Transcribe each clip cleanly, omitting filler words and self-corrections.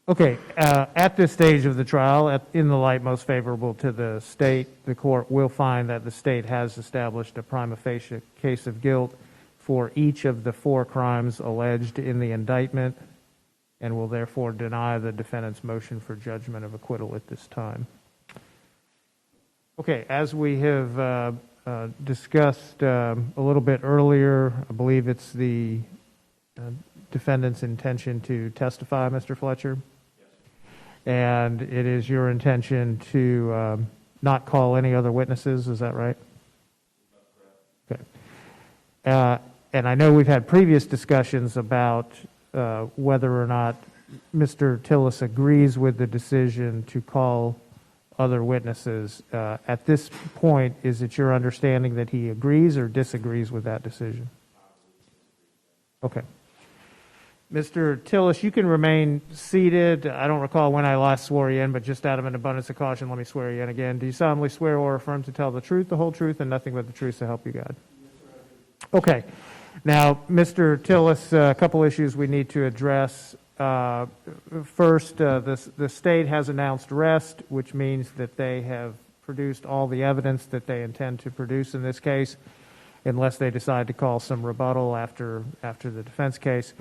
Okay, at this stage of the trial, in the light most favorable to the state, the court will find that the state has established a prima facie case of guilt for each of the 4 crimes alleged in the indictment, and will therefore deny the defendant's motion for judgment of acquittal at this time. Okay, as we have discussed a little bit earlier, I believe it's the defendant's intention to testify, Mr. Fletcher? And it is your intention to not call any other witnesses, is that right? That's correct. Okay. And I know we've had previous discussions about whether or not Mr. Tillis agrees with the decision to call other witnesses. At this point, is it your understanding that he agrees or disagrees with that decision? Okay. Mr. Tillis, you can remain seated. I don't recall when I last swore you in, but just out of an abundance of caution, let me swear you in again. Do you solemnly swear or affirm to tell the truth, the whole truth, and nothing but the truth to help you God? Okay. Now, Mr. Tillis, a couple issues we need to address. First, the state has announced arrest, which means that they have produced all the evidence that they intend to produce in this case, unless they decide to call some rebuttal after the defense case.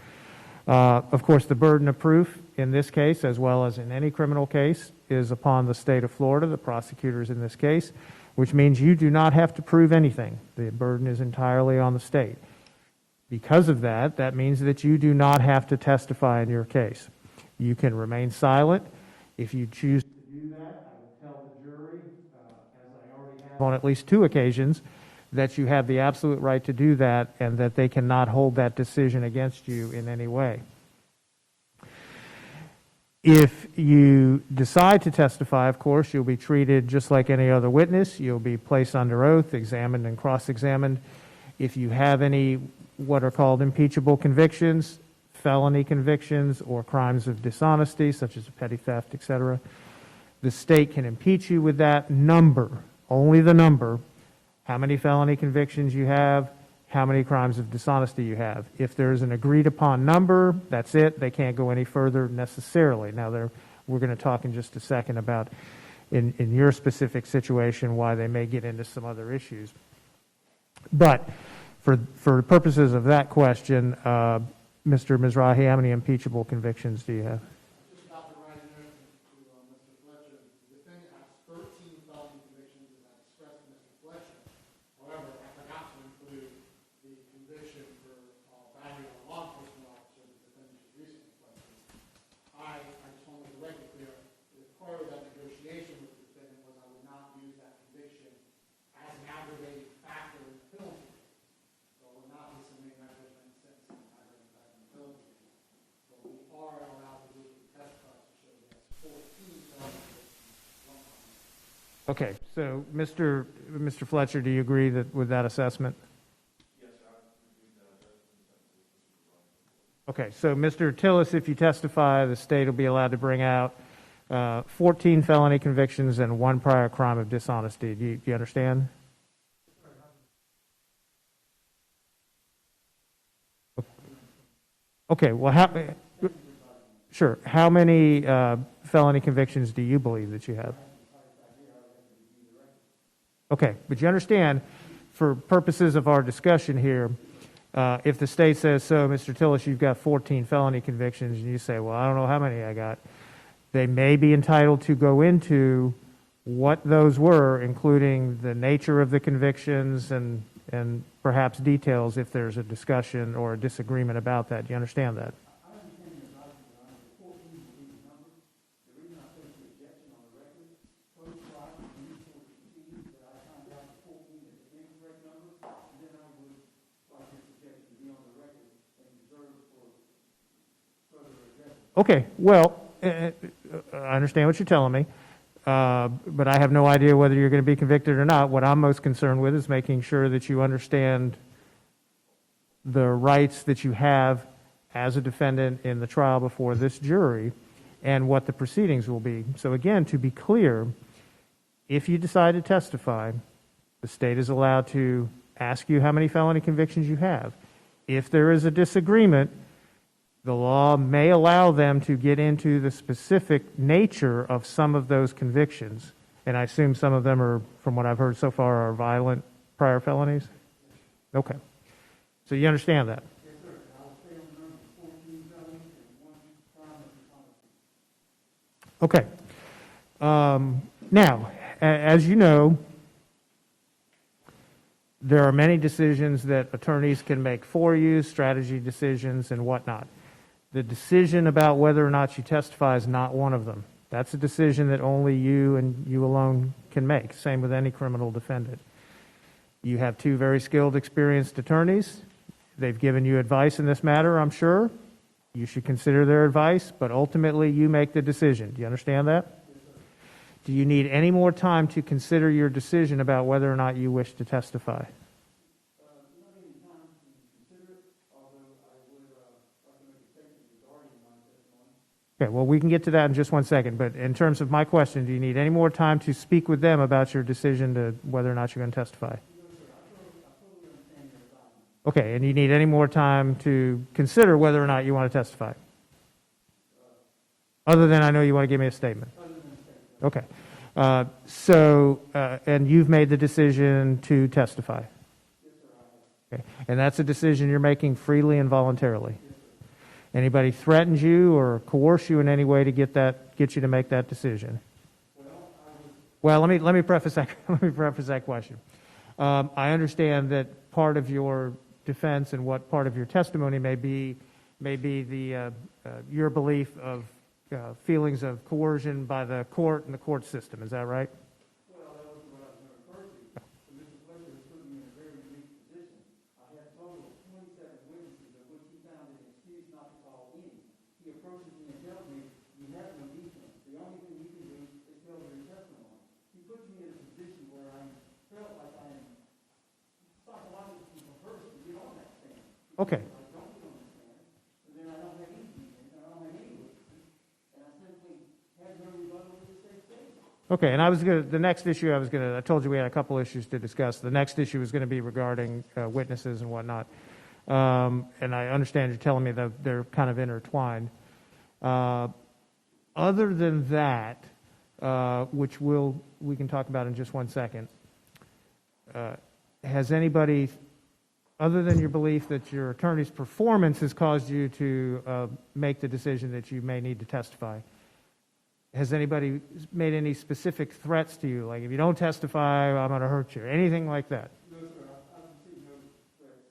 Of course, the burden of proof in this case, as well as in any criminal case, is upon the state of Florida, the prosecutors in this case, which means you do not have to prove anything. The burden is entirely on the state. Because of that, that means that you do not have to testify in your case. You can remain silent. If you choose to do that, I will tell the jury, as I already have on at least 2 occasions, that you have the absolute right to do that and that they cannot hold that decision against you in any way. If you decide to testify, of course, you'll be treated just like any other witness. You'll be placed under oath, examined and cross-examined. If you have any what are called impeachable convictions, felony convictions, or crimes of dishonesty, such as petty theft, etc., the state can impeach you with that number, only the number, how many felony convictions you have, how many crimes of dishonesty you have. If there's an agreed upon number, that's it. They can't go any further necessarily. Now, we're going to talk in just a second about, in your specific situation, why they may get into some other issues. But for purposes of that question, Mr. Mizrahi, how many impeachable convictions do you have? Just about the right answer to Mr. Fletcher. The defendant has 13 felony convictions, as I expressed to Mr. Fletcher. However, I forgot to include the conviction for battery on a law enforcement officer that the defendant just recently pled to. I just want to make the record clear. As part of that negotiation with the defendant was I would not use that conviction as an aggravating factor in the penalty. So we're not submitting that judgment sentencing aggravating factor in the penalty. So we are allowed to do testify to show that 14 felony convictions. Okay, so Mr. Fletcher, do you agree with that assessment? Yes, I agree with that assessment. Okay, so Mr. Tillis, if you testify, the state will be allowed to bring out 14 felony convictions and 1 prior crime of dishonesty. Do you understand? Okay, well, sure. How many felony convictions do you believe that you have? Okay, but you understand, for purposes of our discussion here, if the state says, so, Mr. Tillis, you've got 14 felony convictions, and you say, well, I don't know how many I got, they may be entitled to go into what those were, including the nature of the convictions and perhaps details if there's a discussion or a disagreement about that. Do you understand that? I understand your logic, Your Honor. The 14 will be the number. The reason I placed the objection on the record, post-trial, and you sort of conceded that I found out the 14 is the incorrect number, and then I would like this objection to be on the record and reserved for further objection. Okay, well, I understand what you're telling me, but I have no idea whether you're going to be convicted or not. What I'm most concerned with is making sure that you understand the rights that you have as a defendant in the trial before this jury and what the proceedings will be. So again, to be clear, if you decide to testify, the state is allowed to ask you how many felony convictions you have. If there is a disagreement, The law may allow them to get into the specific nature of some of those convictions, and I assume some of them are, from what I've heard so far, are violent prior felonies? Okay. So you understand that? Yes, sir. I will stay on number 14 felonies and 1 crime of policy. Okay. Now, as you know, there are many decisions that attorneys can make for you, strategy decisions and whatnot. The decision about whether or not you testify is not one of them. That's a decision that only you and you alone can make. Same with any criminal defendant. You have 2 very skilled, experienced attorneys. They've given you advice in this matter, I'm sure. You should consider their advice, but ultimately you make the decision. Do you understand that? Do you need any more time to consider your decision about whether or not you wish to testify? Okay, well, we can get to that in just one second, but in terms of my question, do you need any more time to speak with them about your decision to whether or not you're going to testify? Okay, and you need any more time to consider whether or not you want to testify? Other than I know you want to give me a statement. Okay. And you've made the decision to testify? Okay. And that's a decision you're making freely and voluntarily? Anybody threatened you or coerce you in any way to get you to make that decision? Well, let me preface that. Let me preface that question. I understand that part of your defense and what part of your testimony may be the your belief of feelings of coercion by the court and the court system. Is that right? Well, that wasn't what I was going to refer to. Mr. Fletcher has put me in a very unique position. I have a total of 27 witnesses of which he found an excuse not to call any. He approaches me and tells me, you have no defense. The only thing you can do is tell your testimony. He puts me in a position where I felt like I am psychologically rehearsed to get on that stand. Okay. I don't get on the stand, and then I don't have any defense, and I don't have any witnesses, and I simply have no rebuttal to the state statement. Okay, and the next issue I told you we had a couple issues to discuss. The next issue was going to be regarding witnesses and whatnot. And I understand you're telling me that they're kind of intertwined. Other than that, which we can talk about in just one second, has anybody, other than your belief that your attorney's performance has caused you to make the decision that you may need to testify, has anybody made any specific threats to you? Like, if you don't testify, I'm going to hurt you, or anything like that? No, sir. I've received no threats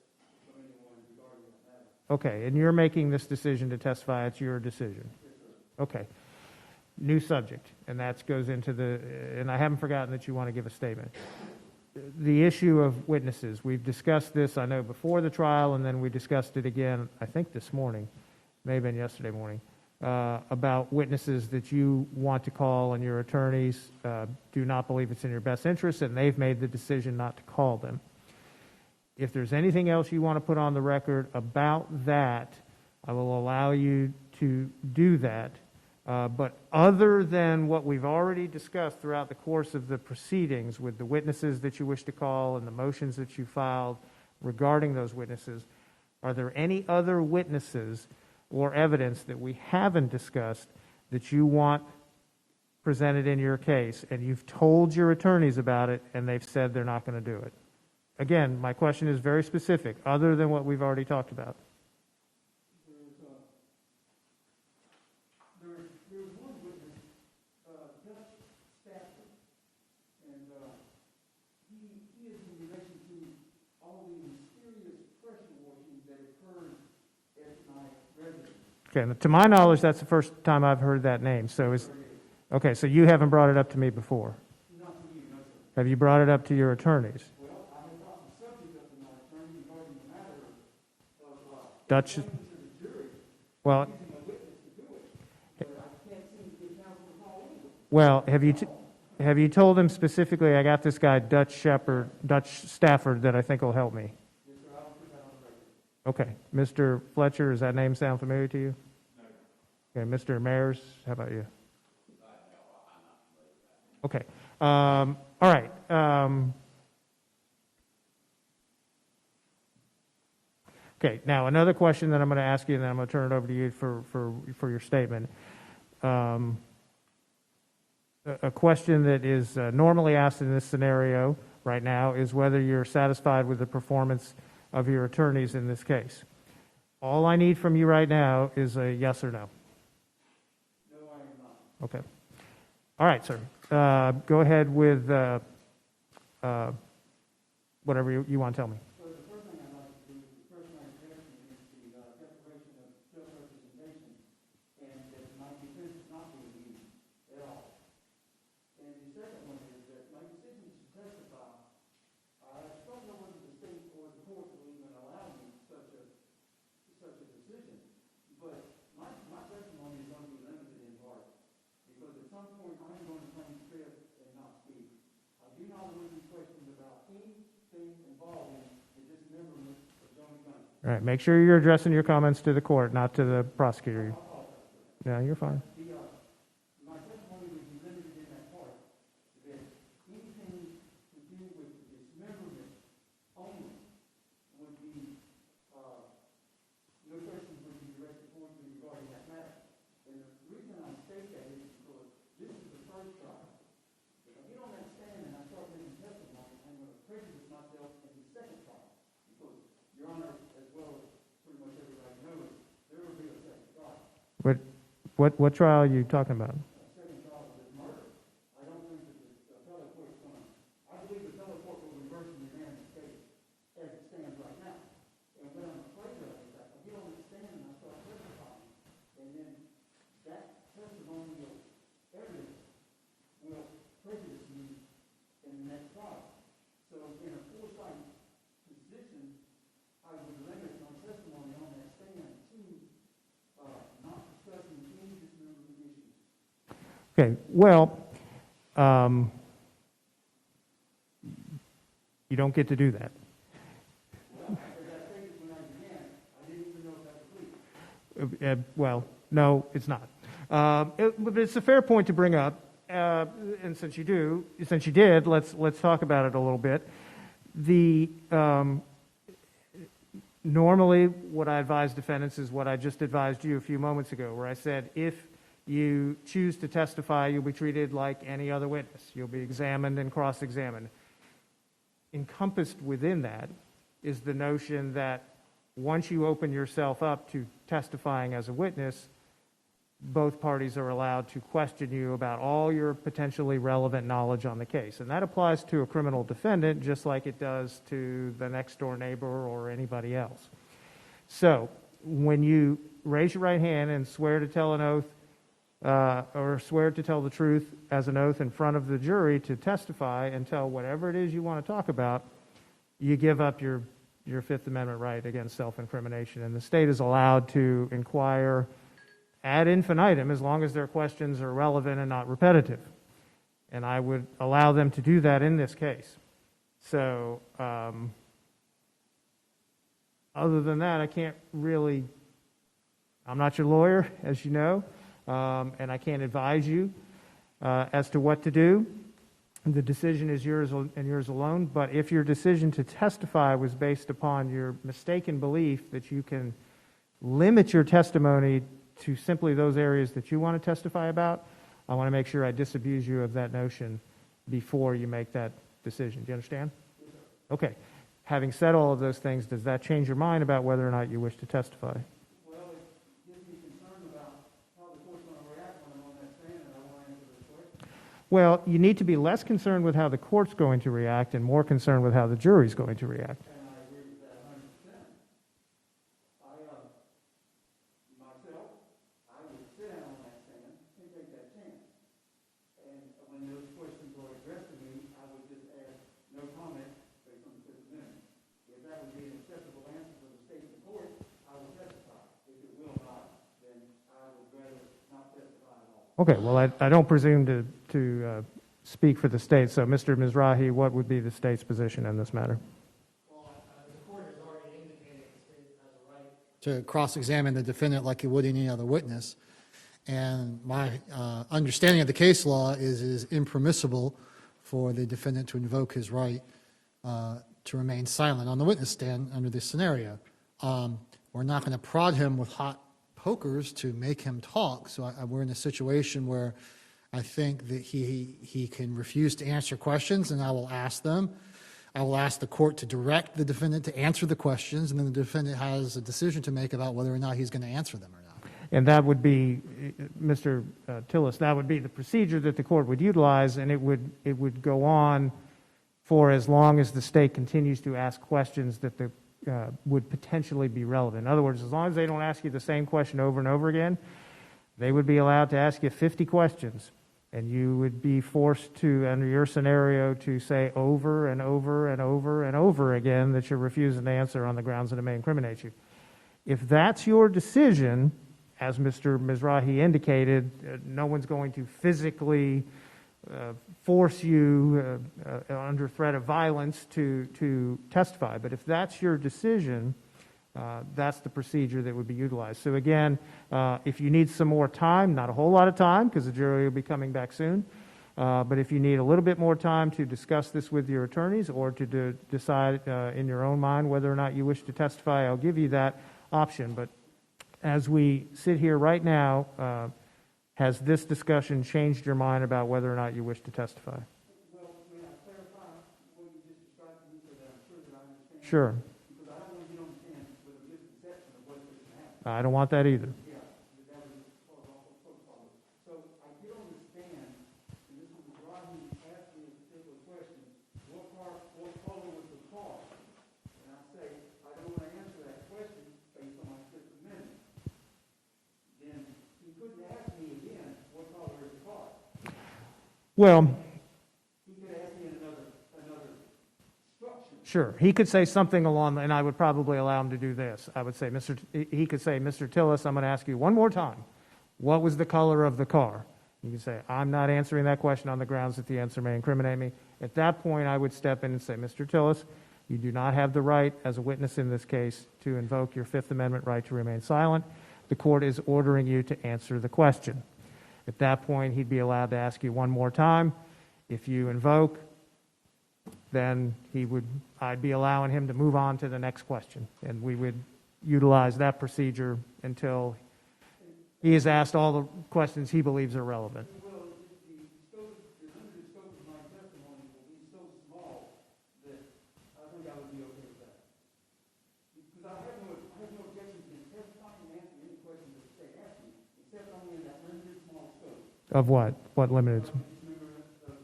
from anyone regarding that matter. Okay, and you're making this decision to testify. It's your decision. Yes, sir. Okay. New subject, and that goes into and I haven't forgotten that you want to give a statement. The issue of witnesses. We've discussed this, I know, before the trial, and then we discussed it again, I think this morning, may have been yesterday morning, about witnesses that you want to call and your attorneys do not believe it's in your best interest, and they've made the decision not to call them. If there's anything else you want to put on the record about that, I will allow you to do that. But other than what we've already discussed throughout the course of the proceedings with the witnesses that you wish to call and the motions that you filed regarding those witnesses, are there any other witnesses or evidence that we haven't discussed that you want presented in your case, and you've told your attorneys about it and they've said they're not going to do it? Again, my question is very specific, other than what we've already talked about. There's one witness, Dutch Stafford, and he is in relation to all the mysterious pressure washings that occurred at my residence. Okay, and to my knowledge, that's the first time I've heard that name. Okay, so you haven't brought it up to me before. Not to you, no, sir. Have you brought it up to your attorneys? Well, I have brought the subject up to my attorney regarding the matter of Dutch? to the jury, Well, using a witness to do it, but I can't seem to get counsel to call anyone. well, have you told him specifically, I got this guy, Dutch Stafford, that I think will help me? Yes, sir, I'll put that on the record. Okay. Mr. Fletcher, does that name sound familiar to you? No. Okay, Mr. Mayers, how about you? Okay. All right. Okay, now another question that I'm going to ask you, and then I'm going to turn it over to you for your statement. A question that is normally asked in this scenario right now is whether you're satisfied with the performance of your attorneys in this case. All I need from you right now is a yes or no. No, I am not. Okay. All right, sir. Go ahead with whatever you want to tell me. So the first thing I'd like to do, the first thing I'm asking is the declaration of self-representation, and that my defense is not being used at all. And the second one is that my decision to testify, I don't know whether the state or the court will even allow me such a decision, but my testimony is going to be limited in part, because at some point I'm going to claim fifth and not speak. I do not want to be questioned about anything involving the dismemberment of Joni Gunter. All right, make sure you're addressing your comments to the court, not to the prosecutor. No, you're fine. My testimony would be limited in that part, that anything to do with dismemberment only would be, no questions would be directed towards me regarding that matter. And the reason I state that is because this is the first trial. If I get on that stand and I start making testimony, I'm going to prejudice myself in the second trial. Because, Your Honor, as well as pretty much everybody knows, there will be a second trial. What trial are you talking about? Second trial is murder. I don't think that the appellate court is going to, I believe the appellate court will reverse and remand the case as it stands right now. And what I'm afraid of is that I get on the stand and I start testifying, and then that testimonial evidence will prejudice me in the next trial. So in a foresight position, I would limit my testimony on that stand to not discussing any dismemberment issues. Okay, well, you don't get to do that. Well, as I stated when I began, I didn't even know if that was legal. Well, no, it's not. But it's a fair point to bring up, and since you did, let's talk about it a little bit. Normally, what I advise defendants is what I just advised you a few moments ago, where I said if you choose to testify, you'll be treated like any other witness. You'll be examined and cross-examined. Encompassed within that is the notion that once you open yourself up to testifying as a witness, both parties are allowed to question you about all your potentially relevant knowledge on the case. And that applies to a criminal defendant just like it does to the next door neighbor or anybody else. So when you raise your right hand and swear to tell an oath or swear to tell the truth as an oath in front of the jury to testify and tell whatever it is you want to talk about, you give up your Fifth Amendment right against self-incrimination. And the state is allowed to inquire ad infinitum as long as their questions are relevant and not repetitive. And I would allow them to do that in this case. So other than that, I can't really, I'm not your lawyer, as you know, and I can't advise you as to what to do. The decision is yours and yours alone, but if your decision to testify was based upon your mistaken belief that you can limit your testimony to simply those areas that you want to testify about, I want to make sure I disabuse you of that notion before you make that decision. Do you understand? Yes, sir. Okay. Having said all of those things, does that change your mind about whether or not you wish to testify? Well, it gives me concern about how the court's going to react when I'm on that stand, and I want to answer this question. Well, you need to be less concerned with how the court's going to react and more concerned with how the jury's going to react. And I agree with that 100%. Myself, I would sit down on that stand and take that chance. And when those questions are addressed to me, I would just add no comment based on the Fifth Amendment. If that would be an acceptable answer for the state and the court, I would testify. If it will not, then I would rather not testify at all. Okay, well, I don't presume to speak for the state, so Mr. Mizrahi, what would be the state's position in this matter? Well, the court has already indicated the state has a right to cross-examine the defendant like you would any other witness. And my understanding of the case law is it is impermissible for the defendant to invoke his right to remain silent on the witness stand under this scenario. We're not going to prod him with hot pokers to make him talk. So we're in a situation where I think that he can refuse to answer questions, and I will ask them. I will ask the court to direct the defendant to answer the questions, and then the defendant has a decision to make about whether or not he's going to answer them or not. And that would be, Mr. Tillis, that would be the procedure that the court would utilize, and it would go on for as long as the state continues to ask questions that would potentially be relevant. In other words, as long as they don't ask you the same question over and over again, they would be allowed to ask you 50 questions, and you would be forced to, under your scenario, to say over and over and over and over again that you're refusing to answer on the grounds that it may incriminate you. If that's your decision, as Mr. Mizrahi indicated, no one's going to physically force you under threat of violence to testify. But if that's your decision, that's the procedure that would be utilized. So again, if you need some more time, not a whole lot of time because the jury will be coming back soon, but if you need a little bit more time to discuss this with your attorneys or to decide in your own mind whether or not you wish to testify, I'll give you that option. But as we sit here right now, has this discussion changed your mind about whether or not you wish to testify? Well, may I clarify what you just described to me so that I'm sure that I understand? Sure. Because I don't want to get on the stand with a misconception of what's going to happen. I don't want that either. Yeah, that was protocol. So I get on the stand, and this is why he asked me a particular question. What color was the car? And I say, I don't want to answer that question based on my Fifth Amendment. Then he couldn't ask me again, what color is the car? Well, He could ask me another structure. sure. He could say something along, and I would probably allow him to do this. I would say, he could say, Mr. Tillis, I'm going to ask you one more time. What was the color of the car? You can say, I'm not answering that question on the grounds that the answer may incriminate me. At that point, I would step in and say, Mr. Tillis, you do not have the right as a witness in this case to invoke your Fifth Amendment right to remain silent. The court is ordering you to answer the question. At that point, he'd be allowed to ask you one more time. If you invoke, then I'd be allowing him to move on to the next question. And we would utilize that procedure until he has asked all the questions he believes are relevant. Well, the limited scope of my testimony will be so small that I think I would be okay with that. Because I have no objection to testifying and answering any questions that the state asks me, except only in that limited small scope. Of what? What limited? Dismember of the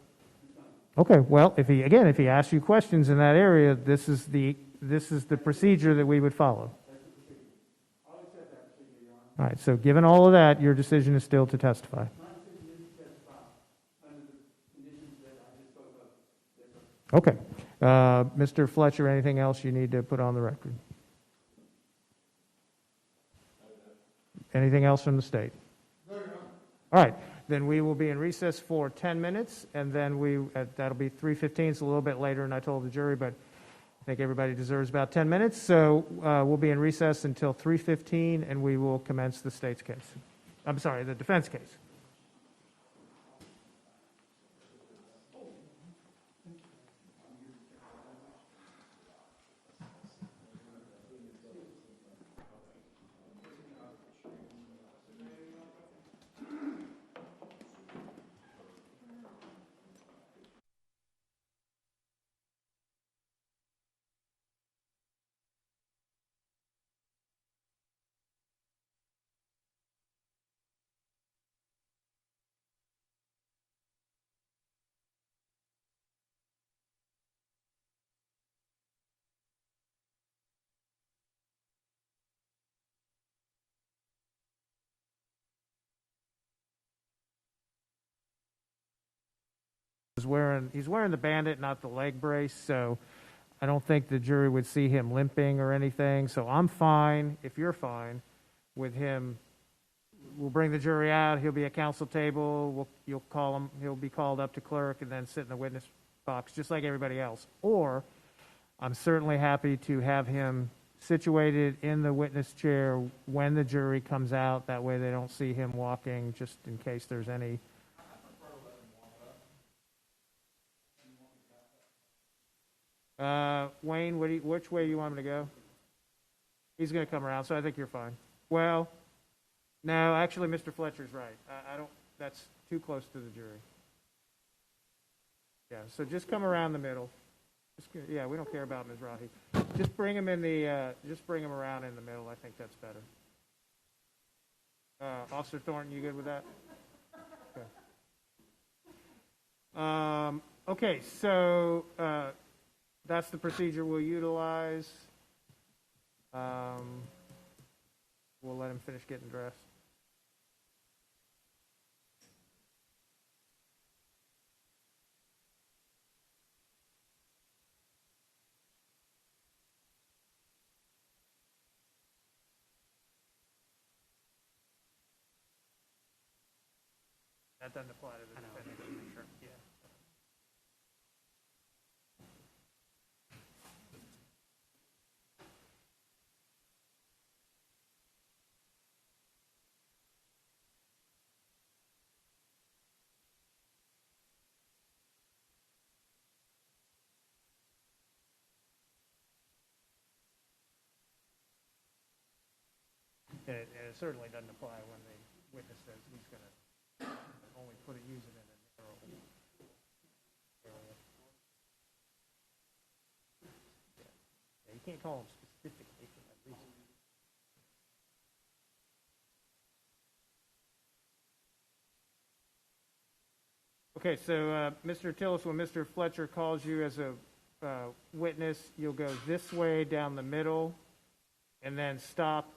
son. Okay, well, if he asks you questions in that area, this is the procedure that we would follow. That's the procedure. I'll accept that procedure, Your Honor. All right, so given all of that, your decision is still to testify. My decision is to testify under the conditions that I just spoke of. Yes, sir. Okay. Mr. Fletcher, anything else you need to put on the record? Anything else from the state? No, Your Honor. All right, then we will be in recess for 10 minutes, and then that'll be 3:15, it's a little bit later, and I told the jury, but I think everybody deserves about 10 minutes, so we'll be in recess until 3:15, and we will commence the state's case. I'm sorry, the defense case. He's wearing the bandit, not the leg brace, so I don't think the jury would see him limping or anything. So I'm fine, if you're fine, with him. We'll bring the jury out. He'll be at counsel table. You'll call him. He'll be called up to clerk and then sit in the witness box just like everybody else. Or I'm certainly happy to have him situated in the witness chair when the jury comes out. That way they don't see him walking, just in case there's any. Wayne, which way do you want him to go? He's going to come around, so I think you're fine. Well, no, actually, Mr. Fletcher's right. I don't, that's too close to the jury. Yeah, so just come around the middle. Yeah, we don't care about Ms. Rahi. Just bring him just bring him around in the middle. I think that's better. Officer Thornton, you good with that? Okay. Okay, so that's the procedure we'll utilize. We'll let him finish getting dressed. That doesn't apply to the defendant. Sure. Yeah. And it certainly doesn't apply when the witness says he's going to only use it in a narrow area. Yeah, you can't call him specifically for that reason. Okay, so Mr. Tillis, when Mr. Fletcher calls you as a witness, you'll go this way down the middle and then stop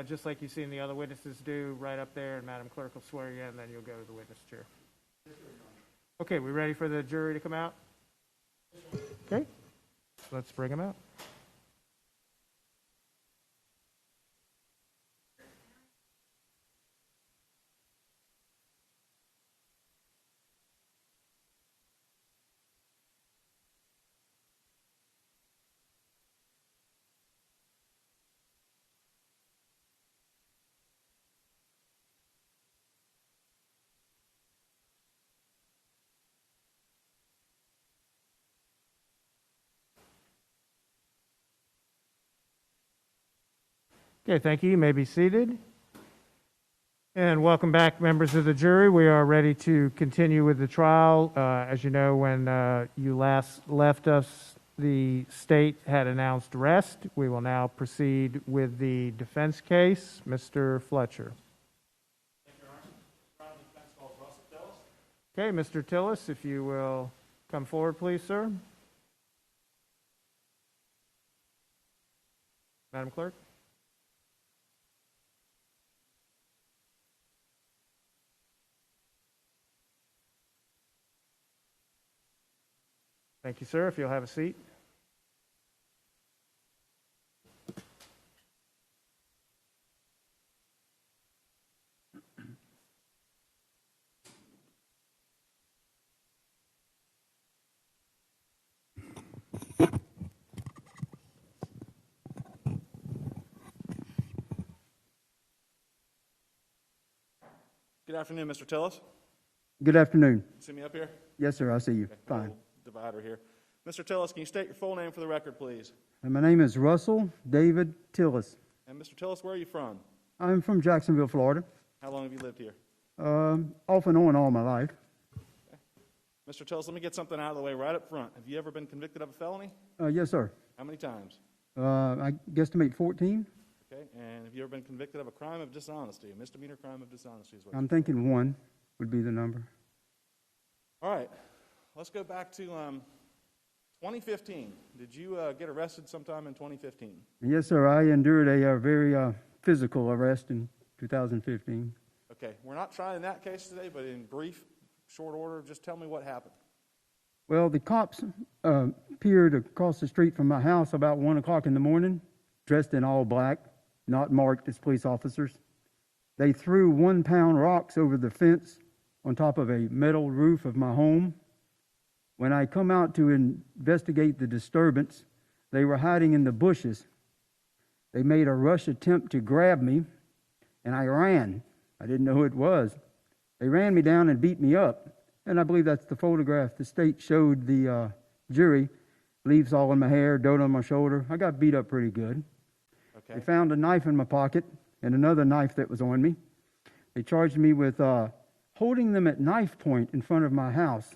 just like you've seen the other witnesses do, right up there, and Madam Clerk will swear you in, and then you'll go to the witness chair. Okay, we ready for the jury to come out? Okay, let's bring them out. Okay, thank you. You may be seated. And welcome back, members of the jury. We are ready to continue with the trial. As you know, when you last left us, the state had announced rest. We will now proceed with the defense case. Mr. Fletcher. Thank you, Your Honor. Trial defense calls Russell Tillis. Okay, Mr. Tillis, if you will come forward, please, sir. Madam Clerk. Thank you, sir. If you'll have a seat. Good afternoon, Mr. Tillis. Good afternoon. See me up here? Yes, sir, I see you. Okay, Fine. little divider here. Mr. Tillis, can you state your full name for the record, please? And my name is Russell David Tillis. And Mr. Tillis, where are you from? I'm from Jacksonville, Florida. How long have you lived here? Off and on all my life. Mr. Tillis, let me get something out of the way right up front. Have you ever been convicted of a felony? Yes, sir. How many times? I guesstimate 14. Okay, and have you ever been convicted of a crime of dishonesty, a misdemeanor crime of dishonesty is what I'm thinking 1 would be the number. All right, let's go back to 2015. Did you get arrested sometime in 2015? Yes, sir, I endured a very physical arrest in 2015. Okay, we're not trying that case today, but in brief, short order, just tell me what happened. Well, the cops appeared across the street from my house about 1 o'clock in the morning, dressed in all black, not marked as police officers. They threw 1-pound rocks over the fence on top of a metal roof of my home. When I come out to investigate the disturbance, they were hiding in the bushes. They made a rush attempt to grab me, and I ran. I didn't know who it was. They ran me down and beat me up, and I believe that's the photograph the state showed the jury. Leaves all in my hair, dirt on my shoulder. I got beat up pretty good. Okay. They found a knife in my pocket and another knife that was on me. They charged me with holding them at knife point in front of my house.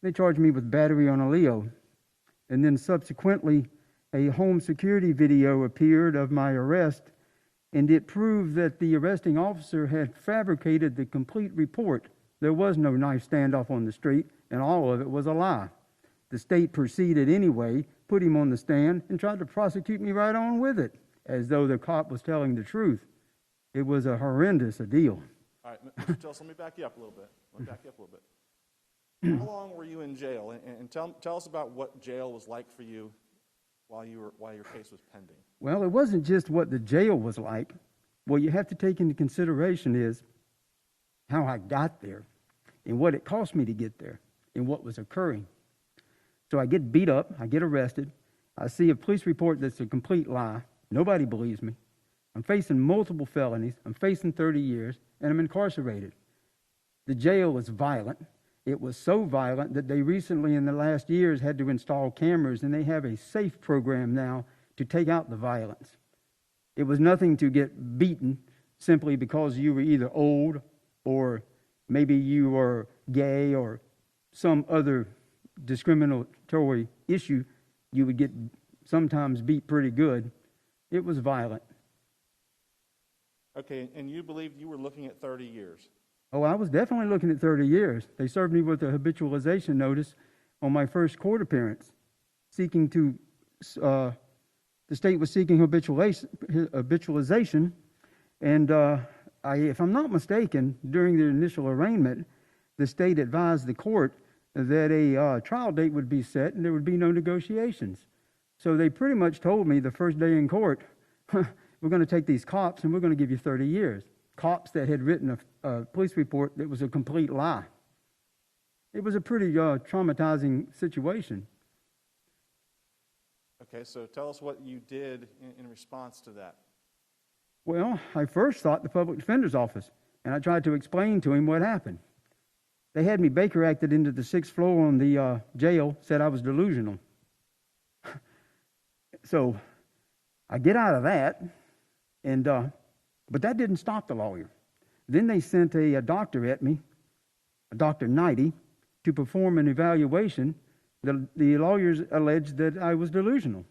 They charged me with battery on a Leo. And then subsequently, a home security video appeared of my arrest, and it proved that the arresting officer had fabricated the complete report. There was no knife standoff on the street, and all of it was a lie. The state proceeded anyway, put him on the stand, and tried to prosecute me right on with it, as though the cop was telling the truth. It was a horrendous deal. All right, Mr. Tillis, let me back you up a little bit. How long were you in jail? And tell us about what jail was like for you while your case was pending. Well, it wasn't just what the jail was like. What you have to take into consideration is how I got there and what it cost me to get there and what was occurring. So I get beat up, I get arrested, I see a police report that's a complete lie. Nobody believes me. I'm facing multiple felonies, I'm facing 30 years, and I'm incarcerated. The jail was violent. It was so violent that they recently, in the last years, had to install cameras, and they have a safe program now to take out the violence. It was nothing to get beaten simply because you were either old or maybe you were gay or some other discriminatory issue. You would get sometimes beat pretty good. It was violent. Okay, and you believed you were looking at 30 years. Oh, I was definitely looking at 30 years. They served me with a habitualization notice on my first court appearance, seeking to, the state was seeking habitualization, and if I'm not mistaken, during the initial arraignment, the state advised the court that a trial date would be set and there would be no negotiations. So they pretty much told me the first day in court, we're going to take these cops and we're going to give you 30 years. Cops that had written a police report that was a complete lie. It was a pretty traumatizing situation. Okay, so tell us what you did in response to that. Well, I first sought the public defender's office, and I tried to explain to him what happened. They had me Baker acted into the 6th floor on the jail, said I was delusional. So I get out of that, and but that didn't stop the lawyer. Then they sent a doctor at me, a Dr. Knighty, to perform an evaluation. The lawyers alleged that I was delusional.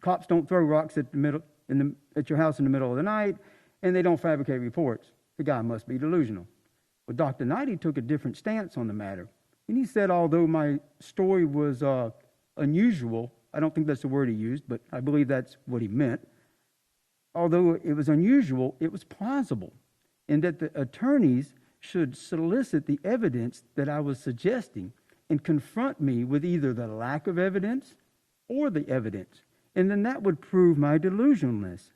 Cops don't throw rocks at your house in the middle of the night, and they don't fabricate reports. The guy must be delusional. Well, Dr. Knighty took a different stance on the matter. And he said, although my story was unusual, I don't think that's the word he used, but I believe that's what he meant. Although it was unusual, it was plausible, and that the attorneys should solicit the evidence that I was suggesting and confront me with either the lack of evidence or the evidence, and then that would prove my delusionalness.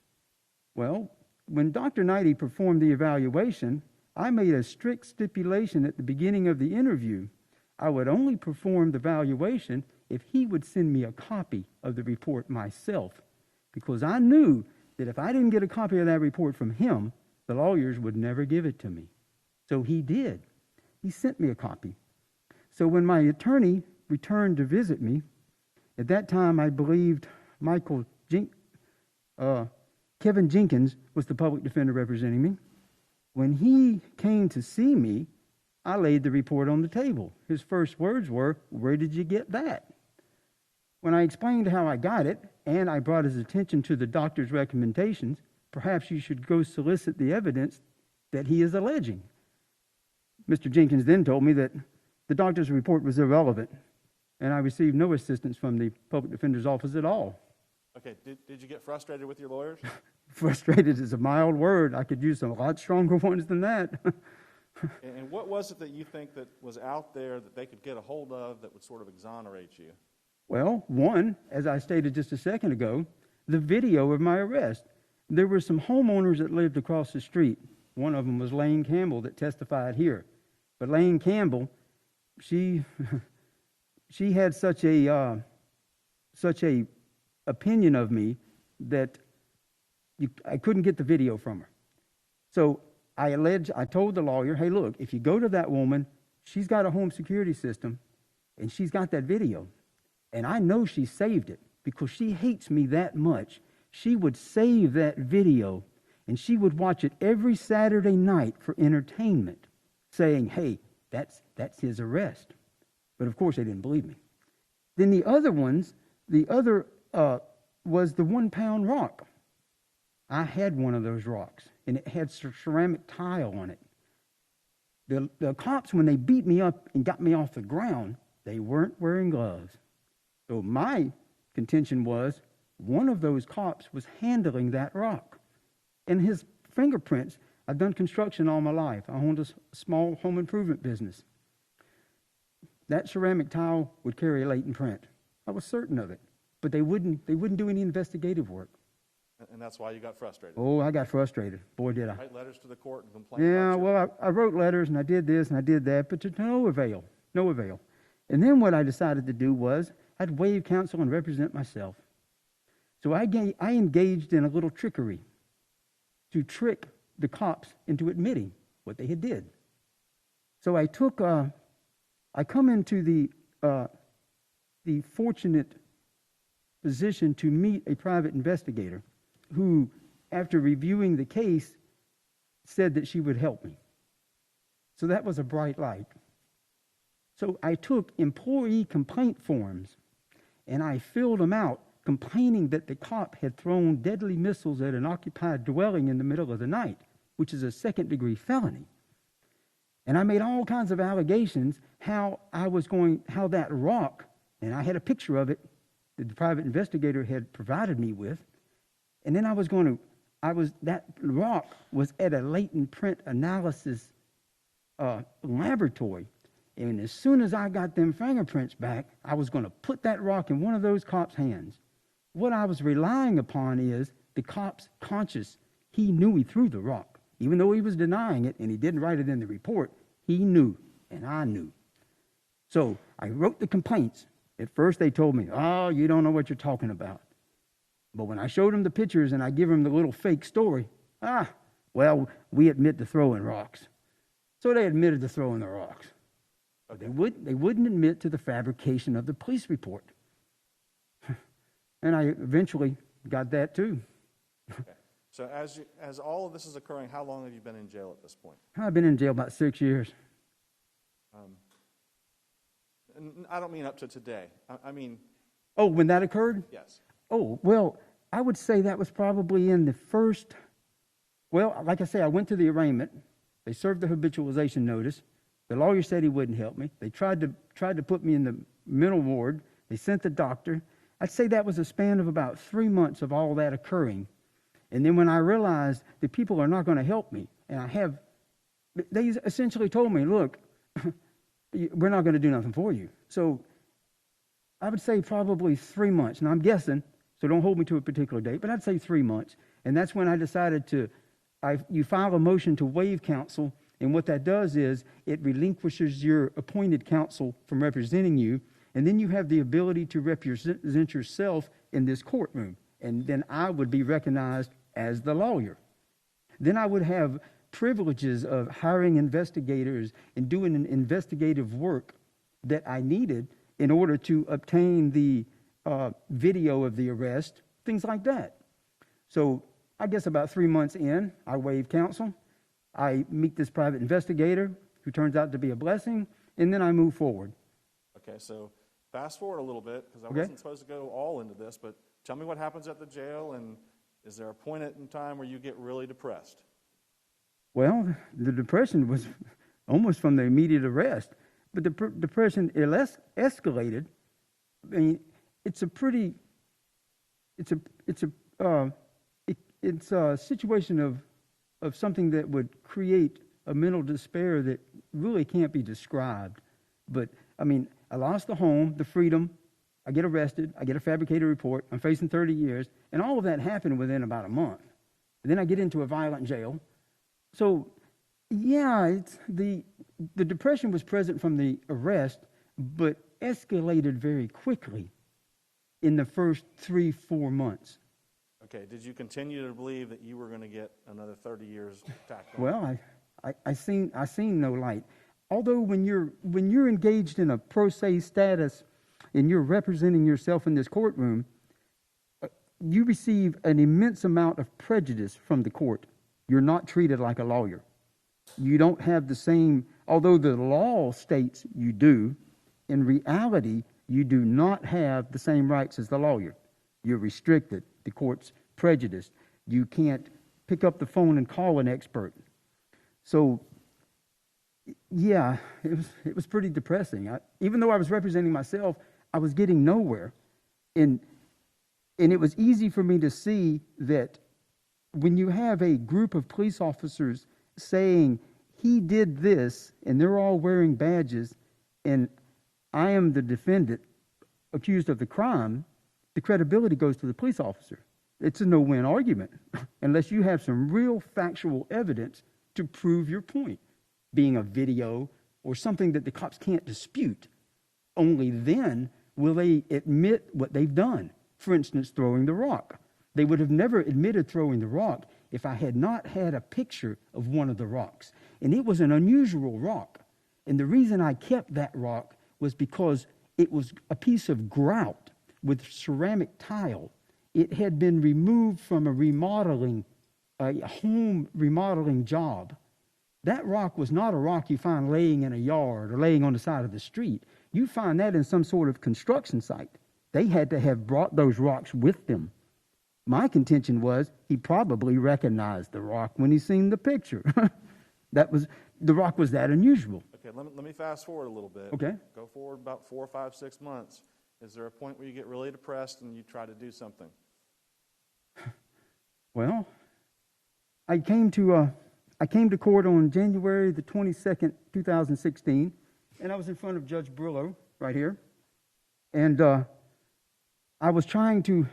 Well, when Dr. Knighty performed the evaluation, I made a strict stipulation at the beginning of the interview. I would only perform the evaluation if he would send me a copy of the report myself, because I knew that if I didn't get a copy of that report from him, the lawyers would never give it to me. So he did. He sent me a copy. So when my attorney returned to visit me, at that time I believed Kevin Jenkins was the public defender representing me. When he came to see me, I laid the report on the table. His first words were, "Where did you get that?" When I explained how I got it, and I brought his attention to the doctor's recommendations, perhaps you should go solicit the evidence that he is alleging. Mr. Jenkins then told me that the doctor's report was irrelevant, and I received no assistance from the public defender's office at all. Okay, did you get frustrated with your lawyers? Frustrated is a mild word. I could use a lot stronger ones than that. And what was it that you think that was out there that they could get a hold of that would sort of exonerate you? Well, one, as I stated just a second ago, the video of my arrest. There were some homeowners that lived across the street. One of them was Lane Campbell that testified here. But Lane Campbell, she had such a opinion of me that I couldn't get the video from her. So I told the lawyer, hey, look, if you go to that woman, she's got a home security system, and she's got that video. And I know she saved it because she hates me that much. she would save that video, and she would watch it every Saturday night for entertainment, saying, hey, that's his arrest. But of course, they didn't believe me. Then the other was the 1 pound rock. I had one of those rocks, and it had ceramic tile on it. The cops, when they beat me up and got me off the ground, they weren't wearing gloves. So my contention was one of those cops was handling that rock. And his fingerprints, I've done construction all my life. I owned a small home improvement business. That ceramic tile would carry a latent print. I was certain of it. But they wouldn't do any investigative work. And that's why you got frustrated. Oh, I got frustrated. Boy, did I. Write letters to the court and complain. Yeah, about you. well, I wrote letters, and I did this, and I did that, but to no avail. No avail. And then what I decided to do was I'd waive counsel and represent myself. So I engaged in a little trickery to trick the cops into admitting what they had did. So I come into the fortunate position to meet a private investigator who, after reviewing the case, said that she would help me. So that was a bright light. So I took employee complaint forms and I filled them out, complaining that the cop had thrown deadly missiles at an occupied dwelling in the middle of the night, which is a second-degree felony. And I made all kinds of allegations how that rock, and I had a picture of it that the private investigator had provided me with, and then that rock was at a latent print analysis laboratory. And as soon as I got them fingerprints back, I was going to put that rock in one of those cops' hands. What I was relying upon is the cop's conscious. He knew he threw the rock. Even though he was denying it and he didn't write it in the report, he knew, and I knew. So I wrote the complaints. At first they told me, oh, you don't know what you're talking about. But when I showed them the pictures and I give them the little fake story, well, we admit to throwing rocks. So they admitted to throwing the rocks. Okay. They wouldn't admit to the fabrication of the police report. And I eventually got that too. Okay. So as all of this is occurring, how long have you been in jail at this point? I've been in jail about 6 years. And I don't mean up to today. I mean... Oh, when that occurred? Yes. Oh, well, I would say that was probably in the first... Well, like I say, I went to the arraignment. They served the habitualization notice. The lawyer said he wouldn't help me. They tried to put me in the mental ward. They sent the doctor. I'd say that was a span of about 3 months of all that occurring. And then when I realized that people are not going to help me, and they essentially told me, look, we're not going to do nothing for you. So I would say probably 3 months. And I'm guessing, so don't hold me to a particular date, but I'd say 3 months. And that's when I decided you file a motion to waive counsel. And what that does is it relinquishes your appointed counsel from representing you. And then you have the ability to represent yourself in this courtroom. And then I would be recognized as the lawyer. Then I would have privileges of hiring investigators and doing an investigative work that I needed in order to obtain the video of the arrest, things like that. So I guess about 3 months in, I waive counsel. I meet this private investigator who turns out to be a blessing, and then I move forward. Okay, so fast forward a little bit, because I Okay. wasn't supposed to go all into this, but tell me what happens at the jail, and is there a point in time where you get really depressed? Well, the depression was almost from the immediate arrest, but the depression escalated. I mean, it's a situation of something that would create a mental despair that really can't be described. But I mean, I lost the home, the freedom. I get arrested. I get a fabricated report. I'm facing 30 years, and all of that happened within about a month. And then I get into a violent jail. So, yeah, it's the depression was present from the arrest, but escalated very quickly in the first 3-4 months. Okay, did you continue to believe that you were going to get another 30 years tacked on? Well, I seen no light. Although when you're engaged in a pro se status and you're representing yourself in this courtroom, you receive an immense amount of prejudice from the court. You're not treated like a lawyer. You don't have the same, although the law states you do, in reality, you do not have the same rights as the lawyer. You're restricted. The court's prejudiced. You can't pick up the phone and call an expert. So, yeah, it was pretty depressing. Even though I was representing myself, I was getting nowhere. And it was easy for me to see that when you have a group of police officers saying, he did this, and they're all wearing badges, and I am the defendant accused of the crime, the credibility goes to the police officer. It's a no-win argument unless you have some real factual evidence to prove your point, being a video or something that the cops can't dispute. Only then will they admit what they've done. For instance, throwing the rock. They would have never admitted throwing the rock if I had not had a picture of one of the rocks. And it was an unusual rock. And the reason I kept that rock was because it was a piece of grout with ceramic tile. It had been removed from a home remodeling job. That rock was not a rock you find laying in a yard or laying on the side of the street. You find that in some sort of construction site. They had to have brought those rocks with them. My contention was he probably recognized the rock when he seen the picture. The rock was that unusual. Okay, let me fast forward a little bit. Okay. Go forward about 4, 5, 6 months. Is there a point where you get really depressed and you try to do something? Well, I came to court on January the 22nd, 2016, and I was in front of Judge Brillo right here, and I was trying to.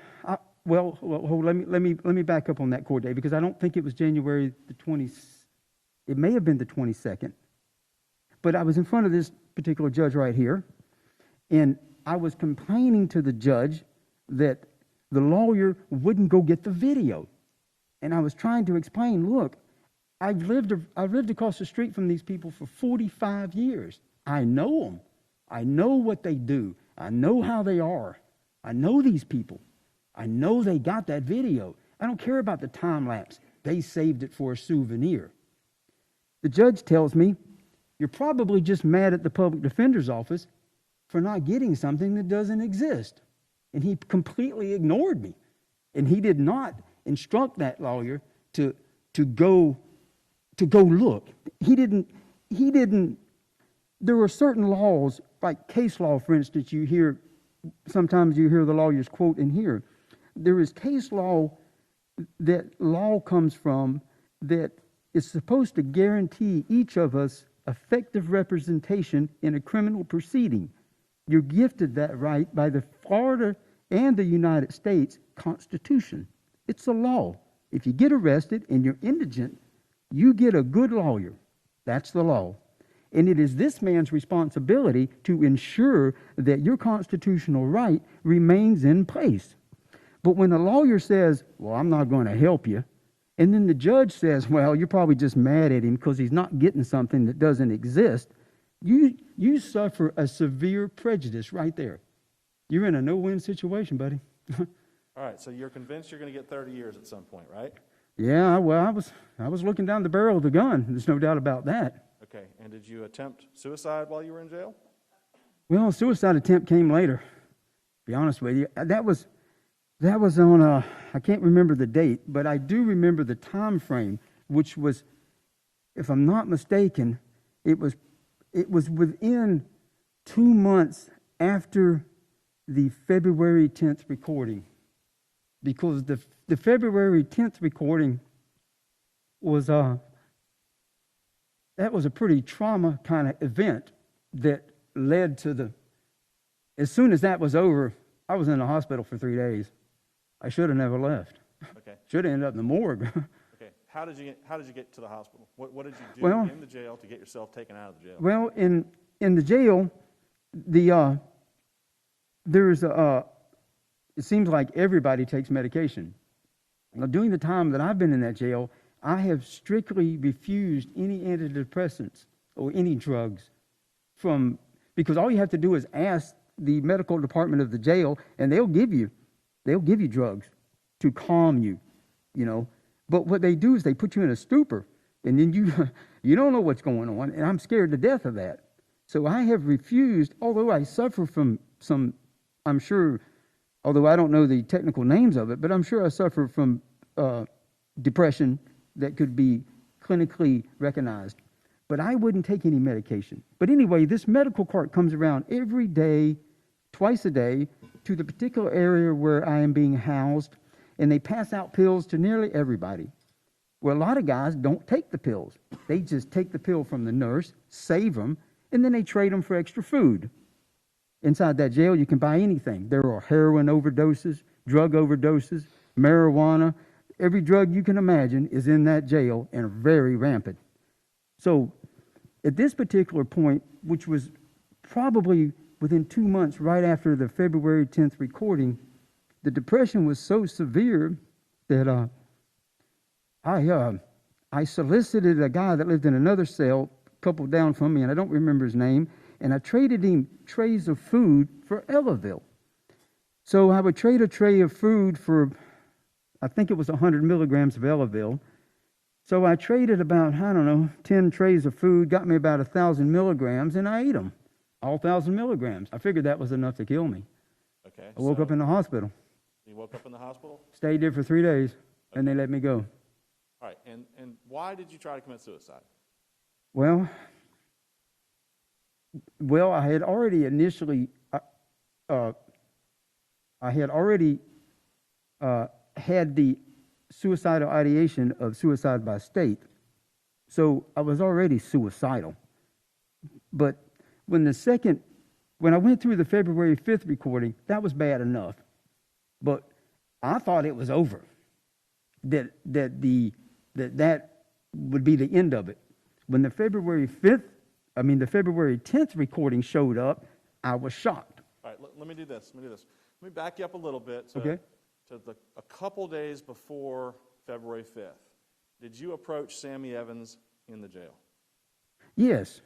Let me back up on that court day because I don't think it was January the 20th. It may have been the 22nd, but I was in front of this particular judge right here, and I was complaining to the judge that the lawyer wouldn't go get the video, and I was trying to explain, look, I've lived across the street from these people for 45 years. I know them. I know what they do. I know how they are. I know these people. I know they got that video. I don't care about the time lapse. They saved it for a souvenir. The judge tells me, you're probably just mad at the public defender's office for not getting something that doesn't exist. And he completely ignored me. And he did not instruct that lawyer to go look. He didn't, there were certain laws, like case law, for instance, sometimes you hear the lawyers quote in here. There is case law that law comes from that is supposed to guarantee each of us effective representation in a criminal proceeding. You're gifted that right by the Florida and the United States Constitution. It's a law. If you get arrested and you're indigent, you get a good lawyer. That's the law. And it is this man's responsibility to ensure that your constitutional right remains in place. But when a lawyer says, well, I'm not going to help you, and then the judge says, well, you're probably just mad at him because he's not getting something that doesn't exist, you suffer a severe prejudice right there. You're in a no-win situation, buddy. All right, so you're convinced you're going to get 30 years at some point, right? Yeah, well, I was looking down the barrel of the gun. There's no doubt about that. Okay, and did you attempt suicide while you were in jail? Well, a suicide attempt came later, to be honest with you. That was on I can't remember the date, but I do remember the time frame, which was, if I'm not mistaken, it was within 2 months after the February 10th recording, because the February 10th recording was that was a pretty trauma kind of event that led to as soon as that was over, I was in the hospital for 3 days. I should have never left. Okay. Should have ended up in the morgue. Okay. How did you get to the hospital? What did you do in the jail to get yourself taken out of the jail? Well, in the jail, it seems like everybody takes medication. Now, during the time that I've been in that jail, I have strictly refused any antidepressants or any drugs because all you have to do is ask the medical department of the jail, and they'll give you drugs. to calm you, you know. But what they do is they put you in a stupor, and then you don't know what's going on, and I'm scared to death of that. So I have refused, although I suffer from some, I'm sure, although I don't know the technical names of it, but I'm sure I suffer from depression that could be clinically recognized. But I wouldn't take any medication. But anyway, this medical cart comes around every day, twice a day, to the particular area where I am being housed, and they pass out pills to nearly everybody. Well, a lot of guys don't take the pills. They just take the pill from the nurse, save them, and then they trade them for extra food. Inside that jail, you can buy anything. There are heroin overdoses, drug overdoses, marijuana. Every drug you can imagine is in that jail and very rampant. So at this particular point, which was probably within 2 months right after the February 10th recording, the depression was so severe that I solicited a guy that lived in another cell, a couple down from me, and I don't remember his name, and I traded him trays of food for Elavil. So I would trade a tray of food for, I think it was 100 milligrams of Elavil. So I traded about, 10 trays of food, got me about 1,000 milligrams, and I ate them, all 1,000 milligrams. I figured that was enough to kill me. Okay. I woke up in the hospital. You woke up in the hospital? Stayed there for 3 days, and they let me go. All right, and why did you try to commit suicide? Well, I had already initially, had the suicidal ideation of suicide by state. So I was already suicidal. But when I went through the February 5th recording, that was bad enough. But I thought it was over. That would be the end of it. When the February 10th recording showed up, I was shocked. All right, let me do this. Let me back you up a little bit Okay. to a couple days before February 5th. Did you approach Sammy Evans in the jail? Yes.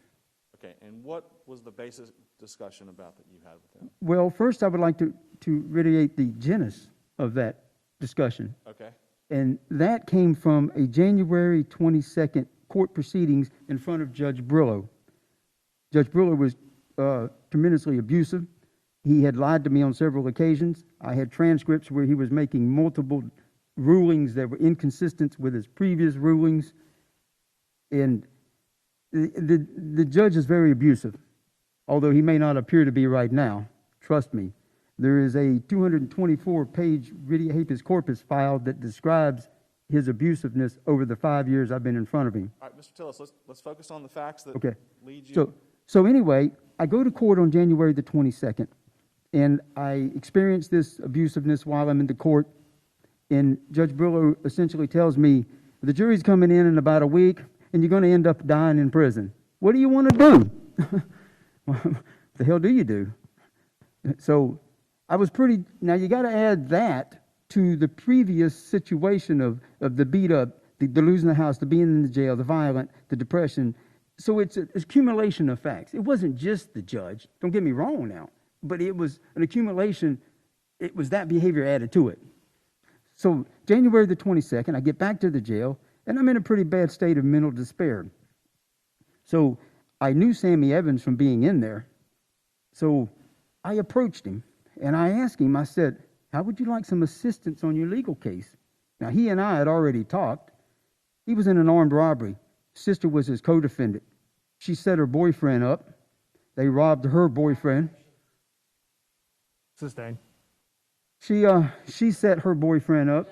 Okay, and what was the basic discussion about that you had with him? Well, first I would like to reiterate the genesis of that discussion. Okay. And that came from a January 22nd court proceedings in front of Judge Brillo. Judge Brillo was tremendously abusive. He had lied to me on several occasions. I had transcripts where he was making multiple rulings that were inconsistent with his previous rulings. And the judge is very abusive, although he may not appear to be right now. Trust me. There is a 224-page habeas corpus file that describes his abusiveness over the 5 years I've been in front of him. All right, Mr. Tillis, let's focus on the facts that lead you. So anyway, I go to court on January the 22nd, and I experience this abusiveness while I'm in the court, and Judge Brillo essentially tells me, the jury's coming in about a week, and you're going to end up dying in prison. What do you want to do? What the hell do you do? So I was now you got to add that to the previous situation of the beat up, the losing the house, the being in the jail, the violent, the depression. So it's an accumulation of facts. It wasn't just the judge. Don't get me wrong now, but it was an accumulation. It was that behavior added to it. So January the 22nd, I get back to the jail, and I'm in a pretty bad state of mental despair. So I knew Sammy Evans from being in there. So I approached him, and I asked him, I said, how would you like some assistance on your legal case? Now, he and I had already talked. He was in an armed robbery. Sister was his co-defendant. She set her boyfriend up. They robbed her boyfriend. Sustained. She set her boyfriend up.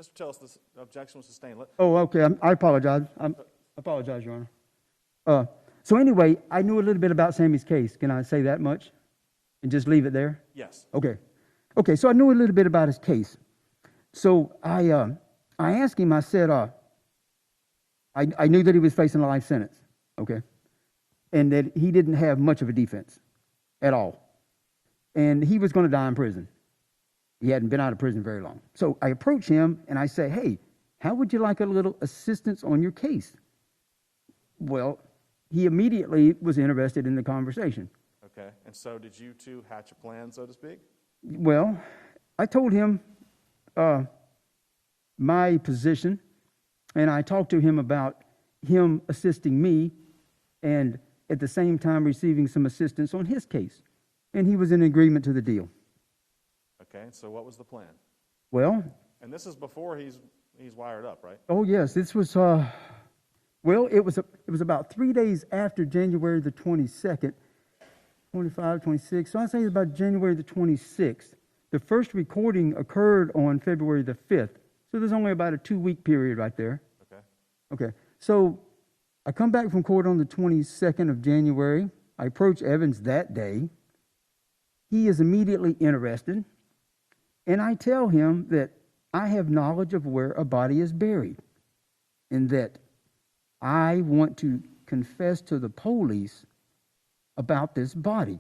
Mr. Tillis, this objection was sustained. Oh, okay. I apologize. I apologize, Your Honor. So anyway, I knew a little bit about Sammy's case. Can I say that much? And just leave it there? Yes. Okay. Okay, so I knew a little bit about his case. So I asked him, I said, I knew that he was facing a life sentence, okay? And that he didn't have much of a defense at all. And he was going to die in prison. He hadn't been out of prison very long. So I approach him and I say, hey, how would you like a little assistance on your case? Well, he immediately was interested in the conversation. Okay, and so did you two hatch a plan, so to speak? Well, I told him my position, and I talked to him about him assisting me and at the same time receiving some assistance on his case. And he was in agreement to the deal. Okay, so what was the plan? Well, And this is before he's wired up, right? oh yes, this was, well, it was about 3 days after January the 22nd, 25, 26. So I'd say about January the 26th. The first recording occurred on February the 5th. So there's only about a 2-week period right there. Okay. Okay. So I come back from court on the 22nd of January. I approach Evans that day. He is immediately interested. And I tell him that I have knowledge of where a body is buried and that I want to confess to the police about this body.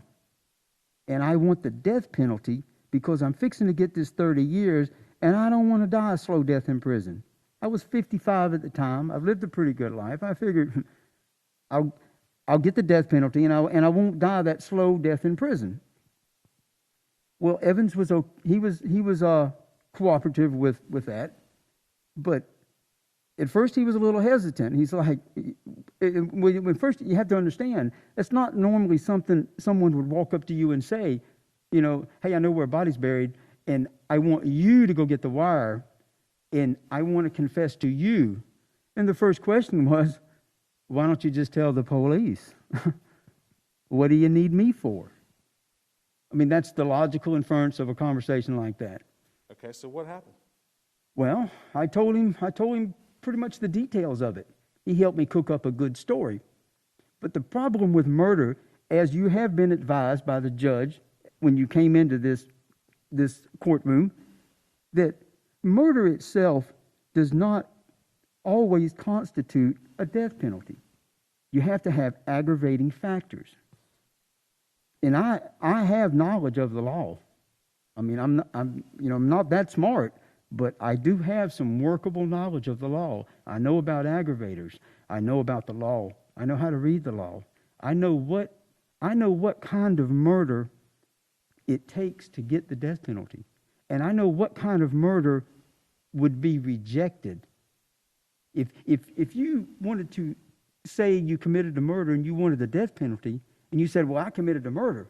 And I want the death penalty because I'm fixing to get this 30 years and I don't want to die a slow death in prison. I was 55 at the time. I've lived a pretty good life. I figured I'll get the death penalty and I won't die that slow death in prison. Well, Evans was cooperative with that, but at first he was a little hesitant. He's like, when first you have to understand, that's not normally something someone would walk up to you and say, hey, I know where a body's buried, and I want you to go get the wire, and I want to confess to you. And the first question was, why don't you just tell the police? What do you need me for? I mean, that's the logical inference of a conversation like that. Okay, so what happened? Well, I told him pretty much the details of it. He helped me cook up a good story. But the problem with murder, as you have been advised by the judge when you came into this courtroom, that murder itself does not always constitute a death penalty. You have to have aggravating factors. And I have knowledge of the law. I mean, I'm not that smart, but I do have some workable knowledge of the law. I know about aggravators. I know about the law. I know how to read the law. I know what kind of murder it takes to get the death penalty. And I know what kind of murder would be rejected. If you wanted to say you committed a murder and you wanted the death penalty, and you said, well, I committed a murder,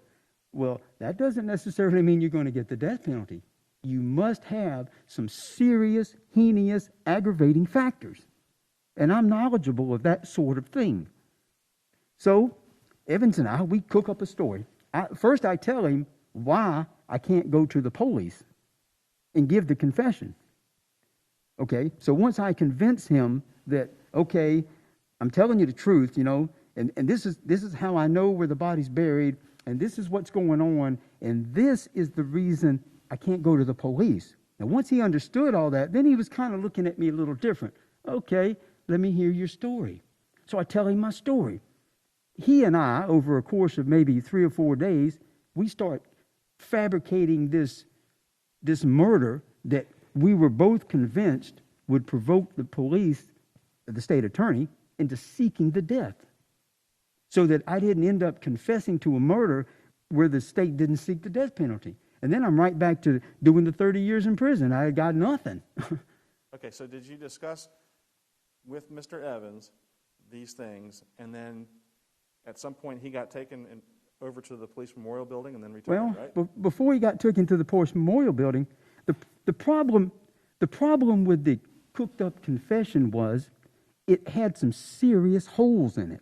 well, that doesn't necessarily mean you're going to get the death penalty. You must have some serious, heinous, aggravating factors. And I'm knowledgeable of that sort of thing. So, Evans and I, we cook up a story. First, I tell him why I can't go to the police and give the confession. Okay, so once I convince him that, okay, I'm telling you the truth, and this is how I know where the body's buried, and this is what's going on, and this is the reason I can't go to the police. Now, once he understood all that, then he was kind of looking at me a little different. Okay, let me hear your story. So I tell him my story. He and I, over a course of maybe 3 or 4 days, we start fabricating this murder that we were both convinced would provoke the police, the state attorney, into seeking the death. So that I didn't end up confessing to a murder where the state didn't seek the death penalty. And then I'm right back to doing the 30 years in prison. I got nothing. Okay, so did you discuss with Mr. Evans these things, and then at some point he got taken over to the police memorial building and then returned, right? Before he got taken to the police memorial building, the problem with the cooked up confession was it had some serious holes in it.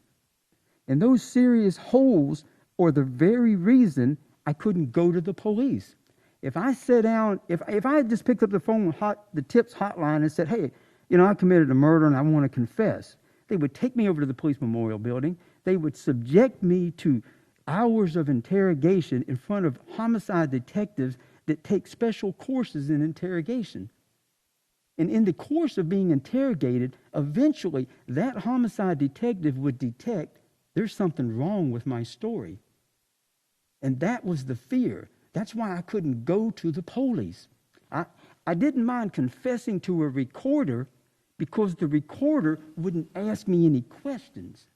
And those serious holes are the very reason I couldn't go to the police. If I sat down, if I had just picked up the phone, the TIPS hotline and said, hey, I committed a murder and I want to confess, they would take me over to the police memorial building. They would subject me to hours of interrogation in front of homicide detectives that take special courses in interrogation. And in the course of being interrogated, eventually that homicide detective would detect there's something wrong with my story. And that was the fear. That's why I couldn't go to the police. I didn't mind confessing to a recorder because the recorder wouldn't ask me any questions.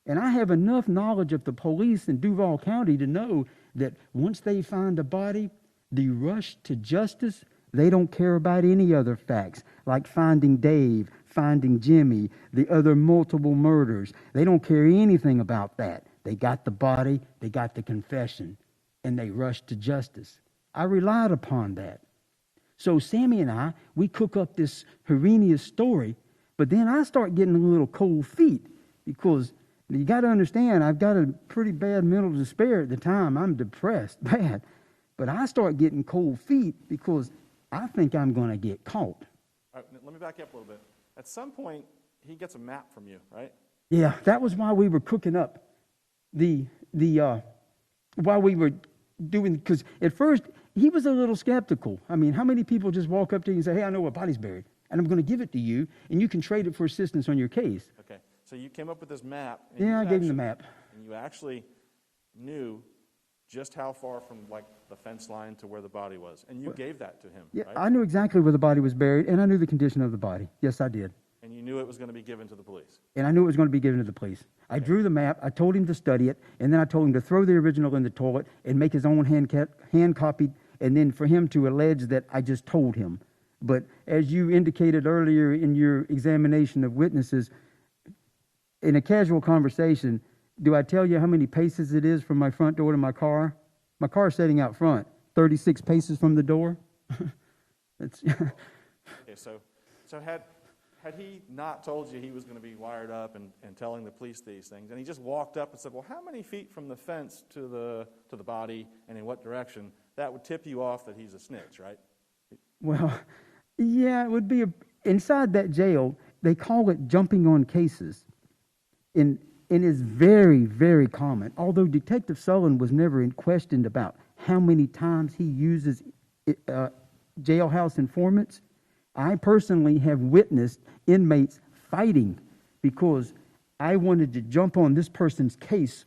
And I have enough knowledge of the police in Duval County to know that once they find a body, the rush to justice, They don't care about any other facts, like finding Dave, finding Jimmy, the other multiple murders. They don't care anything about that. They got the body, they got the confession, and they rushed to justice. I relied upon that. So Sammy and I, we cook up this horrendous story, but then I start getting a little cold feet because you got to understand, I've got a pretty bad mental despair at the time. I'm depressed, bad. But I start getting cold feet because I think I'm going to get caught. All right, let me back you up a little bit. At some point, he gets a map from you, right? Yeah, that was why we were cooking up while we were doing, because at first he was a little skeptical. I mean, how many people just walk up to you and say, hey, I know where body's buried, and I'm going to give it to you, and you can trade it for assistance on your case? Okay, so you came up with this map. Yeah, I gave him the map. And you actually knew just how far from, like, the fence line to where the body was, and you gave that to him, Yeah, right? I knew exactly where the body was buried, and I knew the condition of the body. Yes, I did. And you knew it was going to be given to the police. And I knew it was going to be given to the police. I drew the map, I told him to study it, and then I told him to throw the original in the toilet and make his own hand copied, and then for him to allege that I just told him. But as you indicated earlier in your examination of witnesses, in a casual conversation, do I tell you how many paces it is from my front door to my car? My car's sitting out front, 36 paces from the door. It's Okay, so had he not told you he was going to be wired up and telling the police these things, and he just walked up and said, well, how many feet from the fence to the body and in what direction, that would tip you off that he's a snitch, right? Well, yeah, it would be inside that jail. They call it jumping on cases, and is very, very common. Although Detective Sullen was never questioned about how many times he uses jailhouse informants, I personally have witnessed inmates fighting because I wanted to jump on this person's case,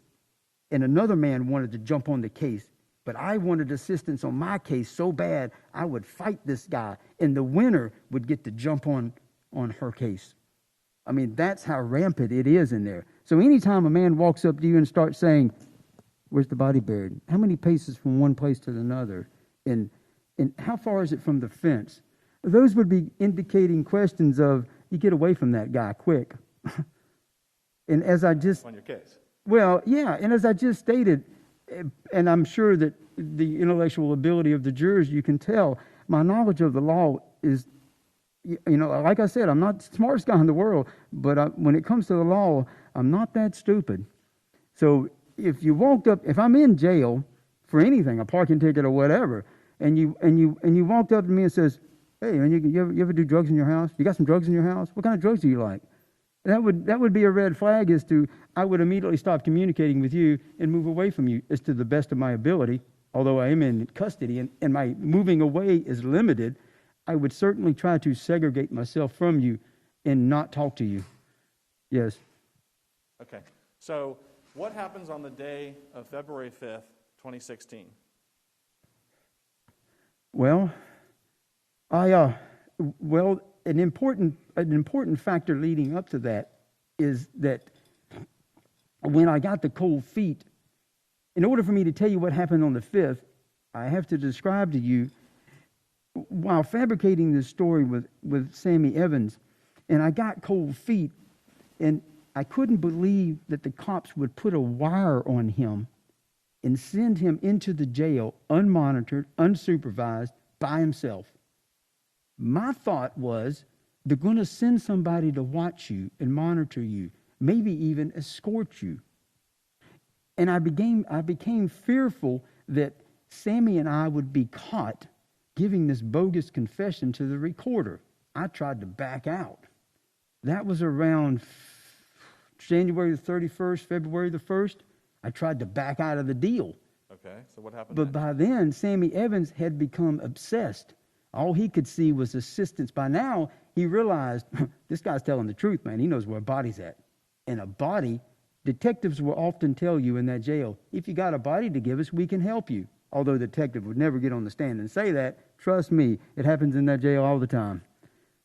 and another man wanted to jump on the case. But I wanted assistance on my case so bad, I would fight this guy, and the winner would get to jump on her case. I mean, that's how rampant it is in there. So anytime a man walks up to you and starts saying, where's the body buried? How many paces from one place to another? And how far is it from the fence? Those would be indicating questions of, you get away from that guy quick. And as I just... On your case. Well, yeah, and as I just stated, and I'm sure that the intellectual ability of the jurors, you can tell, my knowledge of the law is, like I said, I'm not the smartest guy in the world, but when it comes to the law, I'm not that stupid. So if I'm in jail for anything, a parking ticket or whatever, and you walked up to me and says, hey, man, you ever do drugs in your house? You got some drugs in your house? What kind of drugs do you like? That would be a red flag as to, I would immediately stop communicating with you and move away from you as to the best of my ability. Although I am in custody and my moving away is limited, I would certainly try to segregate myself from you and not talk to you. Yes. Okay, so what happens on the day of February 5th, 2016? Well, an important factor leading up to that is that when I got the cold feet, in order for me to tell you what happened on the 5th, I have to describe to you, while fabricating this story with Sammy Evans, and I got cold feet, and I couldn't believe that the cops would put a wire on him and send him into the jail unmonitored, unsupervised, by himself. My thought was, they're going to send somebody to watch you and monitor you, maybe even escort you. And I became fearful that Sammy and I would be caught giving this bogus confession to the recorder. I tried to back out. That was around January the 31st, February the 1st. I tried to back out of the deal. Okay, so what happened But next? by then, Sammy Evans had become obsessed. All he could see was assistance. By now, he realized, this guy's telling the truth, man. He knows where a body's at. And a body, detectives will often tell you in that jail, if you got a body to give us, we can help you. Although the detective would never get on the stand and say that, trust me, it happens in that jail all the time.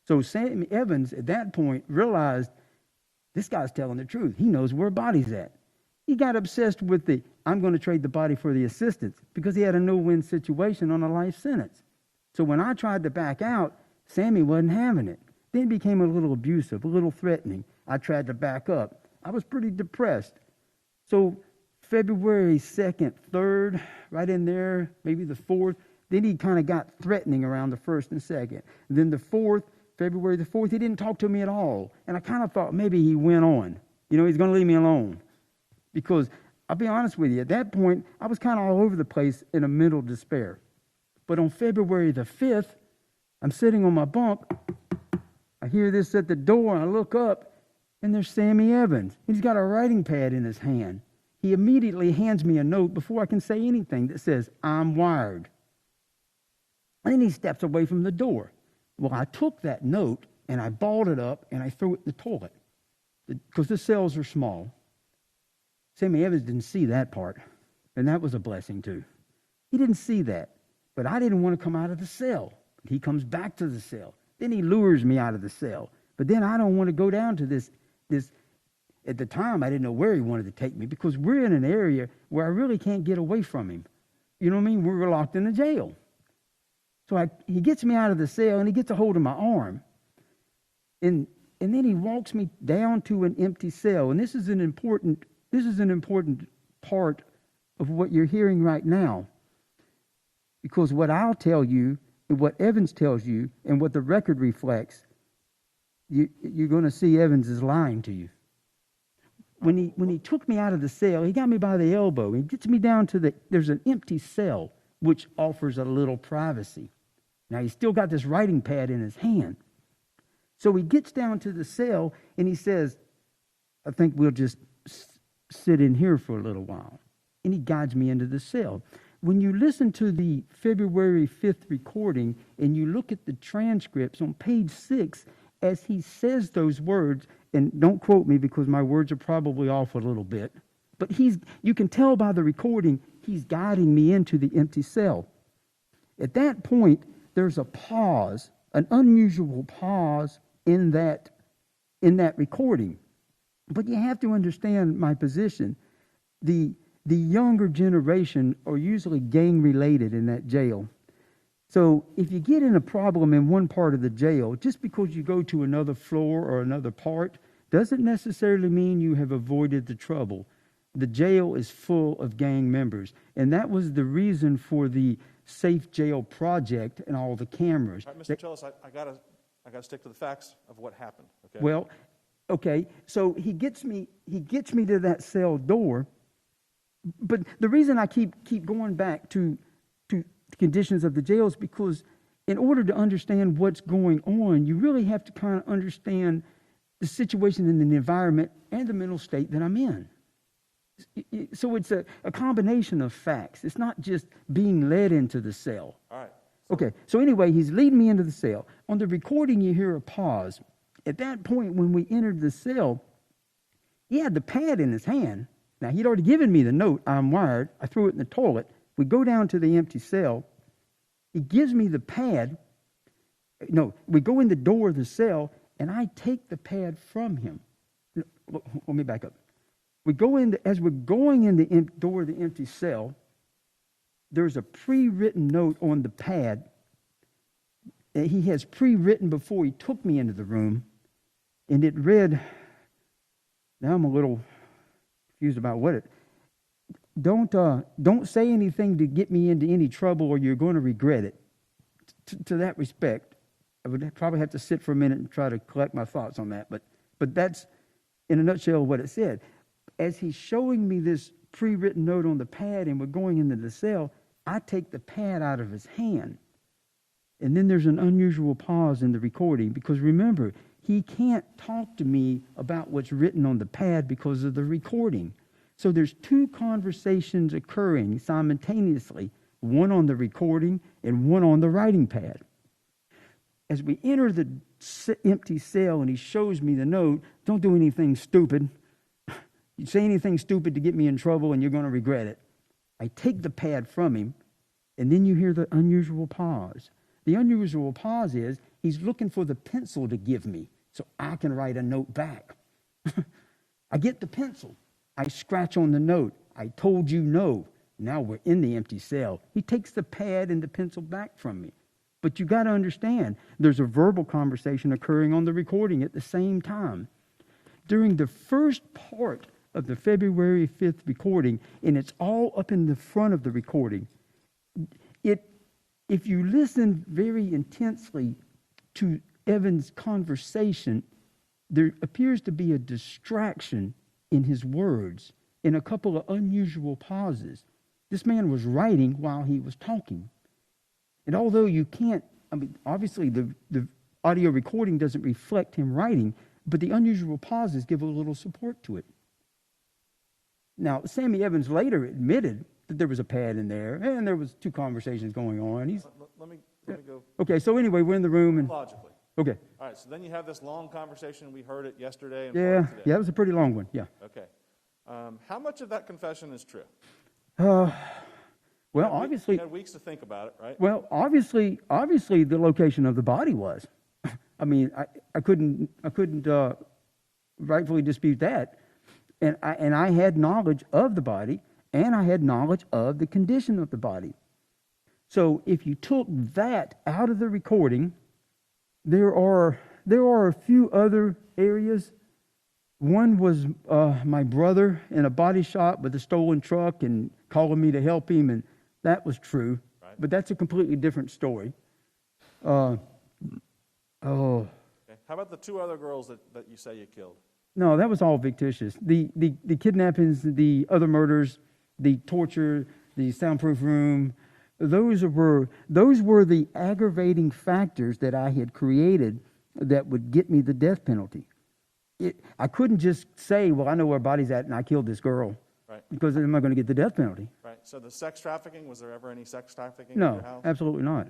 So Sammy Evans, at that point, realized, this guy's telling the truth. He knows where a body's at. He got obsessed with I'm going to trade the body for the assistance, because he had a no-win situation on a life sentence. So when I tried to back out, Sammy wasn't having it. Then it became a little abusive, a little threatening. I tried to back up. I was pretty depressed. So February 2nd, 3rd, right in there, maybe the 4th, then he kind of got threatening around the 1st and 2nd. And then the 4th, February the 4th, he didn't talk to me at all. And I kind of thought maybe he went on. You know, he's going to leave me alone. Because I'll be honest with you, at that point, I was kind of all over the place in a mental despair. But on February the 5th, I'm sitting on my bunk. I hear this at the door, and I look up, and there's Sammy Evans. He's got a writing pad in his hand. He immediately hands me a note before I can say anything that says, "I'm wired." And then he steps away from the door. Well, I took that note, and I balled it up, and I threw it in the toilet, because the cells are small. Sammy Evans didn't see that part, and that was a blessing, too. He didn't see that, but I didn't want to come out of the cell. He comes back to the cell. Then he lures me out of the cell. But then I don't want to go down to this. At the time, I didn't know where he wanted to take me, because we're in an area where I really can't get away from him. You know what I mean? We were locked in the jail. So he gets me out of the cell, and he gets a hold of my arm. And then he walks me down to an empty cell. And this is an important part of what you're hearing right now. Because what I'll tell you, and what Evans tells you, and what the record reflects, you're going to see Evans is lying to you. When he took me out of the cell, he got me by the elbow. He gets me down to there's an empty cell, which offers a little privacy. Now, he's still got this writing pad in his hand. So he gets down to the cell, and he says, "I think we'll just sit in here for a little while." And he guides me into the cell. When you listen to the February 5th recording, and you look at the transcripts on page 6, as he says those words, and don't quote me because my words are probably off a little bit, but you can tell by the recording, he's guiding me into the empty cell. At that point, there's a pause, an unusual pause in that recording. But you have to understand my position. The younger generation are usually gang-related in that jail. So if you get in a problem in one part of the jail, just because you go to another floor or another part, doesn't necessarily mean you have avoided the trouble. The jail is full of gang members. And that was the reason for the Safe Jail Project and all the cameras. All right, Mr. Tillis, I gotta stick to the facts of what happened. Okay? Well, okay, so he gets me to that cell door. But the reason I keep going back to the conditions of the jail is because in order to understand what's going on, you really have to kind of understand the situation in the environment and the mental state that I'm in. So it's a combination of facts. It's not just being led into the cell. All right. Okay, so anyway, he's leading me into the cell. On the recording, you hear a pause. At that point, when we entered the cell, he had the pad in his hand. Now, he'd already given me the note, "I'm wired." I threw it in the toilet. We go down to the empty cell. He gives me the pad. No, we go in the door of the cell, and I take the pad from him. Let me back up. As we're going in the door of the empty cell, there's a pre-written note on the pad that he has pre-written before he took me into the room, and it read, now I'm a little confused about what it, don't say anything to get me into any trouble or you're going to regret it. To that respect, I would probably have to sit for a minute and try to collect my thoughts on that, but that's in a nutshell what it said. As he's showing me this pre-written note on the pad and we're going into the cell, I take the pad out of his hand. And then there's an unusual pause in the recording because remember, he can't talk to me about what's written on the pad because of the recording. So there's two conversations occurring simultaneously, one on the recording and one on the writing pad. As we enter the empty cell and he shows me the note, "Don't do anything stupid. You say anything stupid to get me in trouble and you're going to regret it." I take the pad from him, and then you hear the unusual pause. The unusual pause is he's looking for the pencil to give me so I can write a note back. I get the pencil. I scratch on the note. "I told you no." Now we're in the empty cell. He takes the pad and the pencil back from me. But you got to understand, there's a verbal conversation occurring on the recording at the same time. During the first part of the February 5th recording, and it's all up in the front of the recording, if you listen very intensely to Evan's conversation, there appears to be a distraction in his words, in a couple of unusual pauses. This man was writing while he was talking. And although you can't, obviously the audio recording doesn't reflect him writing, but the unusual pauses give a little support to it. Now, Sammy Evans later admitted that there was a pad in there, and there was two conversations going on. Let me go Okay, so anyway, we're in the room, and logically. okay, All right, so then you have this long conversation. We heard it yesterday and yeah, part of today. yeah, it was a pretty long one, yeah. Okay. How much of that confession is true? Well, You obviously, had weeks to think about it, right? well, obviously, the location of the body was. I mean, I couldn't rightfully dispute that, and I had knowledge of the body, and I had knowledge of the condition of the body. So if you took that out of the recording, there are a few other areas. One was my brother in a body shop with a stolen truck and calling me to help him, and that was true. Right. But that's a completely different story. Okay. How about the two other girls that you say you killed? No, that was all fictitious. The kidnappings, the other murders, the torture, the soundproof room, those were the aggravating factors that I had created that would get me the death penalty. I couldn't just say, well, I know where body's at and I killed this girl. Right. Because then am I going to get the death penalty? Right. So the sex trafficking, was there ever any sex trafficking in your No, house? absolutely not.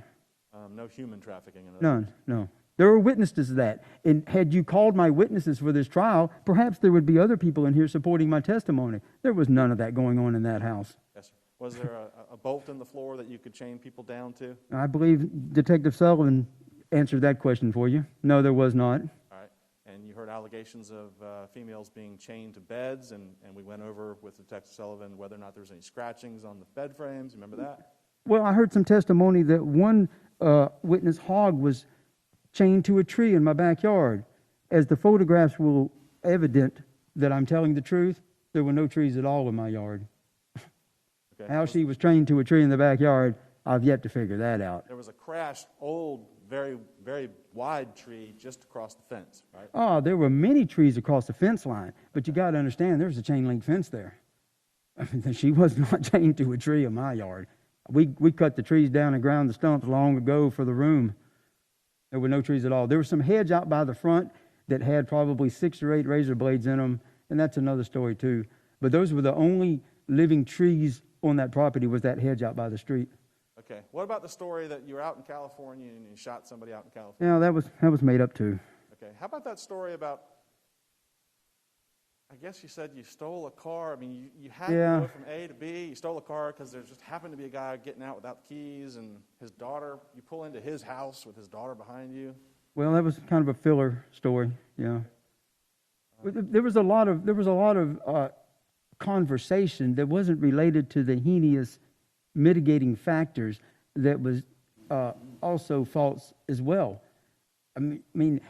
No human trafficking in it? None, no. There were witnesses to that. And had you called my witnesses for this trial, perhaps there would be other people in here supporting my testimony. There was none of that going on in that house. Yes, sir. Was there a bolt in the floor that you could chain people down to? I believe Detective Sullivan answered that question for you. No, there was not. All right. And you heard allegations of females being chained to beds, and we went over with Detective Sullivan whether or not there was any scratchings on the bed frames. Remember that? Well, I heard some testimony that one witness, Hogg, was chained to a tree in my backyard. As the photographs will evident that I'm telling the truth, there were no trees at all in my yard. Okay. How she was chained to a tree in the backyard, I've yet to figure that out. There was a crashed, old, very, very wide tree just across the fence, right? Oh, there were many trees across the fence line, but you got to understand there's a chain link fence there. I mean, she was not chained to a tree in my yard. We cut the trees down and ground the stumps long ago for the room. There were no trees at all. There was some hedge out by the front that had probably 6 or 8 razor blades in them, and that's another story too. But those were the only living trees on that property, was that hedge out by the street. Okay. What about the story that you were out in California and you shot somebody out in California? Yeah, that was made up too. Okay. How about that story about, I guess you said you stole a car. I mean, you had to go from A to B. You stole a car because there just happened to be a guy getting out without the keys, and his daughter, you pull into his house with his daughter behind you. Well, that was kind of a filler story, yeah. There was a lot of conversation that wasn't related to the heinous mitigating factors that was also false as well. I mean,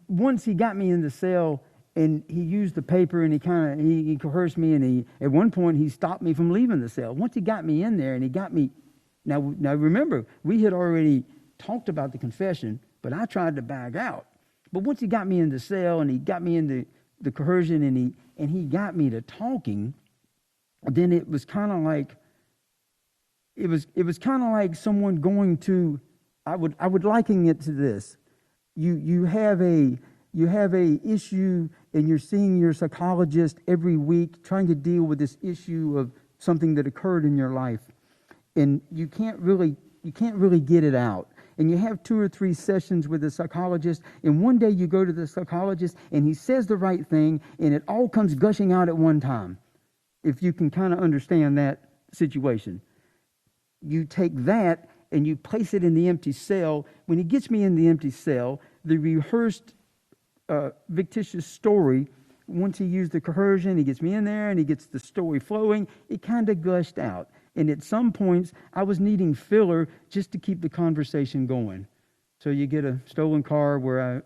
once he got me in the cell and he used the paper and he coerced me, and at one point he stopped me from leaving the cell. Once he got me in there and he got me, now remember, we had already talked about the confession, but I tried to back out. But once he got me in the cell and he got me into the coercion and he got me to talking, then it was kind of like, it was kind of like someone going to, I would liken it to this. You have a issue and you're seeing your psychologist every week trying to deal with this issue of something that occurred in your life, and you can't really get it out. And you have 2 or 3 sessions with the psychologist, and one day you go to the psychologist and he says the right thing and it all comes gushing out at one time. If you can kind of understand that situation. You take that and you place it in the empty cell. When he gets me in the empty cell, the rehearsed fictitious story, once he used the coercion, he gets me in there and he gets the story flowing, it kind of gushed out. And at some points, I was needing filler just to keep the conversation going. So you get a stolen car where I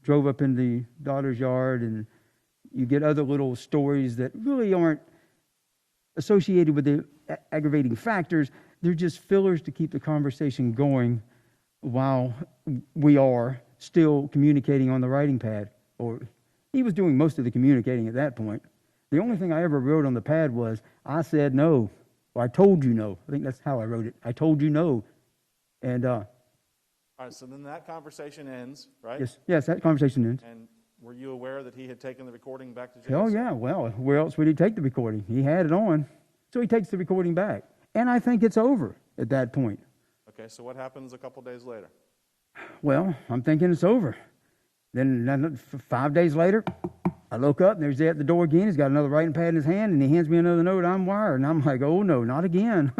drove up in the daughter's yard, and you get other little stories that really aren't associated with the aggravating factors. They're just fillers to keep the conversation going while we are still communicating on the writing pad. Or he was doing most of the communicating at that point. The only thing I ever wrote on the pad was, I said no, or I told you no. I think that's how I wrote it. I told you no. And All right, so then that conversation ends, right? yes, that conversation ends. And were you aware that he had taken the recording back to jail? Oh, yeah, well, where else would he take the recording? He had it on. So he takes the recording back. And I think it's over at that point. Okay, so what happens a couple days later? Well, I'm thinking it's over. Then 5 days later, I look up, and there's he at the door again. He's got another writing pad in his hand, and he hands me another note. I'm wired. And I'm like, oh, no, not again.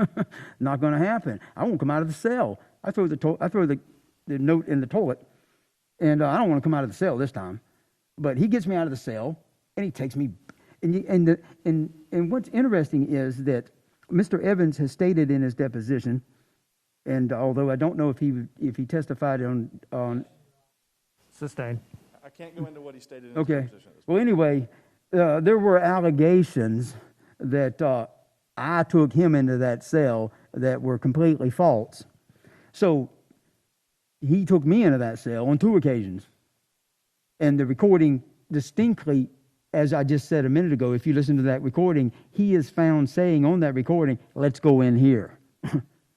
Not going to happen. I won't come out of the cell. I throw the note in the toilet, and I don't want to come out of the cell this time. But he gets me out of the cell, and he takes me. And what's interesting is that Mr. Evans has stated in his deposition, and although I don't know if he testified on Sustained. I can't go into what he stated in his okay. deposition. Well, anyway, there were allegations that I took him into that cell that were completely false. So he took me into that cell on 2 occasions. And the recording distinctly, as I just said a minute ago, if you listen to that recording, he is found saying on that recording, let's go in here.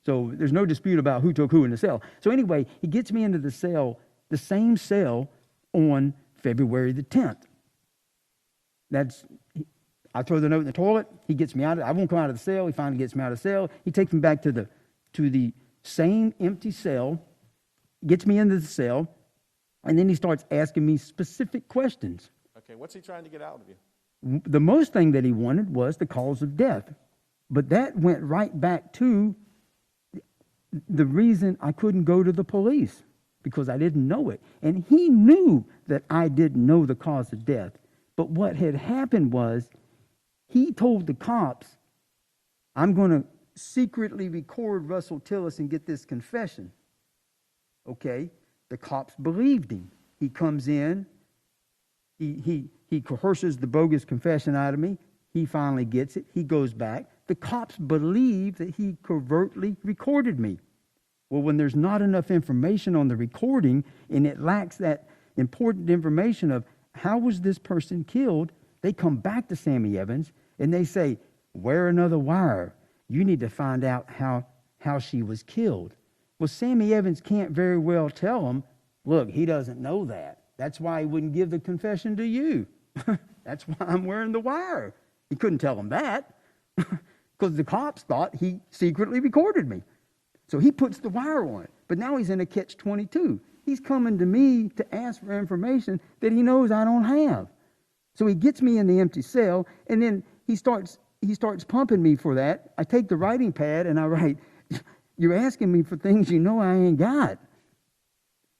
So there's no dispute about who took who in the cell. So anyway, he gets me into the cell, the same cell, on February the 10th. I throw the note in the toilet. He gets me out. I won't come out of the cell. He finally gets me out of the cell. He takes me back to the same empty cell, gets me into the cell, and then he starts asking me specific questions. Okay, what's he trying to get out of you? The most thing that he wanted was the cause of death. But that went right back to the reason I couldn't go to the police, because I didn't know it. And he knew that I didn't know the cause of death. But what had happened was he told the cops, I'm going to secretly record Russell Tillis and get this confession. Okay? The cops believed him. He comes in. He coerces the bogus confession out of me. He finally gets it. He goes back. The cops believe that he covertly recorded me. Well, when there's not enough information on the recording and it lacks that important information of how was this person killed, they come back to Sammy Evans and they say, wear another wire. You need to find out how she was killed. Well, Sammy Evans can't very well tell them, look, he doesn't know that. That's why he wouldn't give the confession to you. That's why I'm wearing the wire. He couldn't tell them that because the cops thought he secretly recorded me. So he puts the wire on it. But now he's in a catch-22. He's coming to me to ask for information that he knows I don't have. So he gets me in the empty cell, and then he starts pumping me for that. I take the writing pad and I write, you're asking me for things you know I ain't got.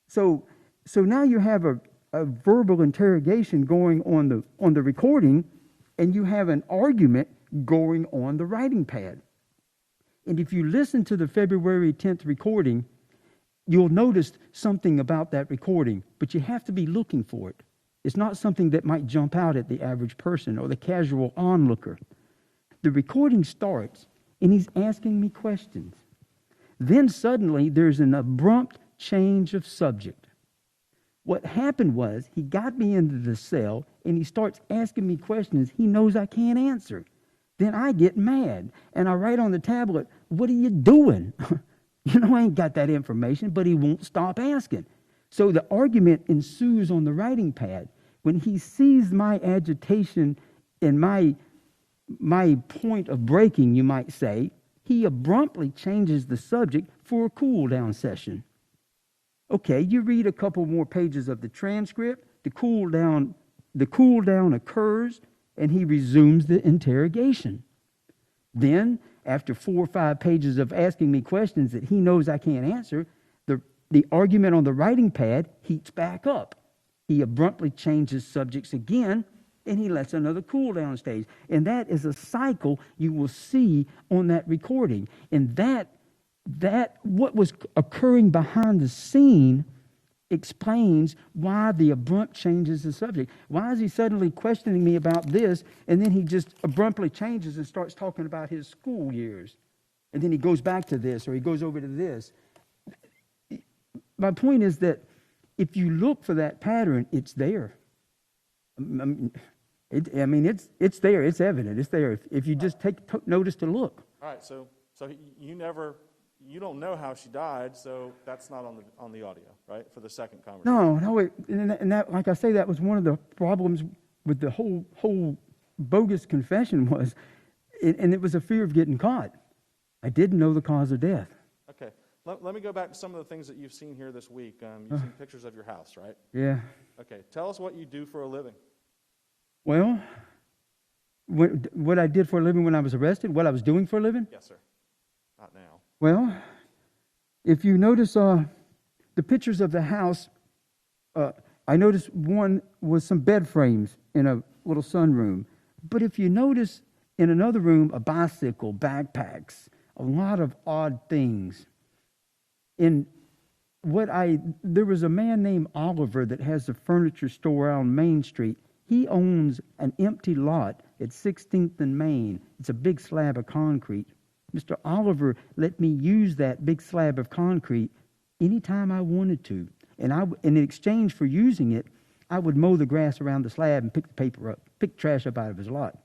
So now you have a verbal interrogation going on the recording, and you have an argument going on the writing pad. And if you listen to the February 10th recording, you'll notice something about that recording, but you have to be looking for it. It's not something that might jump out at the average person or the casual onlooker. The recording starts, and he's asking me questions. Then suddenly, there's an abrupt change of subject. What happened was, he got me into the cell, and he starts asking me questions he knows I can't answer. Then I get mad, and I write on the tablet, what are you doing? You know I ain't got that information, but he won't stop asking. So the argument ensues on the writing pad. When he sees my agitation and my point of breaking, you might say, he abruptly changes the subject for a cool-down session. Okay, you read a couple more pages of the transcript, the cool down occurs, and he resumes the interrogation. Then, after 4 or 5 pages of asking me questions that he knows I can't answer, the argument on the writing pad heats back up. He abruptly changes subjects again, and he lets another cool down stage. And that is a cycle you will see on that recording. And that that what was occurring behind the scene explains why the abrupt changes the subject. Why is he suddenly questioning me about this, and then he just abruptly changes and starts talking about his school years? And then he goes back to this, or he goes over to this. My point is that if you look for that pattern, it's there. It's there. It's evident. It's there. If you just take notice to look. All right, so you don't know how she died, so that's not on the audio, right? For the second conversation. No, and that, like I say, that was one of the problems with the whole bogus confession was, and it was a fear of getting caught. I didn't know the cause of death. Okay, let me go back to some of the things that you've seen here this week. You've seen pictures of your house, right? Yeah. Okay, tell us what you do for a living. Well, what I did for a living when I was arrested, what I was doing for a living? Yes, sir. Not now. Well, if you notice the pictures of the house, I noticed one was some bed frames in a little sunroom. But if you notice in another room, a bicycle, backpacks, a lot of odd things. There was a man named Oliver that has a furniture store out on Main Street. He owns an empty lot at 16th and Main. It's a big slab of concrete. Mr. Oliver let me use that big slab of concrete anytime I wanted to. And in exchange for using it, I would mow the grass around the slab and pick the paper up, pick trash up out of his lot.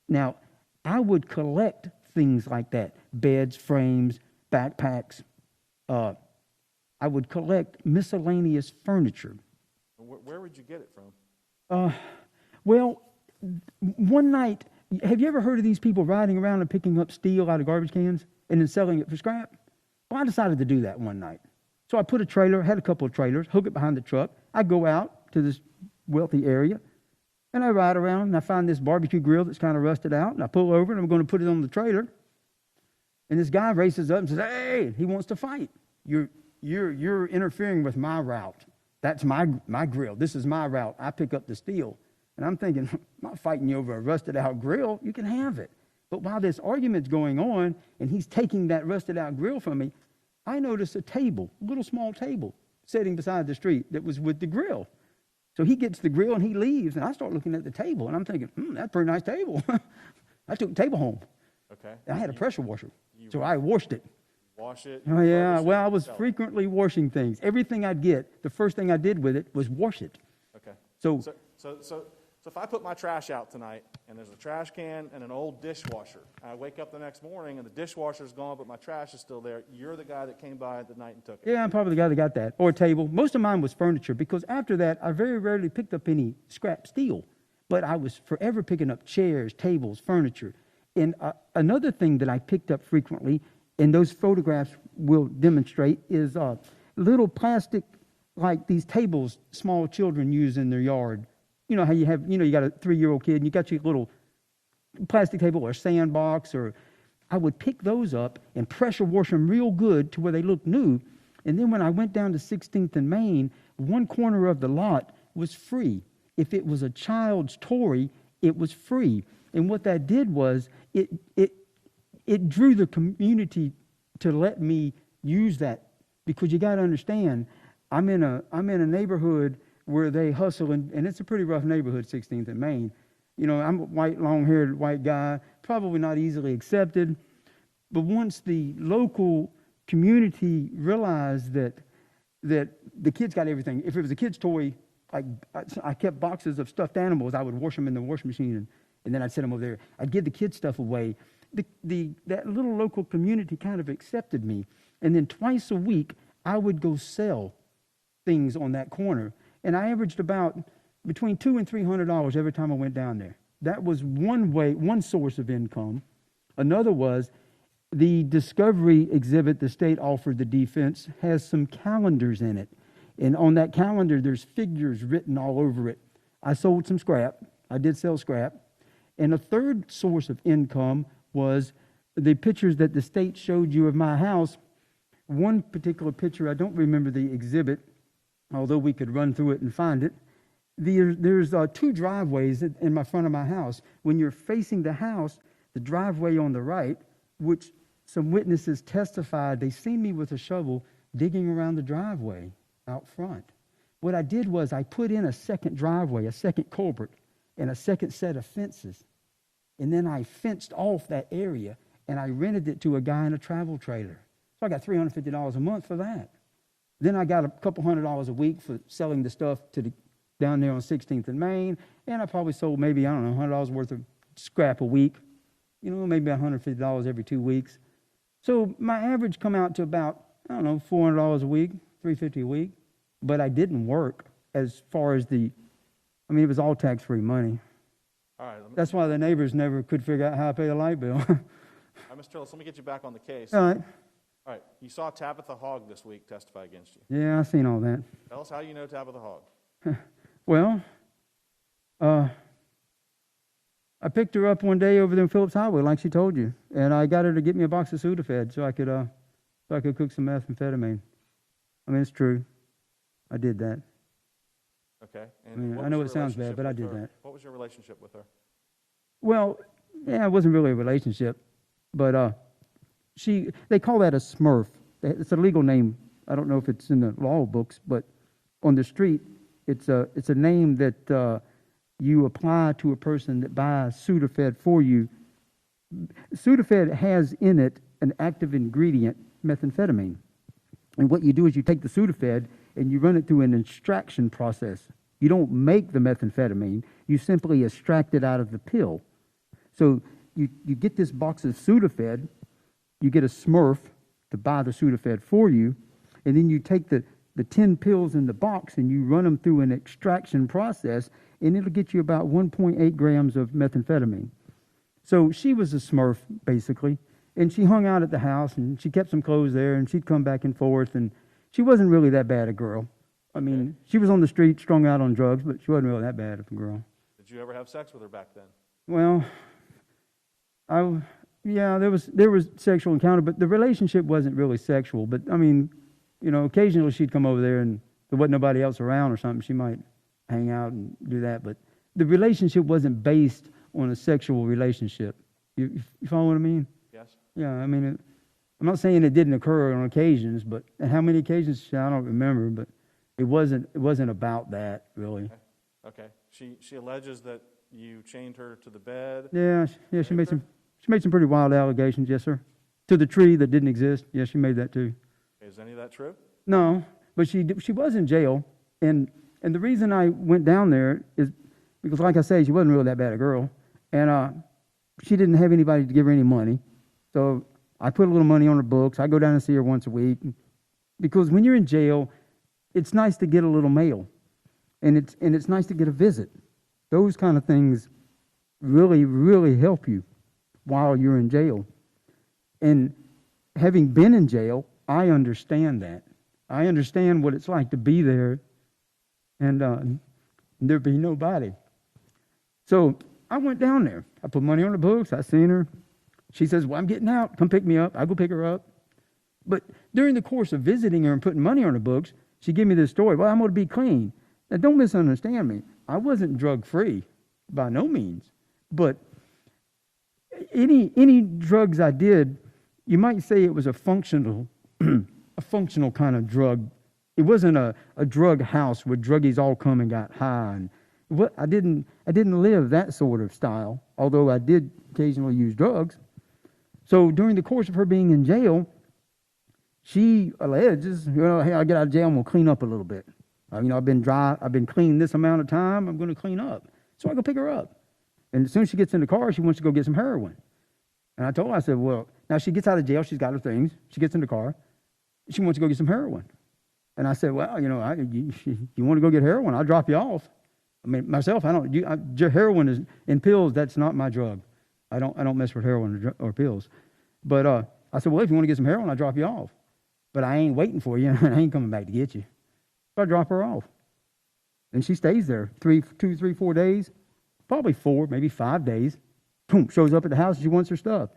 Now, I would collect things like that, beds, frames, backpacks. I would collect miscellaneous furniture. Where would you get it from? Well, one night, have you ever heard of these people riding around and picking up steel out of garbage cans and then selling it for scrap? Well, I decided to do that one night. So I put had a couple of trailers, hook it behind the truck. I go out to this wealthy area, and I ride around, and I find this barbecue grill that's kind of rusted out, and I pull over, and I'm going to put it on the trailer. And this guy races up and says, "Hey," he wants to fight. You're interfering with my route. That's my grill. This is my route. I pick up the steel. And I'm thinking, I'm not fighting you over a rusted out grill. You can have it. But while this argument's going on, and he's taking that rusted out grill from me, I notice a table, a little small table, sitting beside the street that was with the grill. So he gets the grill and he leaves, and I start looking at the table, and I'm thinking, that's a pretty nice table. I took the table home. Okay. And I had a pressure washer, so I washed it. Wash it? Oh, yeah. Well, I was frequently washing things. Everything I'd get, the first thing I did with it was wash it. Okay. So if I put my trash out tonight, and there's a trash can and an old dishwasher, I wake up the next morning and the dishwasher's gone, but my trash is still there, you're the guy that came by the night and took it? Yeah, I'm probably the guy that got that. Or a table. Most of mine was furniture, because after that, I very rarely picked up any scrap steel. But I was forever picking up chairs, tables, furniture. And another thing that I picked up frequently, and those photographs will demonstrate, is little plastic, like these tables small children use in their yard. You know how you got a 3-year-old kid and you got your little plastic table or a sandbox, or I would pick those up and pressure wash them real good to where they look new. And then when I went down to 16th and Main, one corner of the lot was free. If it was a child's toy, it was free. And what that did was it drew the community to let me use that, because you got to understand, I'm in a neighborhood where they hustle, and it's a pretty rough neighborhood, 16th and Main. You know, I'm a white, long-haired white guy, probably not easily accepted. But once the local community realized that the kids got everything, if it was a kid's toy, I kept boxes of stuffed animals, I would wash them in the washing machine, and then I'd set them over there. I'd give the kids stuff away. That little local community kind of accepted me. And then twice a week, I would go sell things on that corner. And I averaged about between $200 and $300 every time I went down there. That was one source of income. Another was the discovery exhibit the state offered the defense has some calendars in it. And on that calendar, there's figures written all over it. I sold some scrap. I did sell scrap. And a third source of income was the pictures that the state showed you of my house. One particular picture, I don't remember the exhibit, although we could run through it and find it. There's 2 driveways in my front of my house. When you're facing the house, the driveway on the right, which some witnesses testified they seen me with a shovel digging around the driveway out front. What I did was I put in a second driveway, a second culvert, and a second set of fences. And then I fenced off that area, and I rented it to a guy in a travel trailer. So I got $350 a month for that. Then I got a couple $100 a week for selling the stuff down there on 16th and Main, and I probably sold maybe, I don't know, $100 worth of scrap a week. You know, maybe $150 every 2 weeks. So my average come out to about, I don't know, $400 a week, $350 a week. But I didn't work as far as it was all tax-free money. All right. That's why the neighbors never could figure out how to pay the light bill. All right, Mr. Tillis, let me get you back on the case. All right. All right. You saw Tabitha Hogg this week testify against you. Yeah, I seen all that. Tell us how you know Tabitha Hogg. Well, I picked her up one day over there in Phillips Highway, like she told you, and I got her to get me a box of Sudafed so I could cook some methamphetamine. I mean, it's true. I did that. Okay. And I mean, what I know was it your sounds bad, relationship but I with did her? that. What was your relationship with her? Well, yeah, it wasn't really a relationship, but they call that a smurf. It's a legal name. I don't know if it's in the law books, but on the street, it's a name that you apply to a person that buys Sudafed for you. Sudafed has in it an active ingredient, methamphetamine. And what you do is you take the Sudafed and you run it through an extraction process. You don't make the methamphetamine, you simply extract it out of the pill. So you get this box of Sudafed, you get a Smurf to buy the Sudafed for you, and then you take the 10 pills in the box and you run them through an extraction process, and it'll get you about 1.8 grams of methamphetamine. So she was a Smurf, basically, and she hung out at the house, and she kept some clothes there, and she'd come back and forth, and she wasn't really that bad a girl. I mean, she was on the street, strung out on drugs, but she wasn't really that bad of a girl. Did you ever have sex with her back then? Well, there was sexual encounter, but the relationship wasn't really sexual. But I mean, occasionally she'd come over there and there wasn't nobody else around or something. She might hang out and do that, but the relationship wasn't based on a sexual relationship. You follow what I mean? Yes. Yeah, I mean, I'm not saying it didn't occur on occasions, but how many occasions, I don't remember, but it wasn't about that, really. Okay. She alleges that you chained her to the bed. Yeah, she made some pretty wild allegations, yes, sir. To the tree that didn't exist. Yes, she made that too. Is any of that true? No, but she was in jail, and the reason I went down there is because, like I say, she wasn't really that bad a girl, and she didn't have anybody to give her any money, so I put a little money on her books. I go down and see her once a week, because when you're in jail, it's nice to get a little mail, and it's nice to get a visit. Those kind of things really, really help you while you're in jail. And having been in jail, I understand that. I understand what it's like to be there and there be nobody. So I went down there. I put money on the books. I seen her. She says, well, I'm getting out. Come pick me up. I go pick her up. But during the course of visiting her and putting money on the books, she gave me this story. Well, I'm going to be clean. Now, don't misunderstand me. I wasn't drug-free by no means. But any drugs I did, you might say it was a functional kind of drug. It wasn't a drug house where druggies all come and got high. And I didn't live that sort of style, although I did occasionally use drugs. So during the course of her being in jail, she alleges, hey, I get out of jail and we'll clean up a little bit. I've been clean this amount of time, I'm going to clean up. So I go pick her up. And as soon as she gets in the car, she wants to go get some heroin. And I told her, I said, well, now she gets out of jail, she's got her things, she gets in the car, she wants to go get some heroin. And I said, well, you want to go get heroin, I'll drop you off. I mean, myself, heroin is, in pills, that's not my drug. I don't mess with heroin or pills. But I said, well, if you want to get some heroin, I'll drop you off. But I ain't waiting for you, and I ain't coming back to get you. So I drop her off. And she stays there 2, 3, 4 days, probably 4, maybe 5 days. Boom, shows up at the house, she wants her stuff.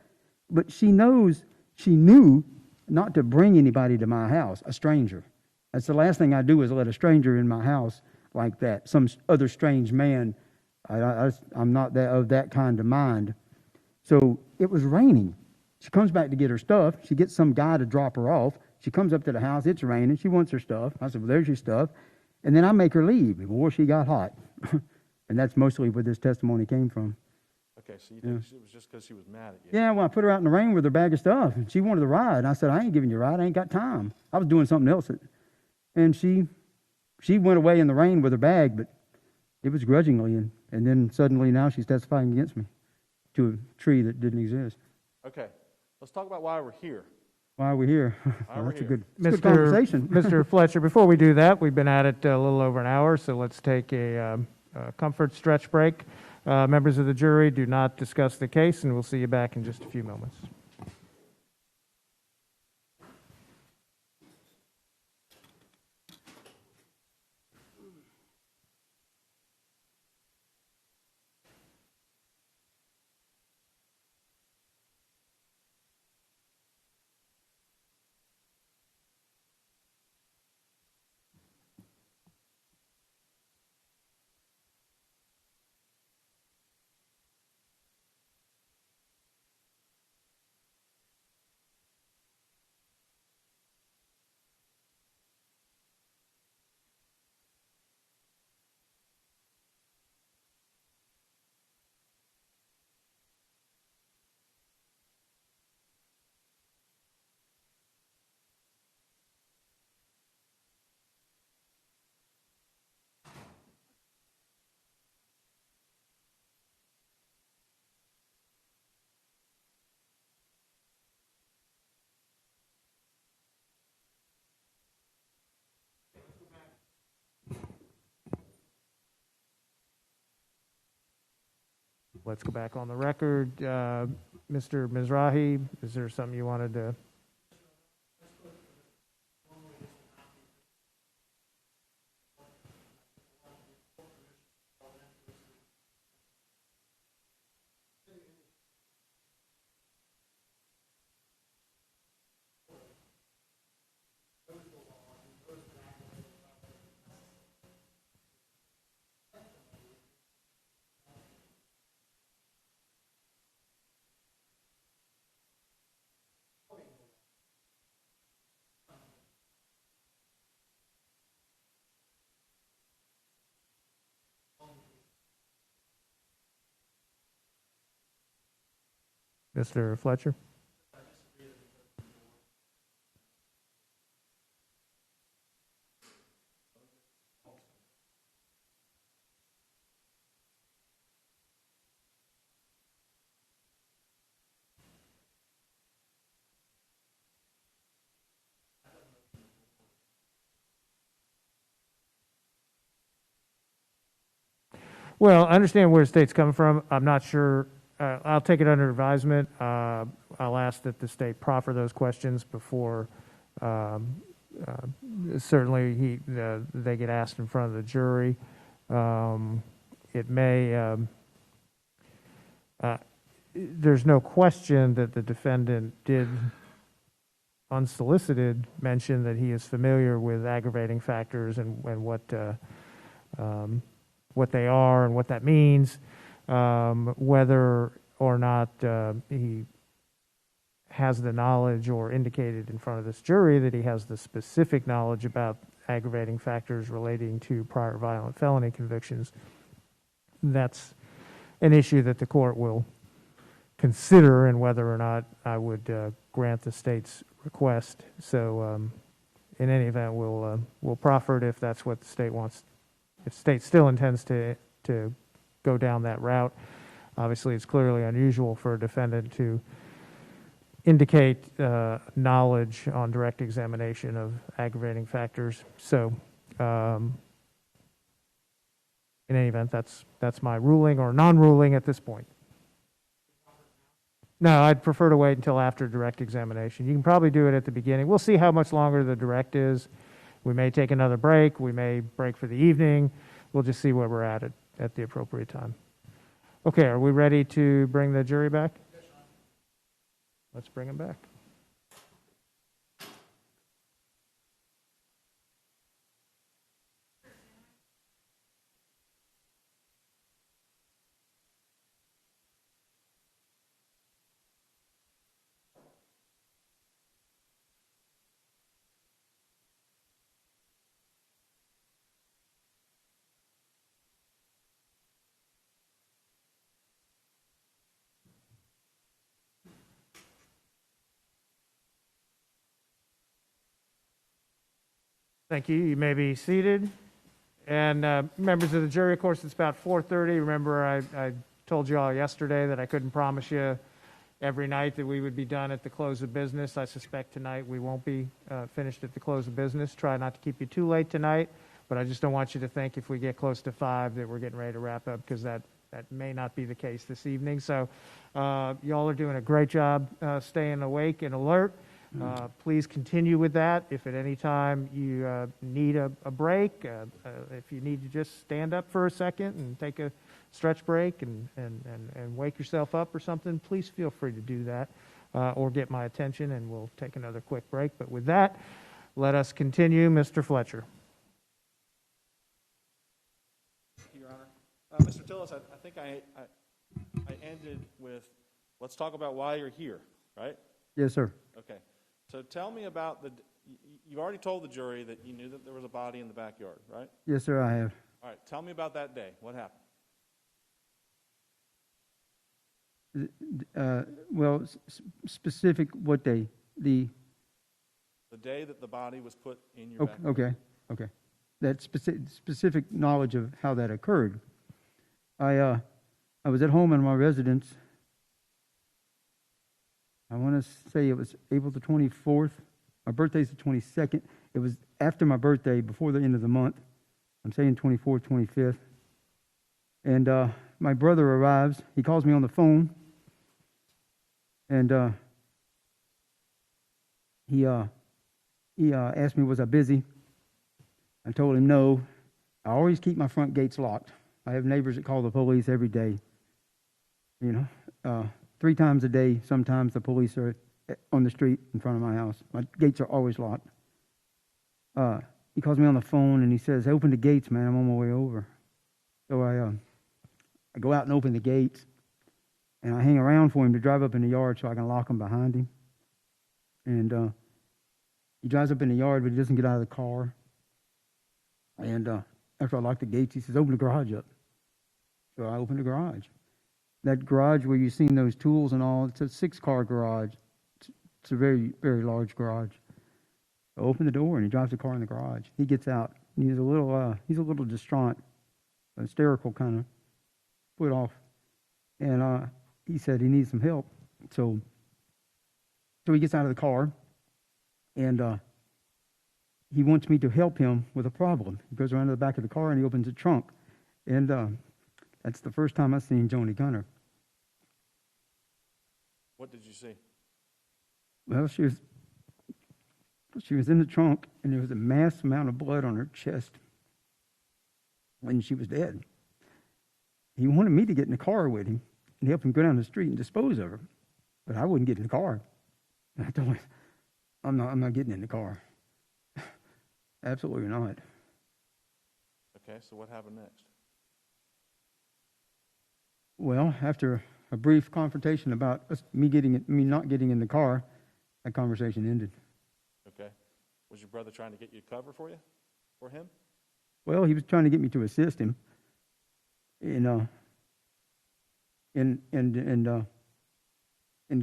But she knew not to bring anybody to my house, a stranger. That's the last thing I do is let a stranger in my house like that, some other strange man. I'm not of that kind of mind. So it was raining. She comes back to get her stuff. She gets some guy to drop her off. She comes up to the house. It's raining. She wants her stuff. I said, well, there's your stuff. And then I make her leave. Boy, she got hot. And that's mostly where this testimony came from. Okay, so you think it was just because she was mad at you? Yeah, well, I put her out in the rain with her bag of stuff, and she wanted to ride. And I said, I ain't giving you a ride. I ain't got time. I was doing something else. And she went away in the rain with her bag, but it was grudgingly. And then suddenly now she's testifying against me to a tree that didn't exist. Okay, let's talk about why we're here. Why are we here? Why we're That's a here. good conversation. Mr. Fletcher, before we do that, we've been at it a little over an hour, so let's take a comfort stretch break. Members of the jury, do not discuss the case, and we'll see you back in just a few moments. Let's go back on the record. Mr. Mizrahi, is there something you wanted to? Mr. Fletcher? Well, I understand where the state's coming from. I'm not sure. I'll take it under advisement. I'll ask that the state proffer those questions before, certainly they get asked in front of the jury. It may, there's no question that the defendant did, unsolicited, mention that he is familiar with aggravating factors and what they are and what that means. Whether or not he has the knowledge or indicated in front of this jury that he has the specific knowledge about aggravating factors relating to prior violent felony convictions, that's an issue that the court will consider, and whether or not I would grant the state's request. So in any event, we'll proffer it if that's what the state wants. If the state still intends to go down that route. Obviously, it's clearly unusual for a defendant to indicate knowledge on direct examination of aggravating factors. So in any event, that's my ruling or non-ruling at this point. No, I'd prefer to wait until after direct examination. You can probably do it at the beginning. We'll see how much longer the direct is. We may take another break. We may break for the evening. We'll just see where we're at the appropriate time. Okay, are we ready to bring the jury back? Let's bring them back. Thank you. You may be seated. And members of the jury, of course, it's about 4:30. Remember, I told you all yesterday that I couldn't promise you every night that we would be done at the close of business. I suspect tonight we won't be finished at the close of business. Try not to keep you too late tonight, but I just don't want you to think if we get close to 5 that we're getting ready to wrap up, because that may not be the case this evening. So y'all are doing a great job staying awake and alert. Please continue with that. If at any time you need a break, if you need to just stand up for a second and take a stretch break and wake yourself up or something, please feel free to do that, or get my attention and we'll take another quick break. But with that, let us continue. Mr. Fletcher. Your Honor. Mr. Tillis, I think I ended with, let's talk about why you're here, right? Yes, sir. Okay. So tell me about you already told the jury that you knew that there was a body in the backyard, right? Yes, sir, I have. All right. Tell me about that day. What happened? Well, specific what day? The day that the body was put in your backyard. Okay. That specific knowledge of how that occurred. I was at home in my residence. I want to say it was April the 24th. My birthday's the 22nd. It was after my birthday, before the end of the month. I'm saying 24th, 25th. And my brother arrives. He calls me on the phone. And he asked me, was I busy? I told him no. I always keep my front gates locked. I have neighbors that call the police every day. 3 times a day, sometimes the police are on the street in front of my house. My gates are always locked. He calls me on the phone and he says, open the gates, man, I'm on my way over. So I go out and open the gates, and I hang around for him to drive up in the yard so I can lock them behind him. And he drives up in the yard, but he doesn't get out of the car. And after I lock the gates, he says, open the garage up. So I open the garage. That garage where you've seen those tools and all, it's a 6-car garage. It's a very, very large garage. I open the door and he drives the car in the garage. He gets out. And he's a little distraught, hysterical kind of, put off. And he said he needs some help. So he gets out of the car and he wants me to help him with a problem. He goes around to the back of the car and he opens the trunk. And that's the first time I've seen Joni Gunter. What did you see? Well, she was in the trunk, and there was a mass amount of blood on her chest when she was dead. He wanted me to get in the car with him and help him go down the street and dispose of her, but I wouldn't get in the car. And I told him, I'm not getting in the car. Absolutely not. Okay, so what happened next? Well, after a brief confrontation about me not getting in the car, that conversation ended. Okay. Was your brother trying to get you to cover for him? Well, he was trying to get me to assist him in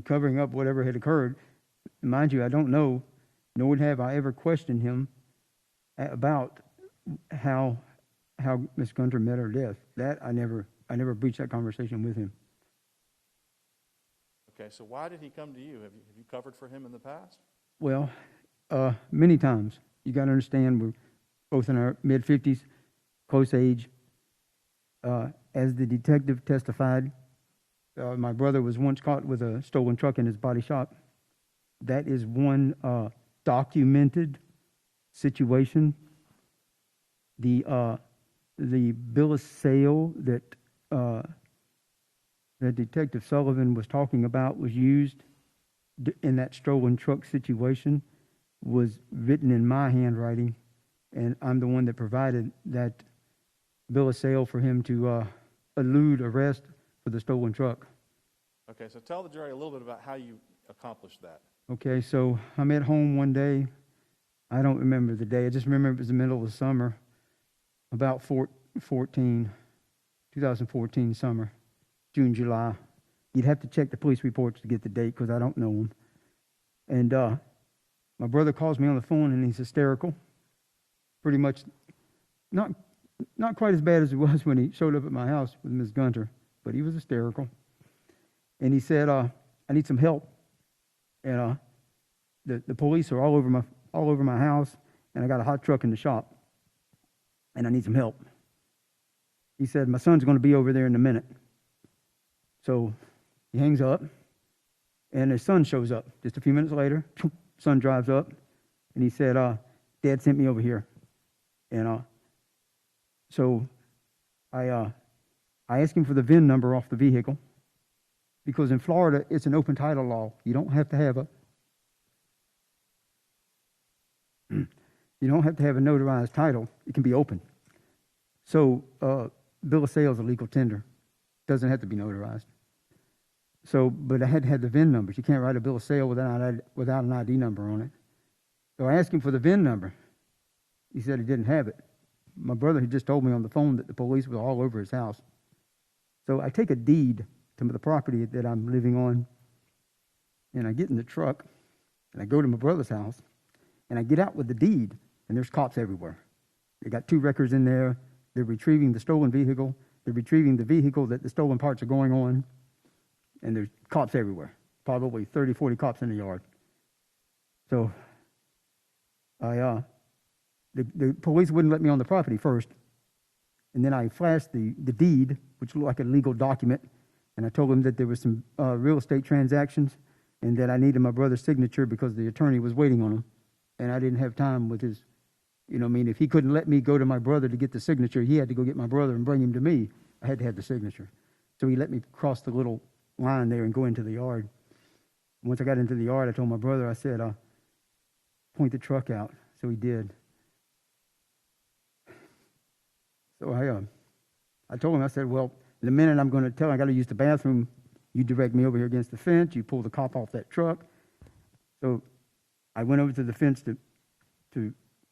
covering up whatever had occurred. Mind you, I don't know, nor have I ever questioned him about how Miss Gunter met her death. That I never breached that conversation with him. Okay, so why did he come to you? Have you covered for him in the past? Well, many times. You got to understand, we're both in our mid-50s, close age. As the detective testified, my brother was once caught with a stolen truck in his body shop. That is one documented situation. The bill of sale that Detective Sullivan was talking about was used in that stolen truck situation, was written in my handwriting, and I'm the one that provided that bill of sale for him to elude arrest for the stolen truck. Okay, so tell the jury a little bit about how you accomplished that. Okay, so I'm at home one day. I don't remember the day. I just remember it was the middle of the summer, about 2014 summer, June, July. You'd have to check the police reports to get the date because I don't know them. And my brother calls me on the phone and he's hysterical. pretty much not quite as bad as it was when he showed up at my house with Ms. Gunter, but he was hysterical. And he said, I need some help. And the police are all over my house, and I got a hot truck in the shop, and I need some help. He said, my son's going to be over there in a minute. So he hangs up, and his son shows up just a few minutes later. Son drives up, and he said, Dad sent me over here. And so I asked him for the VIN number off the vehicle, because in Florida, it's an open title law. You don't have to have a notarized title. It can be open. So bill of sale is a legal tender. Doesn't have to be notarized. So, but I had to have the VIN numbers. You can't write a bill of sale without an ID number on it. So I asked him for the VIN number. He said he didn't have it. My brother had just told me on the phone that the police were all over his house. So I take a deed to the property that I'm living on, and I get in the truck, and I go to my brother's house, and I get out with the deed, and there's cops everywhere. They got 2 records in there. They're retrieving the stolen vehicle. They're retrieving the vehicle that the stolen parts are going on, and there's cops everywhere, probably 30, 40 cops in the yard. So the police wouldn't let me on the property first, and then I flashed the deed, which looked like a legal document, and I told him that there was some real estate transactions and that I needed my brother's signature because the attorney was waiting on him, and I didn't have time with his, if he couldn't let me go to my brother to get the signature, he had to go get my brother and bring him to me. I had to have the signature. So he let me cross the little line there and go into the yard. Once I got into the yard, I told my brother, I said, point the truck out. So he did. So I told him, I said, well, the minute I'm going to tell him I got to use the bathroom, you direct me over here against the fence, you pull the cop off that truck. So I went over to the fence to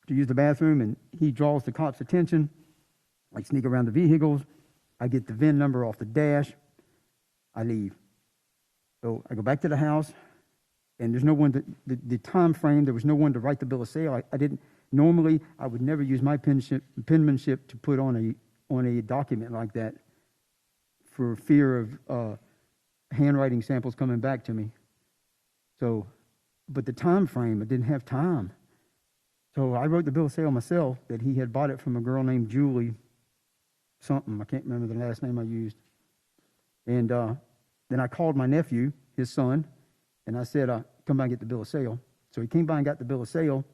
use the bathroom, and he draws the cop's attention. I sneak around the vehicles. I get the VIN number off the dash. I leave. So I go back to the house, and there's no one the time frame, there was no one to write the bill of sale. I didn't, normally I would never use my penmanship to put on a document like that for fear of handwriting samples coming back to me. So, but the time frame, I didn't have time. So I wrote the bill of sale myself that he had bought it from a girl named Julie something. I can't remember the last name I used. And then I called my nephew, his son, and I said, come by and get the bill of sale. So he came by and got the bill of sale,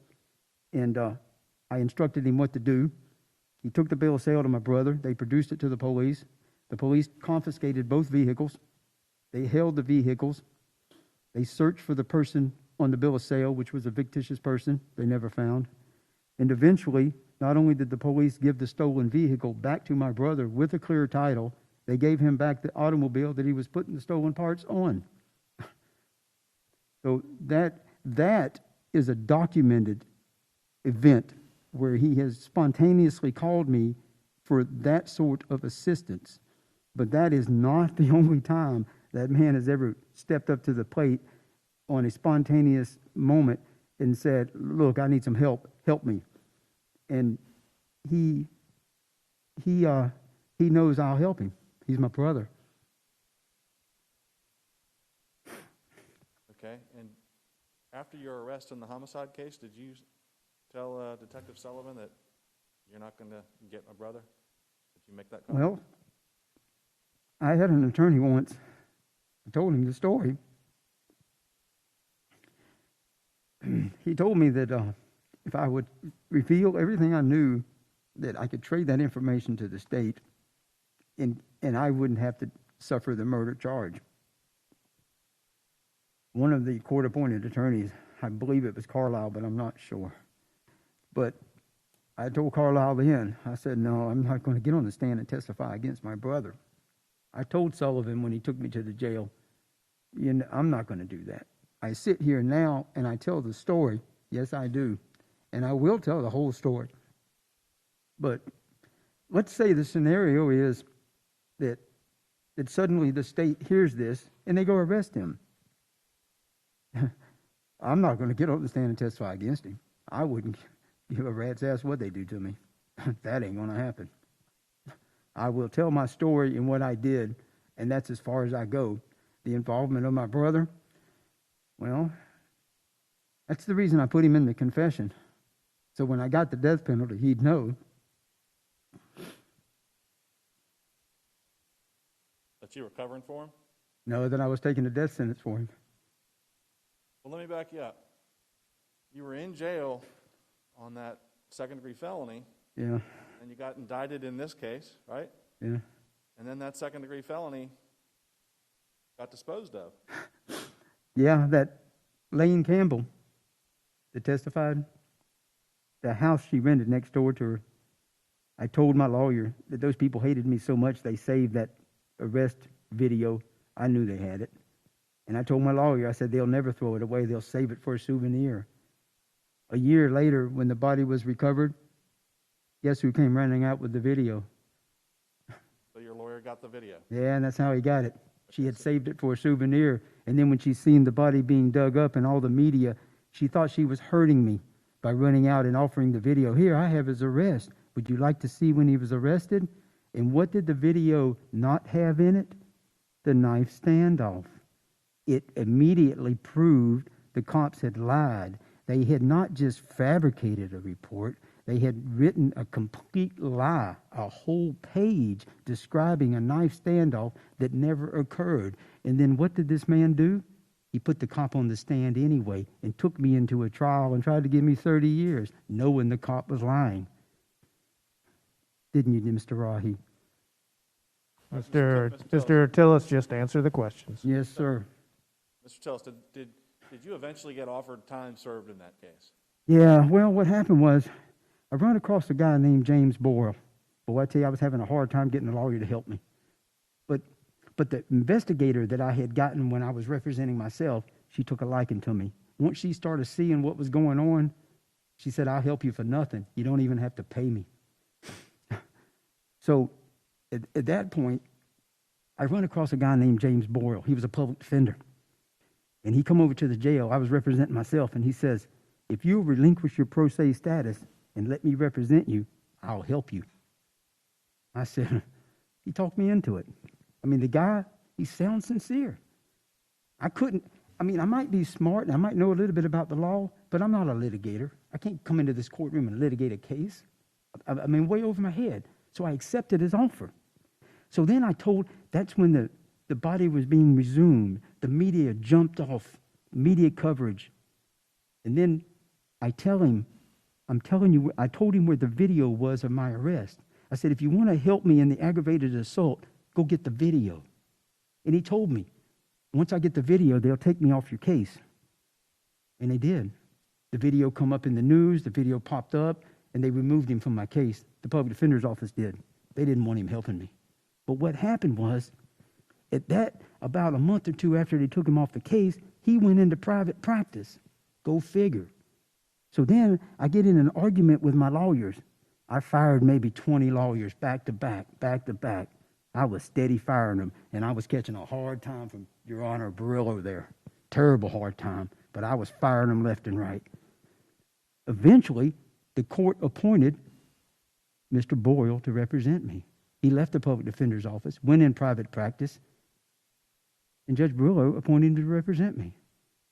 and I instructed him what to do. He took the bill of sale to my brother. They produced it to the police. The police confiscated both vehicles. They held the vehicles. They searched for the person on the bill of sale, which was a fictitious person they never found. And eventually, not only did the police give the stolen vehicle back to my brother with a clear title, they gave him back the automobile that he was putting the stolen parts on. So that is a documented event where he has spontaneously called me for that sort of assistance. But that is not the only time that man has ever stepped up to the plate on a spontaneous moment and said, look, I need some help me. And he knows I'll help him. He's my brother. Okay, and after your arrest in the homicide case, did you tell Detective Sullivan that you're not going to get my brother? Did you make that comment? Well, I had an attorney once. I told him the story. He told me that if I would reveal everything I knew, that I could trade that information to the state, and I wouldn't have to suffer the murder charge. One of the court-appointed attorneys, I believe it was Carlisle, but I'm not sure. But I told Carlisle then, I said, no, I'm not going to get on the stand and testify against my brother. I told Sullivan when he took me to the jail, I'm not going to do that. I sit here now and I tell the story. Yes, I do. And I will tell the whole story. But let's say the scenario is that suddenly the state hears this and they go arrest him. I'm not going to get on the stand and testify against him. I wouldn't. Give a rat's ass what they do to me. That ain't gonna happen. I will tell my story and what I did, and that's as far as I go. The involvement of my brother, well, that's the reason I put him in the confession. So when I got the death penalty, he'd know. That you were covering for him? Know that I was taking the death sentence for him. Well, let me back you up. You were in jail on that second-degree felony, Yeah, and you got indicted in this case, right? yeah. And then that second-degree felony got disposed of. Yeah, that Lane Campbell that testified, the house she rented next door to her, I told my lawyer that those people hated me so much they saved that arrest video. I knew they had it. And I told my lawyer, I said, they'll never throw it away. They'll save it for a souvenir. A year later, when the body was recovered, guess who came running out with the video? So your lawyer got the video. Yeah, and that's how he got it. She had saved it for a souvenir. And then when she seen the body being dug up in all the media, she thought she was hurting me by running out and offering the video. Here, I have his arrest. Would you like to see when he was arrested? And what did the video not have in it? The knife standoff. It immediately proved the cops had lied. They had not just fabricated a report, they had written a complete lie, a whole page describing a knife standoff that never occurred. And then what did this man do? He put the cop on the stand anyway and took me into a trial and tried to give me 30 years, knowing the cop was lying. Didn't you, Mr. Rahi? Mr. Tillis, just answer the questions. Yes, sir. Mr. Tillis, did you eventually get offered time served in that case? Yeah, well, what happened was I run across a guy named James Boyle. Boy, I tell you, I was having a hard time getting a lawyer to help me. But the investigator that I had gotten when I was representing myself, she took a liking to me. Once she started seeing what was going on, she said, I'll help you for nothing. You don't even have to pay me. So at that point, I run across a guy named James Boyle. He was a public defender. And he come over to the jail. I was representing myself, and he says, if you relinquish your pro se status and let me represent you, I'll help you. I said, he talked me into it. I mean, the guy, he sounds sincere. I might be smart and I might know a little bit about the law, but I'm not a litigator. I can't come into this courtroom and litigate a case. I mean, way over my head. So I accepted his offer. So then that's when the body was being resumed. The media jumped off, media coverage. And then I told him where the video was of my arrest. I said, if you want to help me in the aggravated assault, go get the video. And he told me, once I get the video, they'll take me off your case. And they did. The video come up in the news, the video popped up, and they removed him from my case. The public defender's office did. They didn't want him helping me. But what happened was, about a month or two after they took him off the case, he went into private practice. Go figure. So then I get in an argument with my lawyers. I fired maybe 20 lawyers back to back. I was steady firing them, and I was catching a hard time from Your Honor Barillo there. Terrible hard time, but I was firing them left and right. Eventually, the court appointed Mr. Boyle to represent me. He left the public defender's office, went in private practice, and Judge Barillo appointed him to represent me.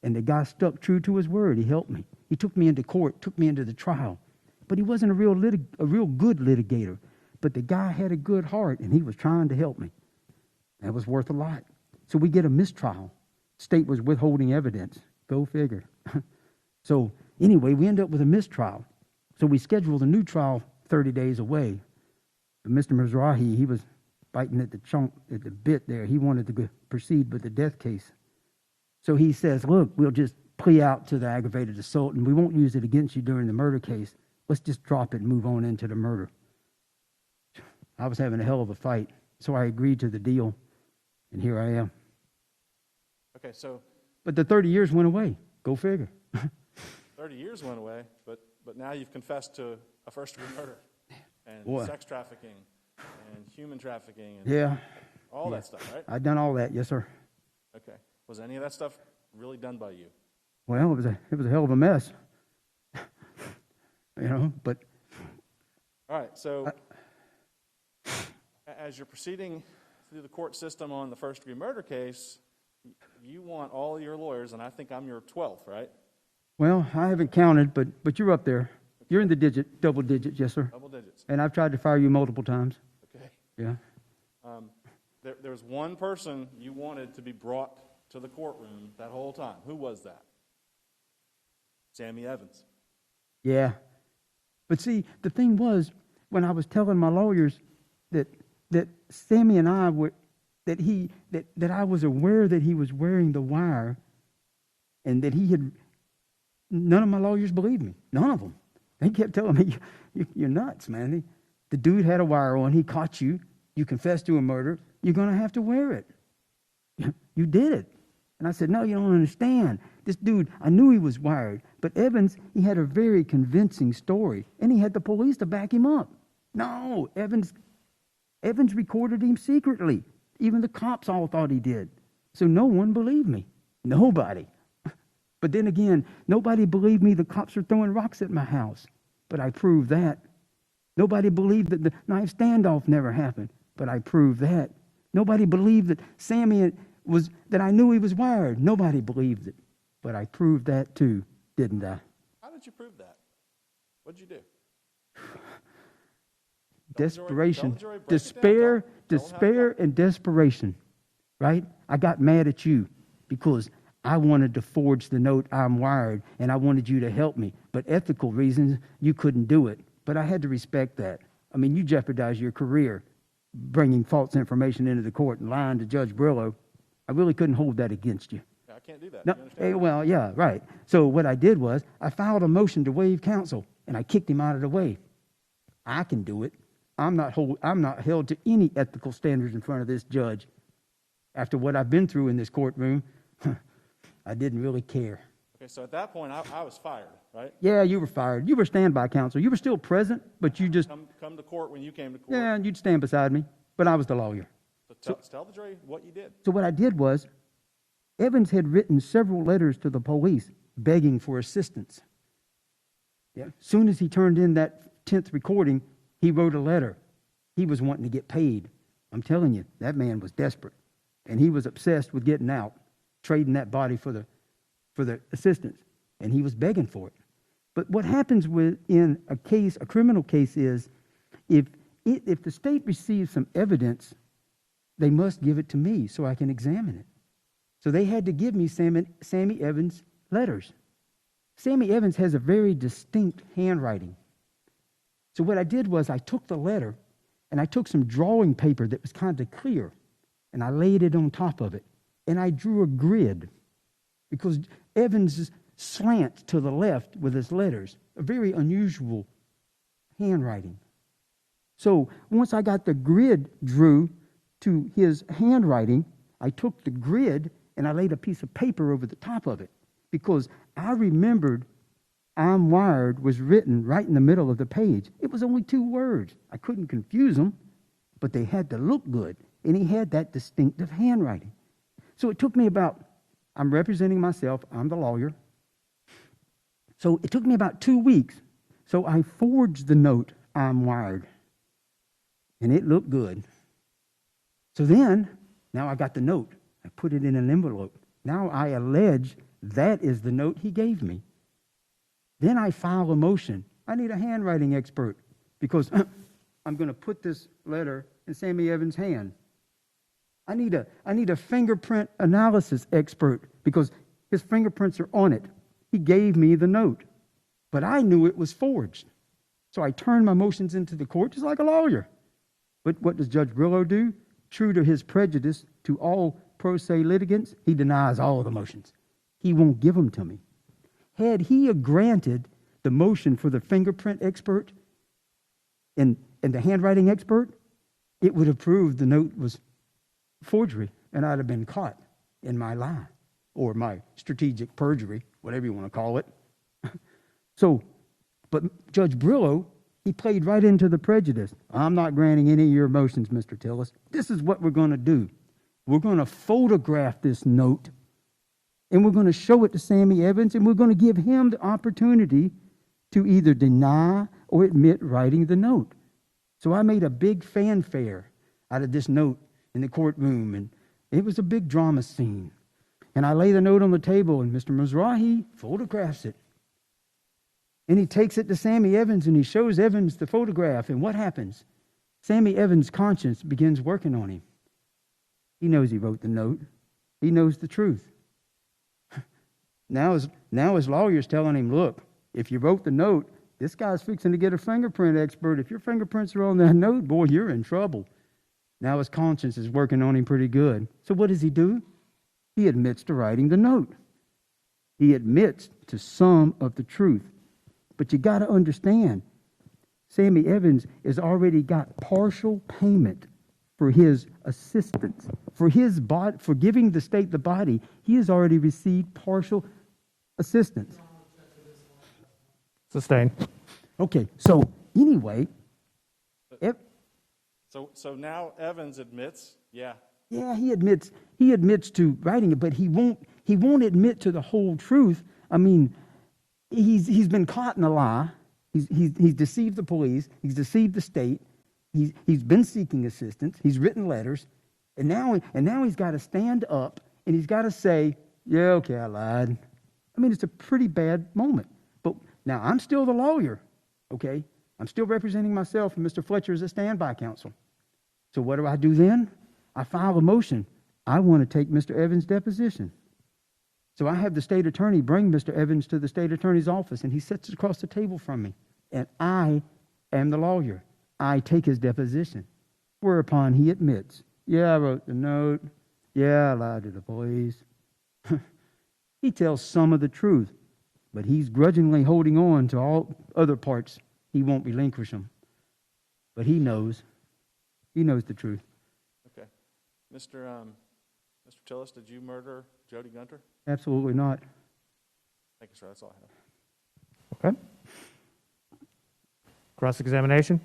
And the guy stuck true to his word. He helped me. He took me into court, took me into the trial. But he wasn't a real good litigator. But the guy had a good heart, and he was trying to help me. That was worth a lot. So we get a mistrial. State was withholding evidence. Go figure. So anyway, we end up with a mistrial. So we scheduled a new trial 30 days away. But Mr. Mizrahi, he was biting at the bit there. He wanted to proceed with the death case. So he says, look, we'll just plea out to the aggravated assault, and we won't use it against you during the murder case. Let's just drop it and move on into the murder. I was having a hell of a fight, so I agreed to the deal, and here I am. Okay, so... But the 30 years went away. Go figure. 30 years went away, but now you've confessed to a first-degree murder and Boy. Sex trafficking and human trafficking and all that stuff, right? I've done all that, yes, sir. Okay. Was any of that stuff really done by you? Well, it was a hell of a mess. But All right, so as you're proceeding through the court system on the first-degree murder case, you want all your lawyers, and I think I'm your 12th, right? well, I haven't counted, but you're up there. You're in the double digits, yes, sir. Double digits. And I've tried to fire you multiple times. Okay. Yeah. There's one person you wanted to be brought to the courtroom that whole time. Who was that? Sammy Evans. Yeah. But see, the thing was, when I was telling my lawyers that Sammy and I were, that I was aware that he was wearing the wire, and that he had, none of my lawyers believed me. None of them. They kept telling me, you're nuts, man. The dude had a wire on. He caught you. You confessed to a murder. You're going to have to wear it. You did it. And I said, no, you don't understand. This dude, I knew he was wired. But Evans, he had a very convincing story. And he had the police to back him up. No, Evans recorded him secretly. Even the cops all thought he did. So no one believed me. Nobody. But then again, nobody believed me the cops were throwing rocks at my house. But I proved that. Nobody believed that the knife standoff never happened. But I proved that. Nobody believed that that I knew he was wired. Nobody believed it. But I proved that too, didn't I? How did you prove that? What did you do? Desperation. Tell the jury, break it Despair, down. Tell them how it despair happened. and desperation, right? I got mad at you because I wanted to forge the note, I'm wired, and I wanted you to help me. But ethical reasons, you couldn't do it. But I had to respect that. I mean, you jeopardized your career bringing false information into the court and lying to Judge Brillo. I really couldn't hold that against you. Yeah, I can't do that. No, You understand? well, yeah, right. So what I did was I filed a motion to waive counsel, and I kicked him out of the way. I can do it. I'm not held to any ethical standards in front of this judge. After what I've been through in this courtroom, I didn't really care. Okay, so at that point, I was fired, right? Yeah, you were fired. You were standby counsel. You were still present, but you just, Come to court when you came to court. yeah, you'd stand beside me. But I was the lawyer. So tell the jury what you did. So what I did was, Evans had written several letters to the police begging for assistance. Yeah. Soon as he turned in that 10th recording, he wrote a letter. He was wanting to get paid. I'm telling you, that man was desperate. And he was obsessed with getting out, trading that body for the assistance. And he was begging for it. But what happens in a criminal case is, if the state receives some evidence, they must give it to me so I can examine it. So they had to give me Sammy Evans' letters. Sammy Evans has a very distinct handwriting. So what I did was I took the letter and I took some drawing paper that was kind of clear and I laid it on top of it. And I drew a grid because Evans slants to the left with his letters, a very unusual handwriting. So once I got the grid drew to his handwriting, I took the grid and I laid a piece of paper over the top of it because I remembered I'm wired was written right in the middle of the page. It was only 2 words. I couldn't confuse them, but they had to look good. And he had that distinctive handwriting. So it took me I'm representing myself, I'm the lawyer. So it took me about 2 weeks. So I forged the note, I'm wired. And it looked good. So then, now I got the note. I put it in an envelope. Now I allege that is the note he gave me. Then I file a motion. I need a handwriting expert because I'm going to put this letter in Sammy Evans' hand. I need a fingerprint analysis expert because his fingerprints are on it. He gave me the note, but I knew it was forged. So I turned my motions into the court just like a lawyer. But what does Judge Brillo do? True to his prejudice to all pro se litigants, he denies all of the motions. He won't give them to me. Had he granted the motion for the fingerprint expert and the handwriting expert, it would have proved the note was forgery, and I'd have been caught in my lie or my strategic perjury, whatever you want to call it. But Judge Brillo, he played right into the prejudice. I'm not granting any of your motions, Mr. Tillis. This is what we're going to do. We're going to photograph this note, and we're going to show it to Sammy Evans, and we're going to give him the opportunity to either deny or admit writing the note. So I made a big fanfare out of this note in the courtroom, and it was a big drama scene. And I lay the note on the table, and Mr. Mizrahi photographs it. And he takes it to Sammy Evans, and he shows Evans the photograph. And what happens? Sammy Evans' conscience begins working on him. He knows he wrote the note. He knows the truth. Now his lawyer's telling him, look, if you wrote the note, this guy's fixing to get a fingerprint expert. If your fingerprints are on that note, boy, you're in trouble. Now his conscience is working on him pretty good. So what does he do? He admits to writing the note. He admits to some of the truth. But you got to understand, Sammy Evans has already got partial payment for his assistance. For giving the state the body, he has already received partial assistance. Sustained. Okay, so anyway, So now Evans admits, yeah, he admits to writing it, but he won't admit to the whole truth. I mean, he's been caught in a lie. He's deceived the police. He's deceived the state. He's been seeking assistance. He's written letters, and now he's got to stand up and he's got to say, yeah, okay, I lied. I mean, it's a pretty bad moment. But now I'm still the lawyer, okay? I'm still representing myself and Mr. Fletcher as a standby counsel. So what do I do then? I file a motion. I want to take Mr. Evans' deposition. So I have the state attorney bring Mr. Evans to the state attorney's office, and he sits across the table from me. And I am the lawyer. I take his deposition, whereupon he admits, yeah, I wrote the note. Yeah, I lied to the police. He tells some of the truth, but he's grudgingly holding on to all other parts. He won't relinquish them. But he knows. He knows the truth. okay. Mr. Tillis, did you murder Joni Gunter? Absolutely not. Thank you, sir. That's all I have. Okay. Cross-examination.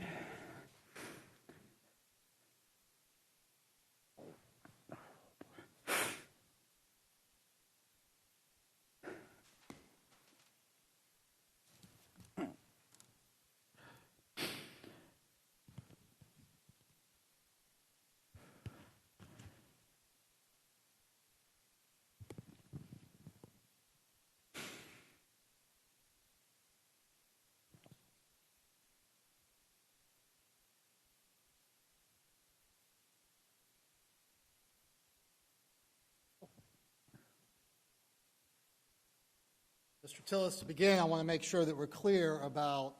Mr. Tillis, to begin, I want to make sure that we're clear about,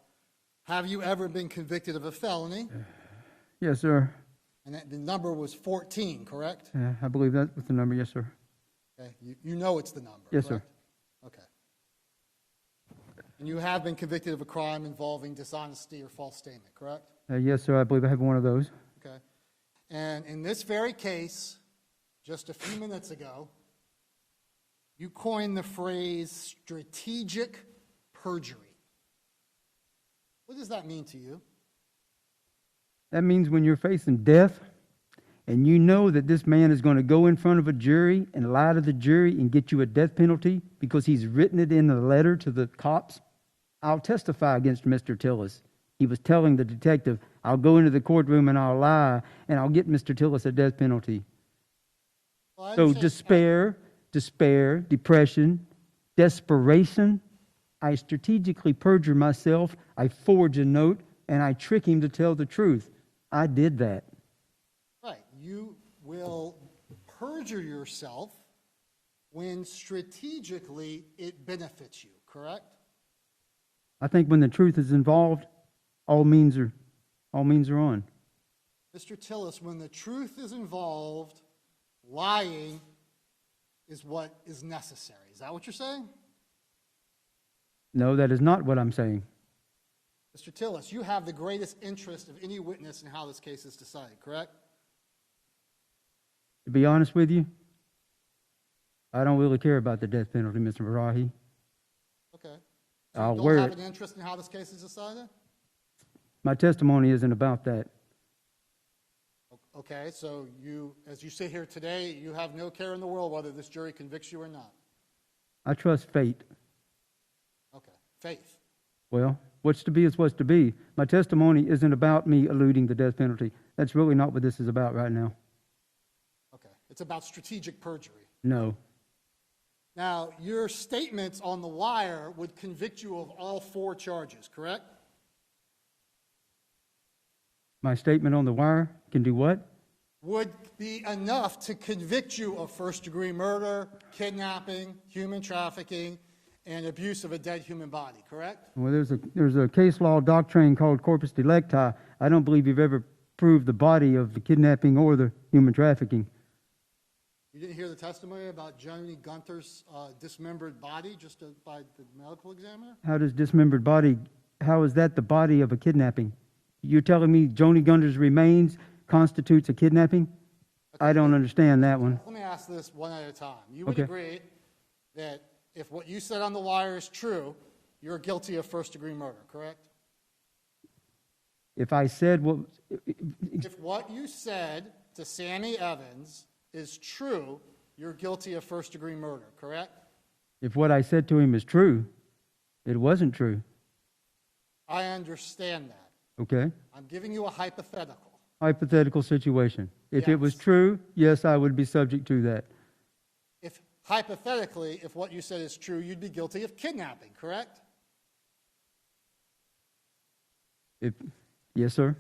have you ever been convicted of a felony? Yes, sir. And the number was 14, correct? I believe that was the number. Yes, sir. Okay. You know it's the number, Yes, correct? sir. Okay. And you have been convicted of a crime involving dishonesty or false statement, correct? Yes, sir. I believe I have one of those. Okay. And in this very case, just a few minutes ago, you coined the phrase strategic perjury. What does that mean to you? That means when you're facing death and you know that this man is going to go in front of a jury and lie to the jury and get you a death penalty because he's written it in a letter to the cops, I'll testify against Mr. Tillis. He was telling the detective, I'll go into the courtroom and I'll lie and I'll get Mr. Tillis a death penalty. Well, So despair, depression, desperation. I strategically perjure myself. I forge a note and I trick him to tell the truth. I did that. Right. You will perjure yourself when strategically it benefits you, correct? I think when the truth is involved, all means are on. Mr. Tillis, when the truth is involved, lying is what is necessary. Is that what you're saying? No, that is not what I'm saying. Mr. Tillis, you have the greatest interest of any witness in how this case is decided, correct? To be honest with you, I don't really care about the death penalty, Mr. Marahi. Okay. So I'll you wear don't have it. an interest in how this case is decided? My testimony isn't about that. Okay, so you, as you sit here today, you have no care in the world whether this jury convicts you or not. I trust fate. Okay, faith. Well, what's to be is what's to be. My testimony isn't about me eluding the death penalty. That's really not what this is about right now. Okay. It's about strategic perjury. No. Now, your statements on the wire would convict you of all 4 charges, correct? My statement on the wire can do what? Would be enough to convict you of first-degree murder, kidnapping, human trafficking, and abuse of a dead human body, correct? Well, there's a case law doctrine called corpus delicti. I don't believe you've ever proved the body of the kidnapping or the human trafficking. You didn't hear the testimony about Joni Gunter's dismembered body just by the medical examiner? How is that the body of a kidnapping? You're telling me Joni Gunter's remains constitutes a kidnapping? Okay. I don't understand that one. Let me ask this one at a time. You would Okay. agree that if what you said on the wire is true, you're guilty of first-degree murder, correct? If I said what... If what you said to Sammy Evans is true, you're guilty of first-degree murder, correct? If what I said to him is true, it wasn't true. I understand that. Okay? I'm giving you a hypothetical. Hypothetical situation. If it was Yes. true, yes, I would be subject to that. If hypothetically, if what you said is true, you'd be guilty of kidnapping, correct? Yes, sir.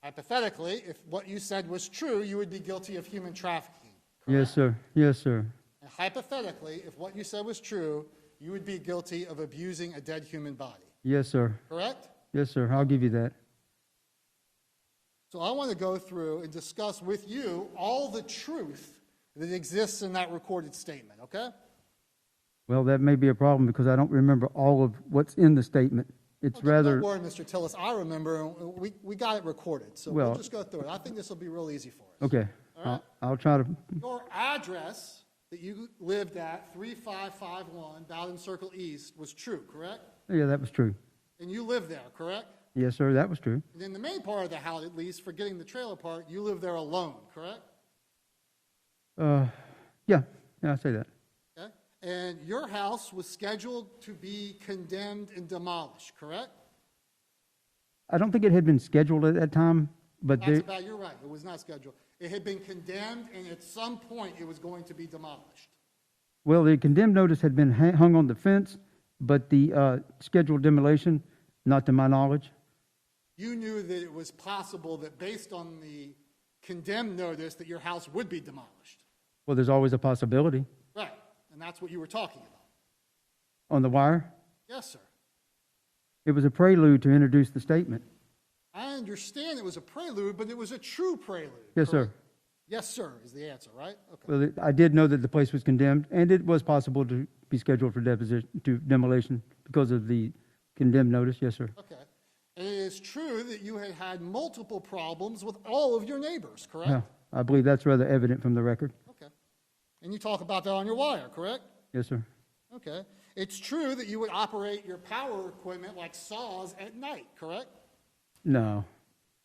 Hypothetically, if what you said was true, you would be guilty of human trafficking, correct? Yes, sir. Yes, sir. And hypothetically, if what you said was true, you would be guilty of abusing a dead human body, Yes, sir. correct? Yes, sir. I'll give you that. So I want to go through and discuss with you all the truth that exists in that recorded statement, okay? Well, that may be a problem because I don't remember all of what's in the statement. It's Okay, rather... Don't worry, Mr. Tillis, I remember, we got it recorded, so Well- we'll just go through it. I think this will be real easy for us. Okay. All right. I'll try to... Your address that you lived at, 3551 Bowden Circle East, was true, correct? Yeah, that was true. And you lived there, correct? Yes, sir. That was true. And in the main part of the house, at least, forgetting the trailer part, you lived there alone, correct? Yeah. Yeah, I say that. Okay? And your house was scheduled to be condemned and demolished, correct? I don't think it had been scheduled at that time, but That's there... about, you're right, it was not scheduled. It had been condemned, and at some point, it was going to be demolished. Well, the condemned notice had been hung on the fence, but the scheduled demolition, not to my knowledge. You knew that it was possible that based on the condemned notice that your house would be demolished. Well, there's always a possibility. Right, and that's what you were talking about. On the wire, Yes, sir. it was a prelude to introduce the statement. I understand it was a prelude, but it was a true prelude. Yes, sir. correct? Yes, sir, is the answer, right? Okay. Well, I did know that the place was condemned, and it was possible to be scheduled for demolition because of the condemned notice. Yes, sir. Okay. And it is true that you had had multiple problems with all of your neighbors, correct? Yeah, I believe that's rather evident from the record. Okay. And you talk about that on your wire, correct? Yes, sir. Okay. It's true that you would operate your power equipment like saws at night, correct? No,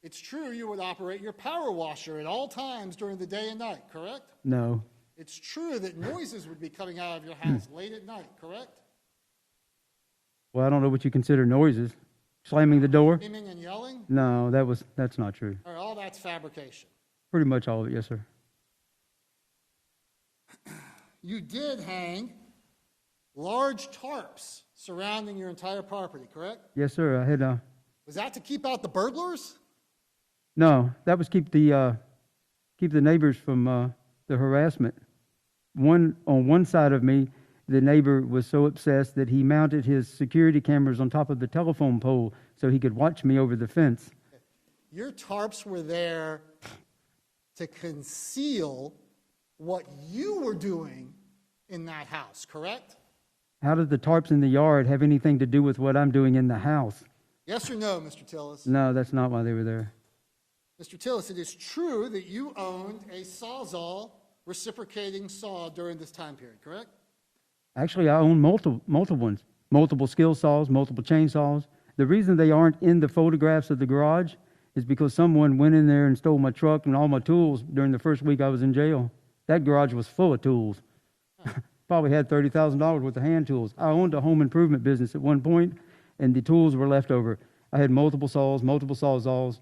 It's true you would operate your power washer at all times during the day and night, correct? no, It's true that noises would be coming out of your house late at night, correct? well, I don't know what you consider noises. Slamming the door? Screaming and yelling? No, that's not true. Or all that's fabrication. Pretty much all of it, yes, sir. You did hang large tarps surrounding your entire property, correct? Yes, sir. I had Was that to keep out the burglars? no. That was keep the neighbors from the harassment. On one side of me, the neighbor was so obsessed that he mounted his security cameras on top of the telephone pole so he could watch me over the fence. Your tarps were there to conceal what you were doing in that house, correct? How does the tarps in the yard have anything to do with what I'm doing in the house? Yes or no, Mr. Tillis? No, that's not why they were there. Mr. Tillis, it is true that you owned a Sawzall reciprocating saw during this time period, correct? Actually, I own multiple ones, multiple skill saws, multiple chainsaws. The reason they aren't in the photographs of the garage is because someone went in there and stole my truck and all my tools during the first week I was in jail. That garage was full of tools. Probably had $30,000 worth of hand tools. I owned a home improvement business at one point, and the tools were left over. I had multiple sawzalls,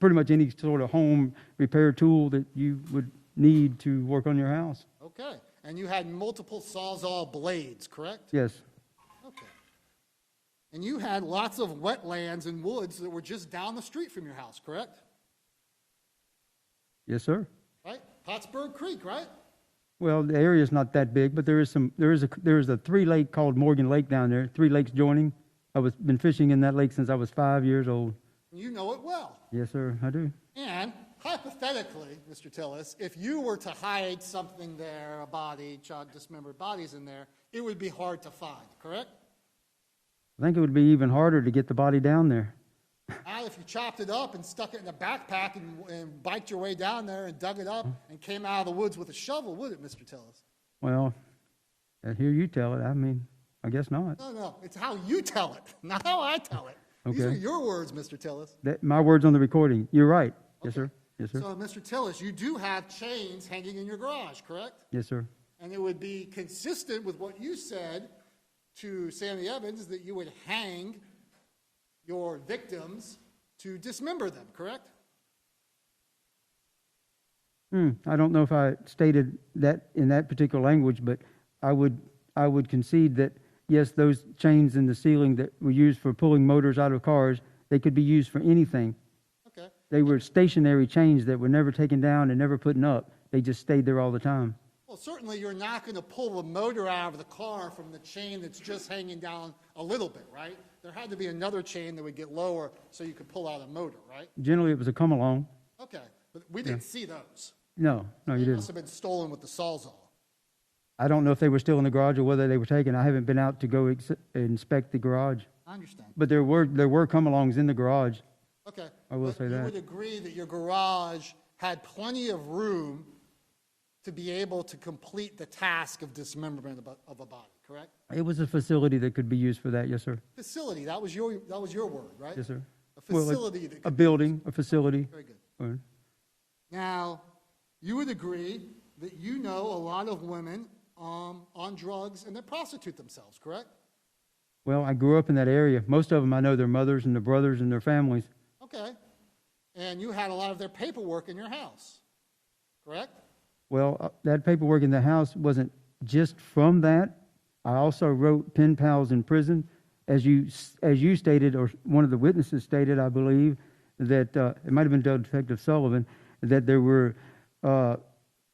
pretty much any sort of home repair tool that you would need to work on your house. Okay. And you had multiple Sawzall blades, correct? Yes, Okay. And you had lots of wetlands and woods that were just down the street from your house, correct? yes, sir. Right? Pottsburg Creek, right? Well, the area is not that big, but there is a 3-lake called Morgan Lake down there, 3 lakes joining. Been fishing in that lake since I was 5 years old. You know it well. Yes, sir, I do. And hypothetically, Mr. Tillis, if you were to hide something there, a body, dismembered bodies in there, it would be hard to find, correct? I think it would be even harder to get the body down there. Now, if you chopped it up and stuck it in a backpack and biked your way down there and dug it up and came out of the woods with a shovel, would it, Mr. Tillis? Well, I hear you tell it. I mean, I guess not. No, it's how you tell it, not how I tell it. These Okay. are your words, Mr. Tillis. My words on the recording. You're right. Yes, Okay. sir. Yes, sir. So, Mr. Tillis, you do have chains hanging in your garage, correct? Yes, sir. And it would be consistent with what you said to Sammy Evans that you would hang your victims to dismember them, correct? I don't know if I stated that in that particular language, but I would concede that, yes, those chains in the ceiling that were used for pulling motors out of cars, they could be used for anything. Okay. They were stationary chains that were never taken down and never put up. They just stayed there all the time. Well, certainly you're not going to pull the motor out of the car from the chain that's just hanging down a little bit, right? There had to be another chain that would get lower so you could pull out a motor, right? Generally, it was a come along. Okay, but we didn't see those. No, you They didn't. must have been stolen with the Sawzall. I don't know if they were still in the garage or whether they were taken. I haven't been out to go inspect the garage. I understand. But there were come-alongs in the garage. Okay. I will but say you that. would agree that your garage had plenty of room to be able to complete the task of dismemberment of a body, correct? It was a facility that could be used for that, yes, sir. Facility, that was your word, right? Yes, sir. A facility that A could building, a facility. Very good. Or- Now, you would agree that you know a lot of women on drugs and that prostitute themselves, correct? Well, I grew up in that area. Most of them, I know their mothers and their brothers and their families. Okay. And you had a lot of their paperwork in your house, correct? Well, that paperwork in the house wasn't just from that. I also wrote pen pals in prison. As you stated, or one of the witnesses stated, I believe, that it might have been Detective Sullivan, that there were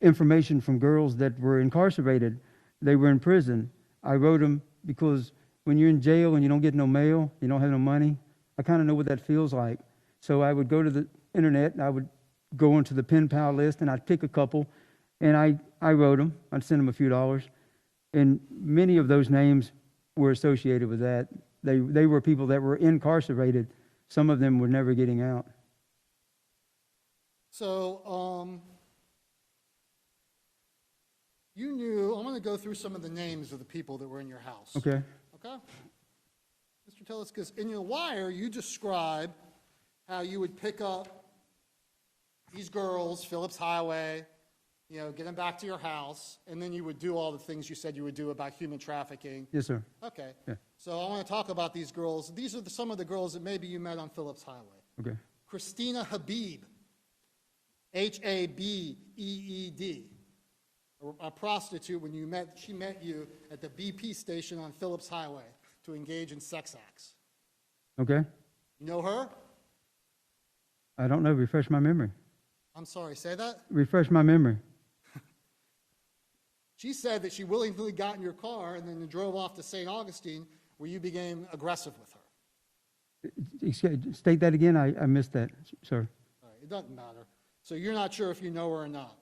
information from girls that were incarcerated. They were in prison. I wrote them because when you're in jail and you don't get no mail, you don't have no money, I kind of know what that feels like. So I would go to the internet and I would go into the pen pal list and I'd pick a couple and I wrote them. I'd send them a few dollars. And many of those names were associated with that. They were people that were incarcerated. Some of them were never getting out. So, you knew, I'm going to go through some of the names of the people that were in your house. Okay. Okay? Mr. Tillis, because in your wire, you describe how you would pick up these girls, Phillips Highway, get them back to your house, and then you would do all the things you said you would do about human trafficking. Yes, sir. Okay. Yeah. So I want to talk about these girls. These are some of the girls that maybe you met on Phillips Highway. Okay. Christina Habib, Habeed, a prostitute. When she met you at the BP station on Phillips Highway to engage in sex acts. Okay. You know her? I don't know. Refresh my memory. I'm sorry, say that? Refresh my memory. She said that she willingly got in your car and then drove off to St. Augustine where you became aggressive with her. State that again. I missed that, sir. All right, it doesn't matter. So you're not sure if you know her or not.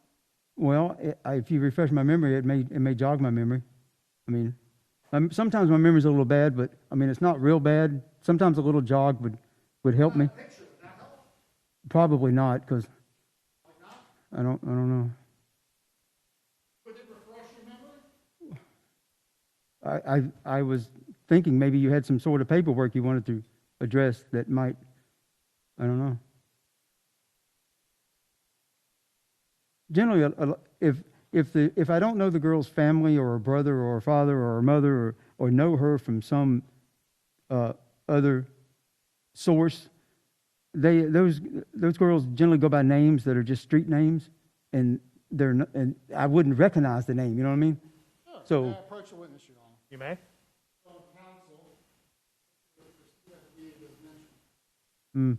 Well, if you refresh my memory, it may jog my memory. I mean, sometimes my memory's a little bad, but I mean it's not real bad. Sometimes a little jog would help me. Picture, would that help? Probably not, because Like not? I don't know. Would it refresh your memory? I was thinking maybe you had some sort of paperwork you wanted to address that might, I don't know. Generally, if I don't know the girl's family or her brother or her father or her mother or know her from some other source. Those girls generally go by names that are just street names, and and I wouldn't recognize the name. You know what I mean? Sure. So- May I approach the witness, Your Honor? You may. Counsel, Christina Reed has mentioned. Mm.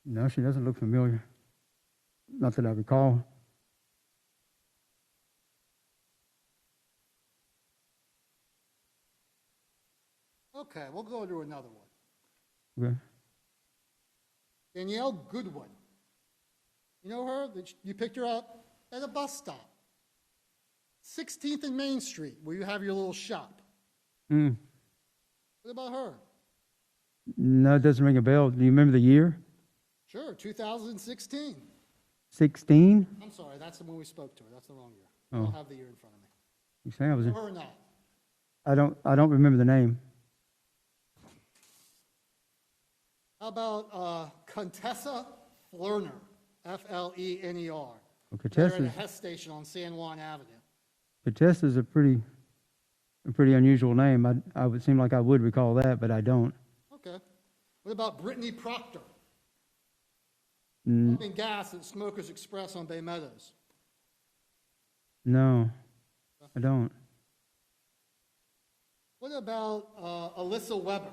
No, she doesn't look familiar. Not that I recall. Okay, we'll go to another one. Okay. Danielle Goodwood. You know her? You picked her up at a bus stop. 16th and Main Street, where you have your little shop. Mm. What about her? No, it doesn't ring a bell. Do you remember the year? Sure, 2016. 16? I'm sorry, that's the one we spoke to her. That's the wrong year. I Oh. don't have the year in front of me. You say I was. Know her or not? I don't remember the name. How about Contessa Flerner, Flener? Okay, They're at a Tessa's, Hess station on San Juan Avenue. Tessa's a pretty unusual name. I would seem like I would recall that, but I don't. Okay. What about Brittany Proctor? Mm, Pumping gas at Smokers Express on Bay Meadows. no, I don't. What about Alyssa Weber?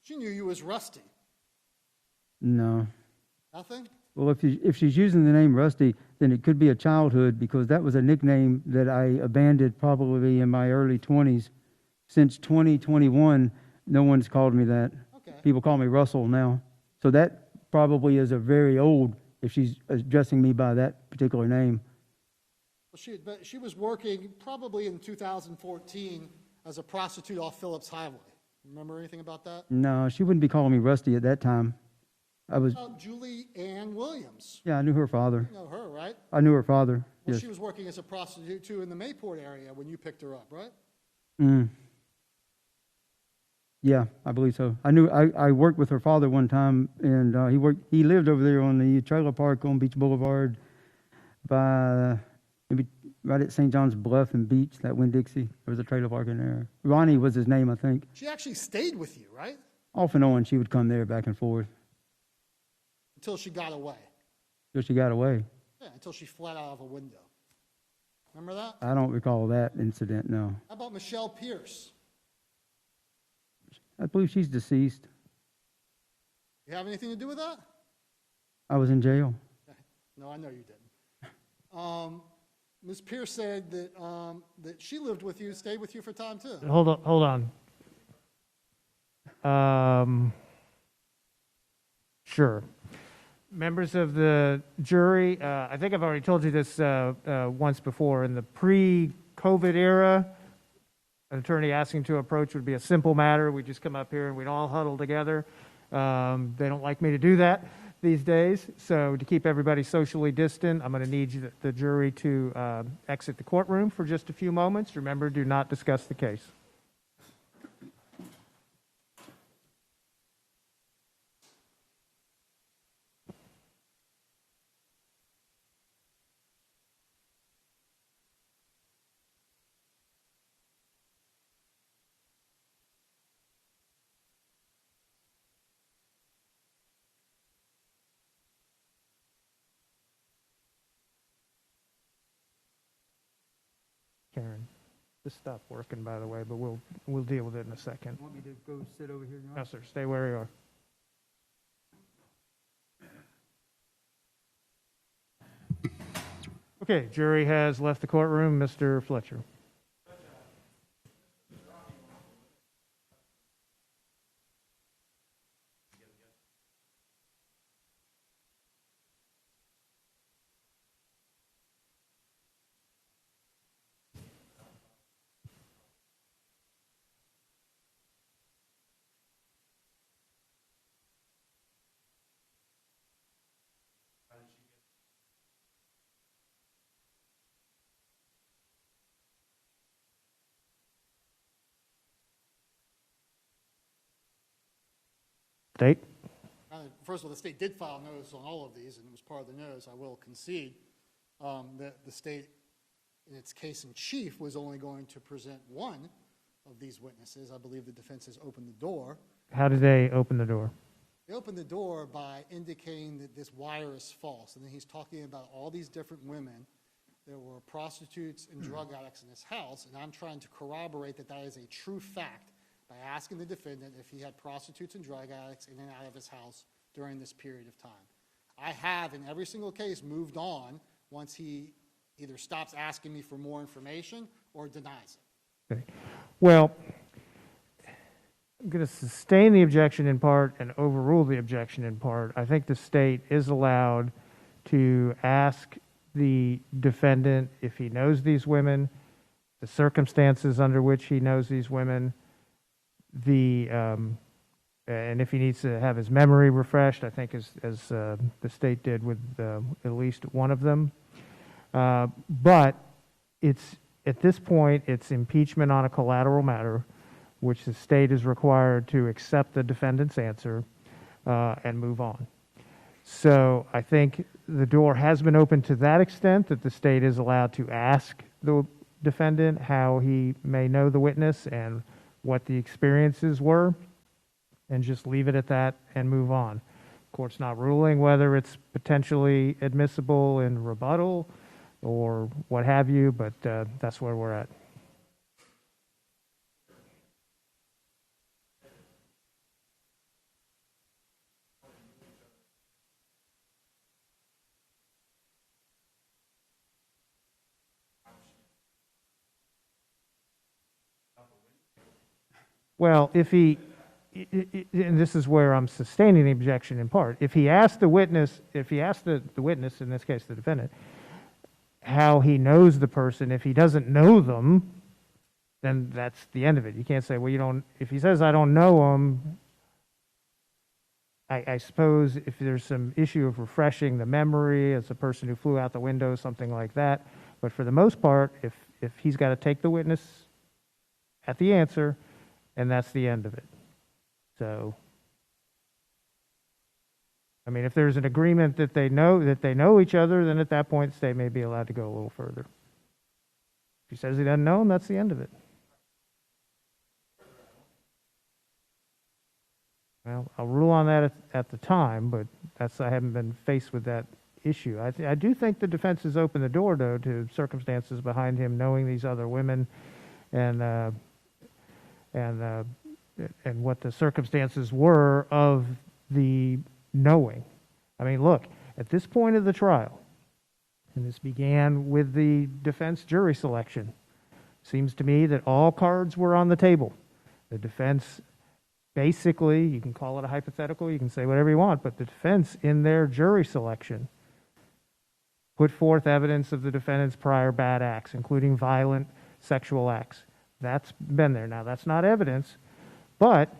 She knew you as Rusty. No. Nothing? Well, if she's using the name Rusty, then it could be a childhood, because that was a nickname that I abandoned probably in my early 20s. Since 2021, no one's called me that. Okay. People call me Russell now. So that probably is a very old, if she's addressing me by that particular name. Well, she was working probably in 2014 as a prostitute off Phillips Highway. Remember anything about that? No, she wouldn't be calling me Rusty at that time. Julie Ann Williams. Yeah, I knew her father. You know her, right? I knew her father, Well, yes. she was working as a prostitute too in the Mayport area when you picked her up, right? Mm. Yeah, I believe so. I worked with her father one time, and he lived over there on the trailer park on Beach Boulevard by maybe right at St. John's Bluff and Beach, that Winn-Dixie. There was a trailer park in there. Ronnie was his name, I think. She actually stayed with you, right? Off and on, she would come there back and forth Until she got away. till she got away. Yeah, until she fled out of a window. Remember that? I don't recall that incident, no. How about Michelle Pierce? I believe she's deceased. You have anything to do with that? I was in jail. No, I know you didn't. Ms. Pierce said that she lived with you, stayed with you for time too. Hold on. Sure. Members of the jury, I think I've already told you this once before. In the pre-COVID era, an attorney asking to approach would be a simple matter. We'd just come up here and we'd all huddle together. They don't like me to do that these days. So to keep everybody socially distant, I'm going to need the jury to exit the courtroom for just a few moments. Remember, do not discuss the case. Karen, this stopped working, by the way, but we'll deal with it in a second. Want me to go sit over here? No, sir, stay where you are. Okay, jury has left the courtroom. Mr. Fletcher. State. First of all, the state did file notice on all of these, and it was part of the notice. I will concede that the state in its case in chief, was only going to present one of these witnesses. I believe the defense has opened the door. How did they open the door? They opened the door by indicating that this wire is false. And then he's talking about all these different women. There were prostitutes and drug addicts in his house, and I'm trying to corroborate that that is a true fact by asking the defendant if he had prostitutes and drug addicts in and out of his house during this period of time. I have, in every single case, moved on once he either stops asking me for more information or denies it. Okay. Well, I'm going to sustain the objection in part and overrule the objection in part. I think the state is allowed to ask the defendant if he knows these women, the circumstances under which he knows these women, and if he needs to have his memory refreshed, I think as the state did with at least one of them. But it's at this point, it's impeachment on a collateral matter, which the state is required to accept the defendant's answer and move on. So I think the door has been opened to that extent that the state is allowed to ask the defendant how he may know the witness and what the experiences were, and just leave it at that and move on. Court's not ruling whether it's potentially admissible in rebuttal or what have you, but that's where we're at. Well, if he, and this is where I'm sustaining the objection in part, if he asked the witness, the witness, in this case the defendant, how he knows the person, if he doesn't know them, then that's the end of it. You can't say, well, you don't, if he says, I don't know him, I suppose if there's some issue of refreshing the memory as a person who flew out the window, something like that. But for the most part, if he's got to take the witness at the answer, and that's the end of it. So, I mean, if there's an agreement that they know each other, then at that point, the state may be allowed to go a little further. If he says he doesn't know him, that's the end of it. Well, I'll rule on that at the time, but I haven't been faced with that issue. I do think the defense has opened the door, though, to circumstances behind him knowing these other women, and what the circumstances were of the knowing. I mean, look, at this point of the trial, and this began with the defense jury selection, seems to me that all cards were on the table. The defense, basically, you can call it a hypothetical, you can say whatever you want, but the defense in their jury selection put forth evidence of the defendant's prior bad acts, including violent sexual acts. That's been there. Now, that's not evidence, but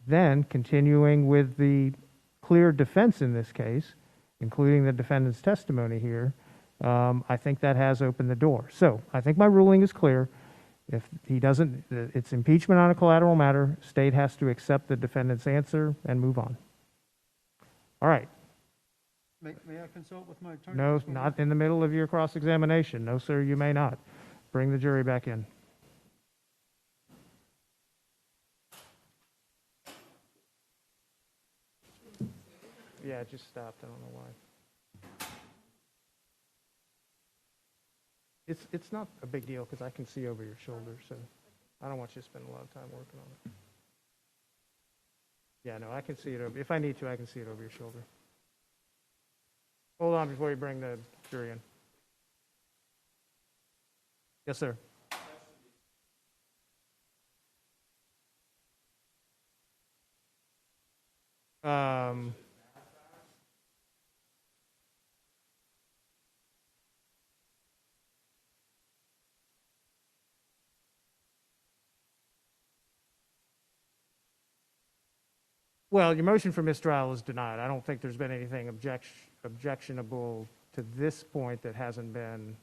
then continuing with the clear defense in this case, including the defendant's testimony here, I think that has opened the door. So I think my ruling is clear. If he doesn't, it's impeachment on a collateral matter. State has to accept the defendant's answer and move on. All right. May I consult with my attorney? No, not in the middle of your cross-examination. No, sir, you may not. Bring the jury back in. Yeah, it just stopped. I don't know why. It's not a big deal because I can see over your shoulder, so I don't want you to spend a lot of time working on it. Yeah, no, I can see it over. If I need to, I can see it over your shoulder. Hold on before you bring the jury in. Yes, sir. Well, your motion for mistrial is denied. I don't think there's been anything objectionable to this point that hasn't been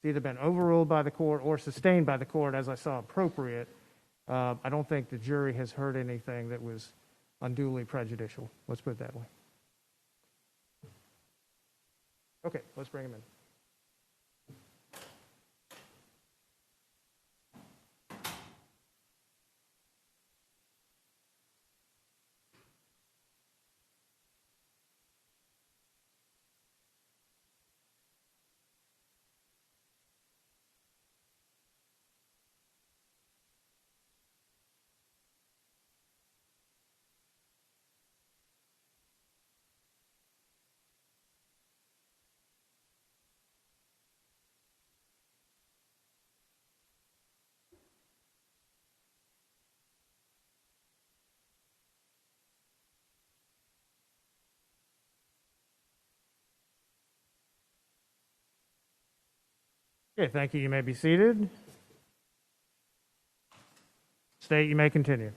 either been overruled by the court or sustained by the court as I saw appropriate. I don't think the jury has heard anything that was unduly prejudicial. Let's put it that way. Okay, let's bring him in. Okay, thank you. You may be seated. State, you may continue.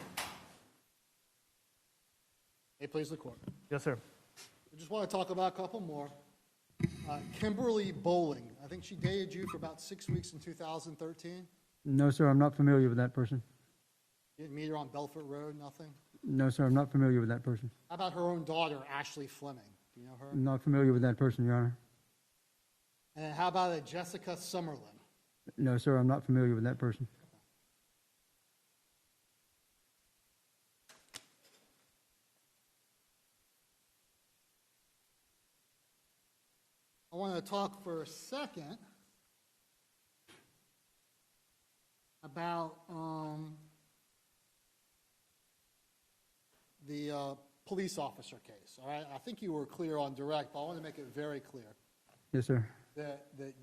May it please the court. Yes, sir. I just want to talk about a couple more. Kimberly Bowling, I think she dated you for about 6 weeks in 2013. No, sir, I'm not familiar with that person. You didn't meet her on Belfort Road, nothing? No, sir, I'm not familiar with that person. How about her own daughter, Ashley Fleming? Do you know her? I'm not familiar with that person, Your Honor. And how about a Jessica Summerlin? No, sir, I'm not familiar with that person. I want to talk for a second about the police officer case. All right, I think you were clear on direct, but I want to make it very clear Yes, sir. that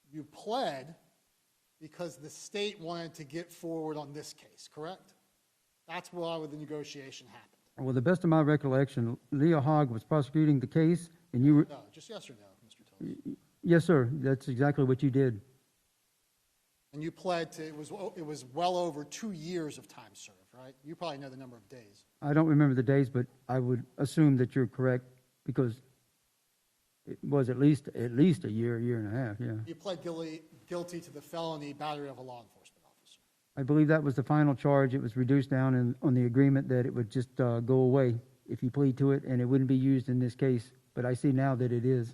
you pled because the state wanted to get forward on this case, correct? That's why the negotiation happened. Well, the best of my recollection, Leah Hogg was prosecuting the case, and you were, No, just yes or no, Mr. Tillis. yes, sir, that's exactly what you did. And you pled to, it was well over 2 years of time served, right? You probably know the number of days. I don't remember the days, but I would assume that you're correct, because it was at least a year and a half, yeah. You pled guilty to the felony battery of a law enforcement officer. I believe that was the final charge. It was reduced down on the agreement that it would just go away if you plead to it, and it wouldn't be used in this case. But I see now that it is.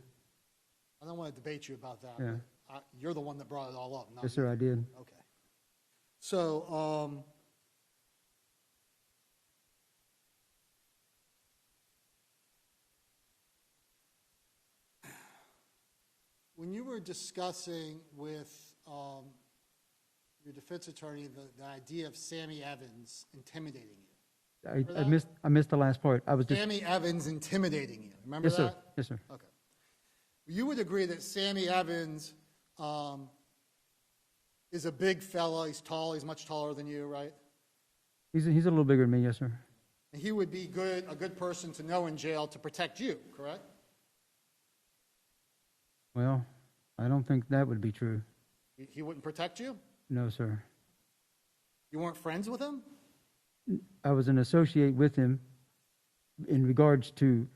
I don't want to debate you about that. Yeah. But you're the one that brought it all up, not Yes, sir, me. I did. Okay. So, when you were discussing with your defense attorney the idea of Sammy Evans intimidating you, I missed the last part. I was just, Sammy Evans intimidating you, remember yes, that? sir, yes, sir. Okay. You would agree that Sammy Evans is a big fella. He's tall. He's much taller than you, right? He's a little bigger than me, yes, sir. And he would be a good person to know in jail to protect you, correct? Well, I don't think that would be true. He wouldn't protect you? No, sir. You weren't friends with him? I was an associate with him in regards to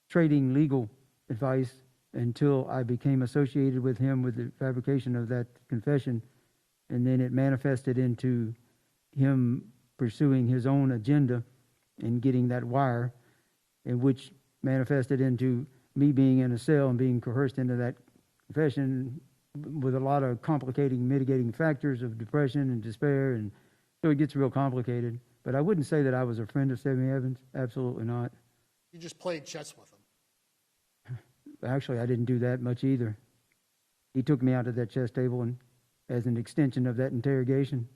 trading legal advice until I became associated with him with the fabrication of that confession, and then it manifested into him pursuing his own agenda and getting that wire, in which manifested into me being in a cell and being coerced into that confession with a lot of complicating, mitigating factors of depression and despair, and so it gets real complicated. But I wouldn't say that I was a friend of Sammy Evans. Absolutely not. You just played chess with him. Actually, I didn't do that much either. He took me out to that chess table and as an extension of that interrogation.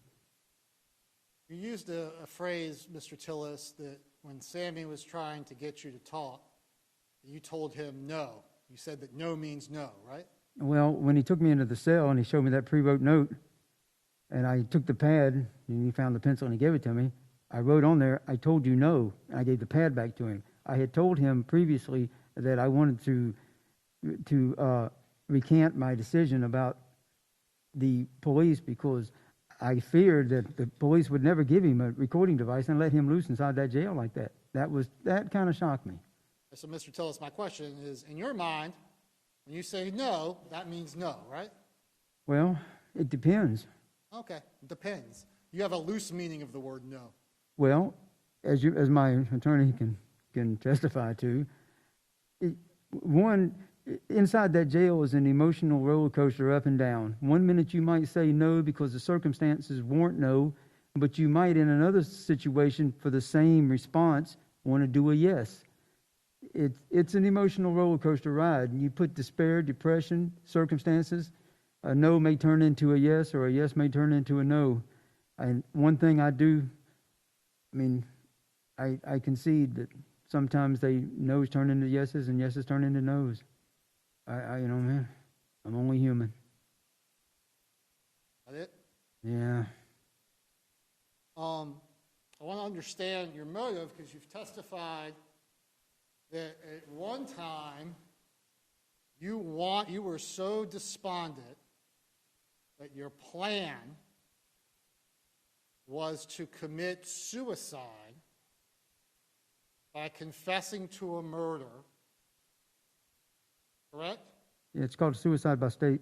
You used a phrase, Mr. Tillis, that when Sammy was trying to get you to talk, you told him no. You said that no means no, right? Well, when he took me into the cell and he showed me that pre-wrote note, and I took the pad, and he found the pencil and he gave it to me, I wrote on there, "I told you no," and I gave the pad back to him. I had told him previously that I wanted to recant my decision about the police because I feared that the police would never give him a recording device and let him loose inside that jail like that. That kind of shocked me. So, Mr. Tillis, my question is, in your mind, when you say no, that means no, right? Well, it depends. Okay, depends. You have a loose meaning of the word no. Well, as my attorney can testify to, inside that jail is an emotional roller coaster up and down. 1 minute you might say no because the circumstances warrant no, but you might in another situation for the same response want to do a yes. It's an emotional roller coaster ride. You put despair, depression, circumstances, a no may turn into a yes or a yes may turn into a no. And one thing I do, I concede that sometimes no's turn into yeses and yeses turn into no's. Man, I'm only human. That it? Yeah. I want to understand your motive because you've testified that at one time You were so despondent that your plan was to commit suicide by confessing to a murder, correct? Yeah, it's called suicide by state.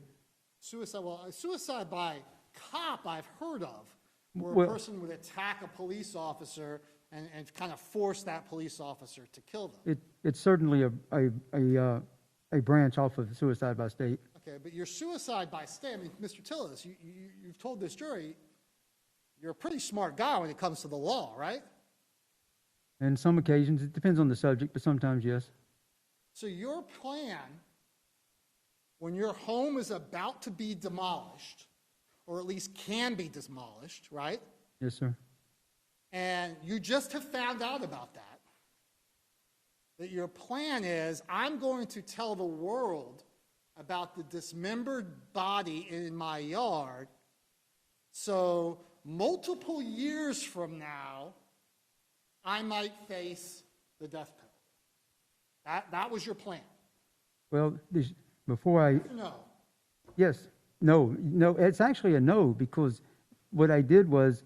Suicide by cop I've heard of, where Well- a person would attack a police officer and kind of force that police officer to kill them. It's certainly a branch off of suicide by state. Okay, but your suicide by state, I mean, Mr. Tillis, you've told this jury you're a pretty smart guy when it comes to the law, right? And some occasions, it depends on the subject, but sometimes yes. So your plan, when your home is about to be demolished, or at least can be demolished, right? Yes, sir. And you just have found out about that your plan is, I'm going to tell the world about the dismembered body in my yard, so multiple years from now, I might face the death penalty. That was your plan. Well, before I, No. yes, no, it's actually a no, because what I did was,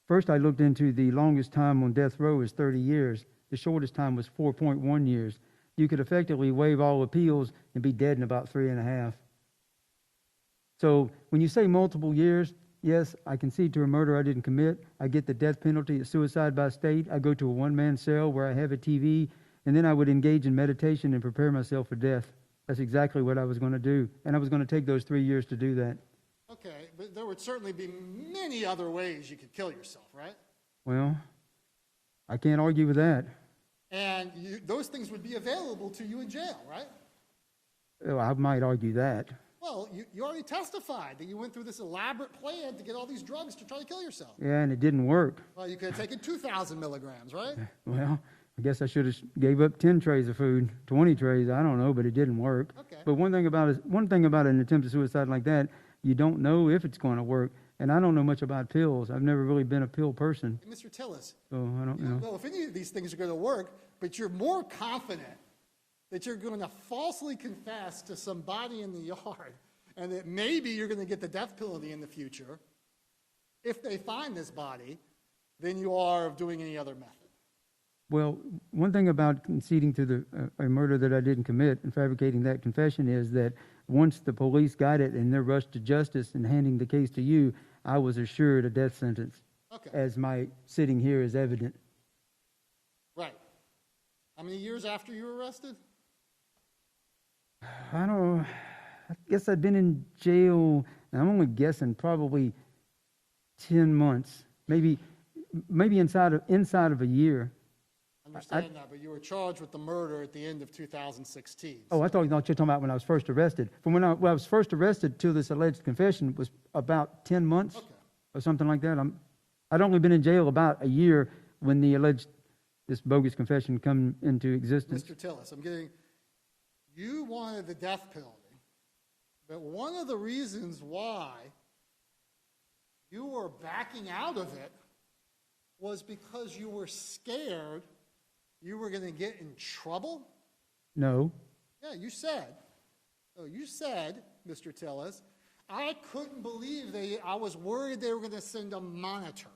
first I looked into the longest time on death row is 30 years. The shortest time was 4.1 years. You could effectively waive all appeals and be dead in about 3.5. So when you say multiple years, yes, I concede to a murder I didn't commit. I get the death penalty. It's suicide by state. I go to a one-man cell where I have a TV, and then I would engage in meditation and prepare myself for death. That's exactly what I was going to do, and I was going to take those 3 years to do that. Okay, but there would certainly be many other ways you could kill yourself, right? Well, I can't argue with that. And those things would be available to you in jail, right? Well, I might argue that. Well, you already testified that you went through this elaborate plan to get all these drugs to try to kill yourself. Yeah, and it didn't work. Well, you could have taken 2,000 milligrams, right? Well, I guess I should have gave up 10 trays of food, 20 trays, I don't know, but it didn't work. Okay. But one thing about an attempted suicide like that, you don't know if it's going to work. And I don't know much about pills. I've never really been a pill person. Hey, Mr. Tillis, So I don't you don't know. know if any of these things are going to work, but you're more confident that you're going to falsely confess to somebody in the yard and that maybe you're going to get the death penalty in the future if they find this body than you are of doing any other method. Well, one thing about conceding to a murder that I didn't commit and fabricating that confession is that once the police got it and they're rushed to justice and handing the case to you, I was assured a death sentence, Okay, as my sitting here is evident. right. How many years after you were arrested? I don't know. I guess I've been in jail, and I'm only guessing, probably 10 months, maybe inside of a year. I understand that, but you were charged with the murder at the end of 2016. Oh, I thought you were talking about when I was first arrested. From when I was first arrested till this alleged confession was about 10 months Okay. or something like that. I'd only been in jail about a year when this bogus confession come into existence. Mr. Tillis, you wanted the death penalty, but one of the reasons why you were backing out of it was because you were scared you were going to get in trouble? No. Yeah, you said. Oh, you said, Mr. Tillis, I couldn't believe I was worried they were going to send a monitor.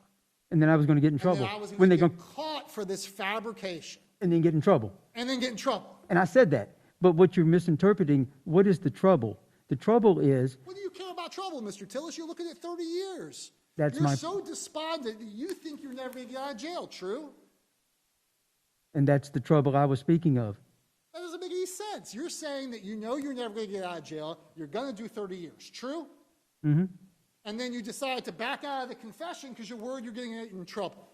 And then I was going to get in And trouble. then I was When going they to get caught for this fabrication. and then get in trouble. And then get in trouble. And I said that. But what you're misinterpreting, what is the trouble? The trouble is, What do you care about trouble, Mr. Tillis? You're looking at 30 years. That's You're my- so despondent that you think you're never going to get out of jail, true? and that's the trouble I was speaking of. That doesn't make any sense. You're saying that you know you're never going to get out of jail, you're going to do 30 years, true? Mm-hmm. And then you decide to back out of the confession because you're worried you're getting in trouble.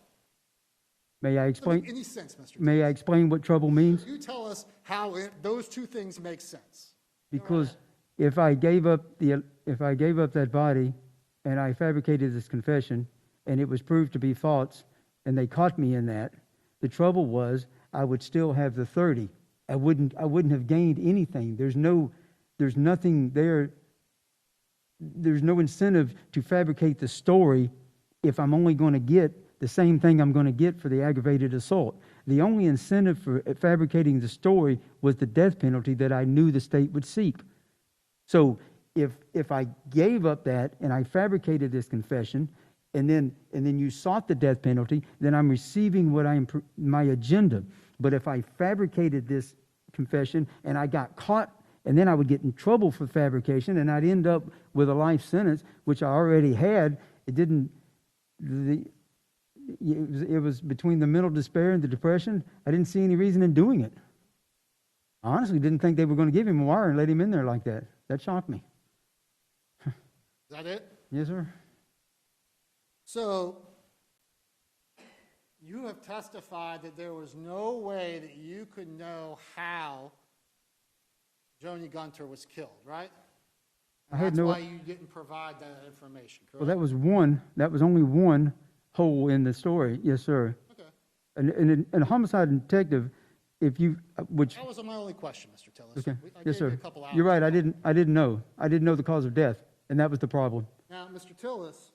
May I Doesn't make explain? any sense, Mr. Tillis. May I explain what trouble means? You tell us how those two things make sense. Because if I gave up that body and I fabricated this confession and it was proved to be false and they caught me in that, the trouble was I would still have the 30. I wouldn't have gained anything. There's nothing there. There's no incentive to fabricate the story if I'm only going to get the same thing I'm going to get for the aggravated assault. the only incentive for fabricating the story was the death penalty that I knew the state would seek. So if I gave up that and I fabricated this confession, and then you sought the death penalty, then I'm receiving what my agenda. But if I fabricated this confession and I got caught, and then I would get in trouble for fabrication, and I'd end up with a life sentence, which I already had. It was between the mental despair and the depression. I didn't see any reason in doing it. I honestly didn't think they were going to give him a wire and let him in there like that. That shocked me. Is that it? Yes, sir. So, you have testified that there was no way that you could know how Joni Gunter was killed, right? That's why you didn't provide that information, correct? Well, that was only one hole in the story. Yes, sir. Okay. And a homicide detective, that was my only question, Mr. Tillis. Okay. I Yes, gave sir. you a couple hours. You're right. I didn't know. I didn't know the cause of death, and that was the problem. Now, Mr. Tillis,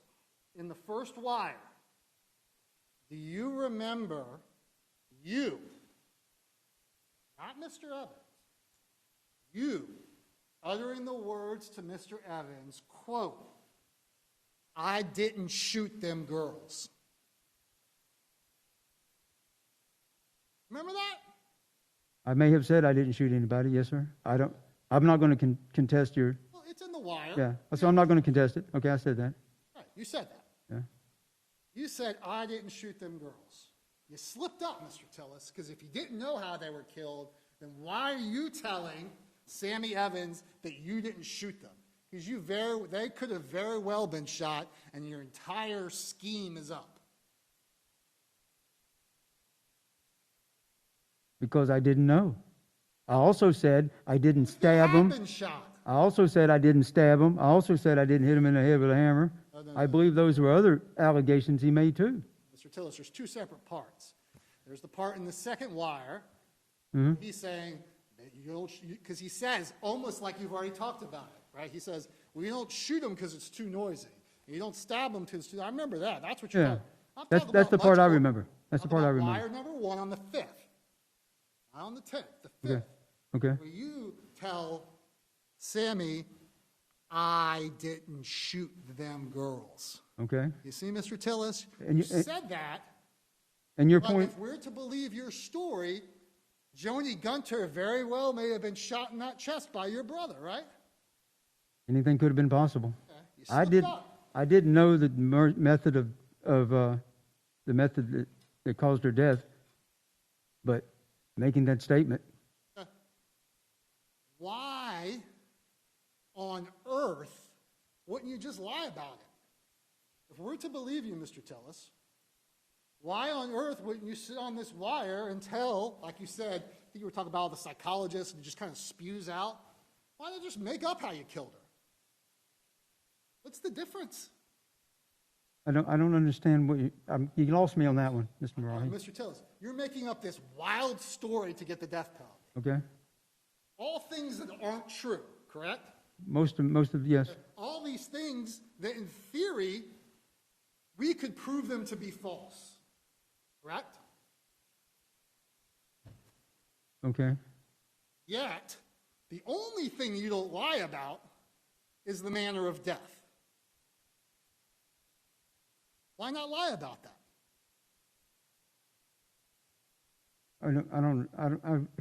in the first wire, do you remember you, not Mr. Evans, you uttering the words to Mr. Evans, quote, "I didn't shoot them girls"? Remember that? I may have said I didn't shoot anybody. Yes, sir. I'm not going to contest your. Well, it's in the wire. Yeah. So I'm not going to contest it. Okay, I said that. Right, you said that. Yeah. You said, "I didn't shoot them girls." You slipped up, Mr. Tillis, because if you didn't know how they were killed, then why are you telling Sammy Evans that you didn't shoot them? Because they could have very well been shot, and your entire scheme is up. Because I didn't know. I also said I didn't stab They have him. been shot. I also said I didn't stab him. I also said I didn't hit him in the head with a hammer. I believe those were other allegations he made too. Mr. Tillis, there's two separate parts. There's the part in the second wire. Mhm. He's saying that because he says, almost like you've already talked about it, right? He says, "We don't shoot them because it's too noisy. You don't stab them because it's too..." I remember that. That's what you're Yeah. talking about. That's the part I remember. That's the part I remember. Wire number 1 on the 5th. Not on the 10th, the 5th. Okay. Where you tell Sammy, "I didn't shoot them girls." Okay. You see, Mr. Tillis? And You you- said that. And your But point, if we're to believe your story, Joni Gunter very well may have been shot in that chest by your brother, right? anything could have been possible. Okay. You slipped up. I didn't know the method the method that caused her death, but making that statement. Why on earth wouldn't you just lie about it? If we're to believe you, Mr. Tillis, why on earth wouldn't you sit on this wire and tell, like you said, I think you were talking about the psychologist and it just kind of spews out? Why not just make up how you killed her? What's the difference? I don't understand what you lost me on that one, Mr. Marahi. Mr. Tillis, you're making up this wild story to get the death penalty. Okay. All things that aren't true, correct? Most of yes. All these things that in theory, we could prove them to be false, correct? Okay. Yet, the only thing you don't lie about is the manner of death. Why not lie about that? I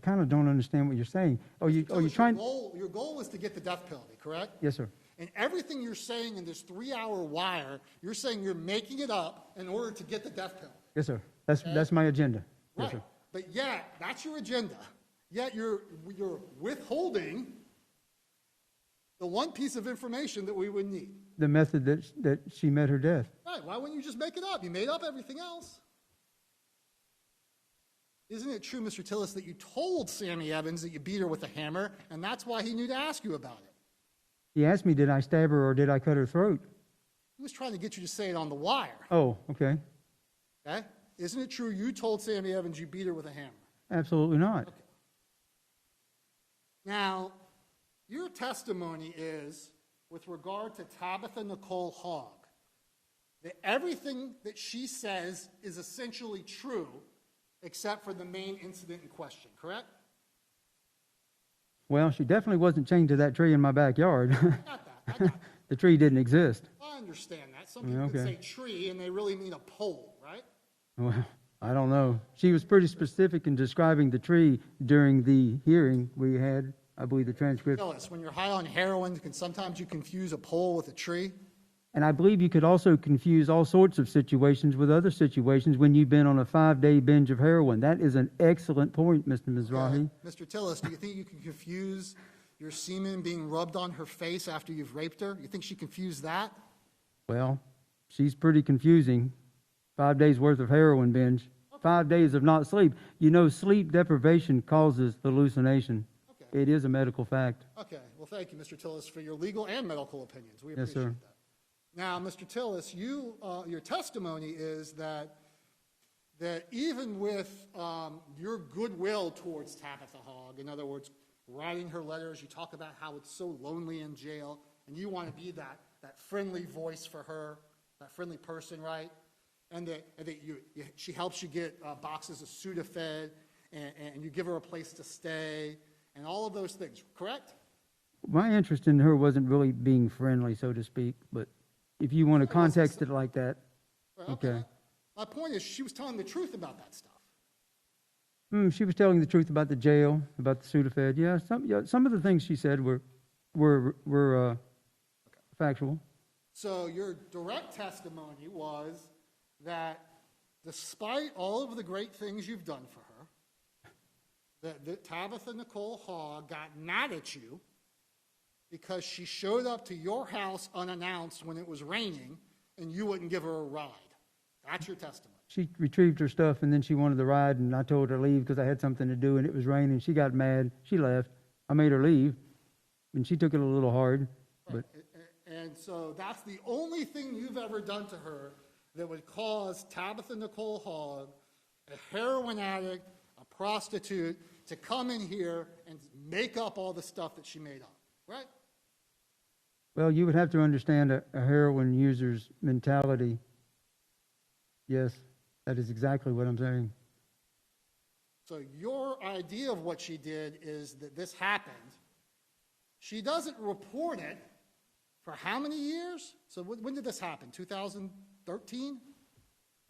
kind of don't understand what you're saying. You're trying. Your goal was to get the death penalty, correct? Yes, sir. And everything you're saying in this 3-hour wire, you're saying you're making it up in order to get the death penalty. Yes, sir. That's my agenda. Right. Yes, sir. But yet, that's your agenda. Yet you're withholding the one piece of information that we would need. The method that she met her death. Right. Why wouldn't you just make it up? You made up everything else. Isn't it true, Mr. Tillis, that you told Sammy Evans that you beat her with a hammer, and that's why he knew to ask you about it? He asked me, did I stab her or did I cut her throat? He was trying to get you to say it on the wire. Oh, okay. Okay? Isn't it true you told Sammy Evans you beat her with a hammer? Absolutely not. Okay. Now, your testimony is, with regard to Tabitha Nicole Hogg, that everything that she says is essentially true, except for the main incident in question, correct? Well, she definitely wasn't chained to that tree in my backyard. I got that, I got that. The tree didn't exist. I understand that. Some people can Okay. say tree and they really mean a pole, right? Well, I don't know. She was pretty specific in describing the tree during the hearing we had. I believe the transcript. Tillis, when you're high on heroin, can sometimes you confuse a pole with a tree? And I believe you could also confuse all sorts of situations with other situations when you've been on a 5-day binge of heroin. That is an excellent point, Mr. Mizrahi. Mr. Tillis, do you think you can confuse your semen being rubbed on her face after you've raped her? You think she confused that? Well, she's pretty confusing. 5 days worth of heroin binge. 5 days of not sleep. You know, sleep deprivation causes hallucination. Okay. It is a medical fact. Okay. Well, thank you, Mr. Tillis, for your legal and medical opinions. We Yes, appreciate sir. that. Now, Mr. Tillis, your testimony is that even with your goodwill towards Tabitha Hogg, in other words, writing her letters, you talk about how it's so lonely in jail, and you want to be that friendly voice for her, that friendly person, right? And that she helps you get boxes of Sudafed, and you give her a place to stay, and all of those things, correct? My interest in her wasn't really being friendly, so to speak, but if you want to context it like that, Right, okay. My point is, she was telling the truth about that stuff. She was telling the truth about the jail, about the Sudafed. Yeah, some of the things she said were factual. So your direct testimony was that despite all of the great things you've done for her, that Tabitha Nicole Hogg got mad at you because she showed up to your house unannounced when it was raining and you wouldn't give her a ride. That's your testimony. She retrieved her stuff, and then she wanted to ride, and I told her to leave because I had something to do, and it was raining. She got mad. She left. I made her leave, and she took it a little hard. But And so that's the only thing you've ever done to her that would cause Tabitha Nicole Hogg, a heroin addict, a prostitute, to come in here and make up all the stuff that she made up, right? well, you would have to understand a heroin user's mentality. Yes, that is exactly what I'm saying. So your idea of what she did is that this happened. She doesn't report it for how many years? So when did this happen? 2013?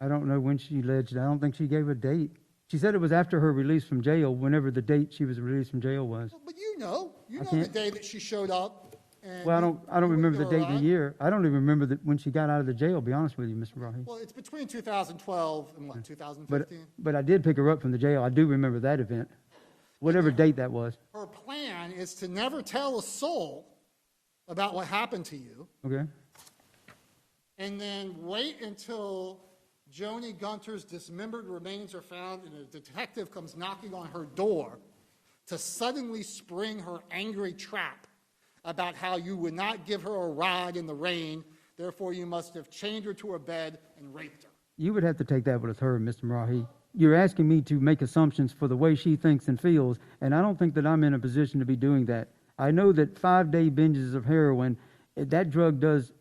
I don't know when she alleged. I don't think she gave a date. She said it was after her release from jail, whenever the date she was released from jail was. Well, but you know the can't- day that she showed up. And Well, I you don't wouldn't remember the give her a date and ride? the year. I don't even remember when she got out of the jail, to be honest with you, Mr. Rahi. Well, it's between 2012 and what, But 2015? but I did pick her up from the jail. I do remember that event, whatever date that was. Her plan is to never tell a soul about what happened to you, Okay. and then wait until Joni Gunter's dismembered remains are found and a detective comes knocking on her door to suddenly spring her angry trap about how you would not give her a ride in the rain, therefore you must have chained her to her bed and raped her. You would have to take that with her, Mr. Marahi. You're asking me to make assumptions for the way she thinks and feels, and I don't think that I'm in a position to be doing that. I know that 5-day binges of heroin, that drug does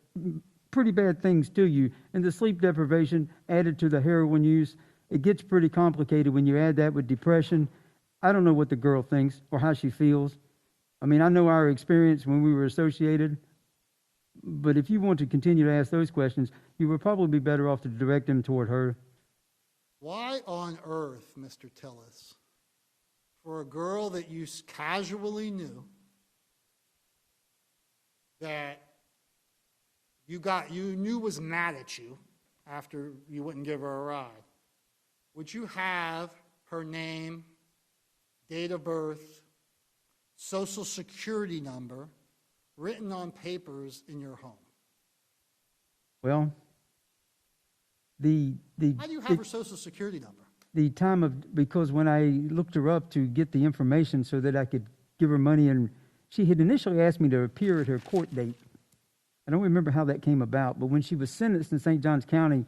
pretty bad things to you, and the sleep deprivation added to the heroin use, it gets pretty complicated when you add that with depression. I don't know what the girl thinks or how she feels. I mean, I know our experience when we were associated, but if you want to continue to ask those questions, you would probably be better off to direct them toward her. Why on earth, Mr. Tillis, for a girl that you casually knew, that you knew was mad at you after you wouldn't give her a ride, would you have her name, date of birth, social security number written on papers in your home? Well, How do you have her social security number? the time of, because when I looked her up to get the information so that I could give her money, and she had initially asked me to appear at her court date. I don't remember how that came about, but when she was sentenced in St. Johns County,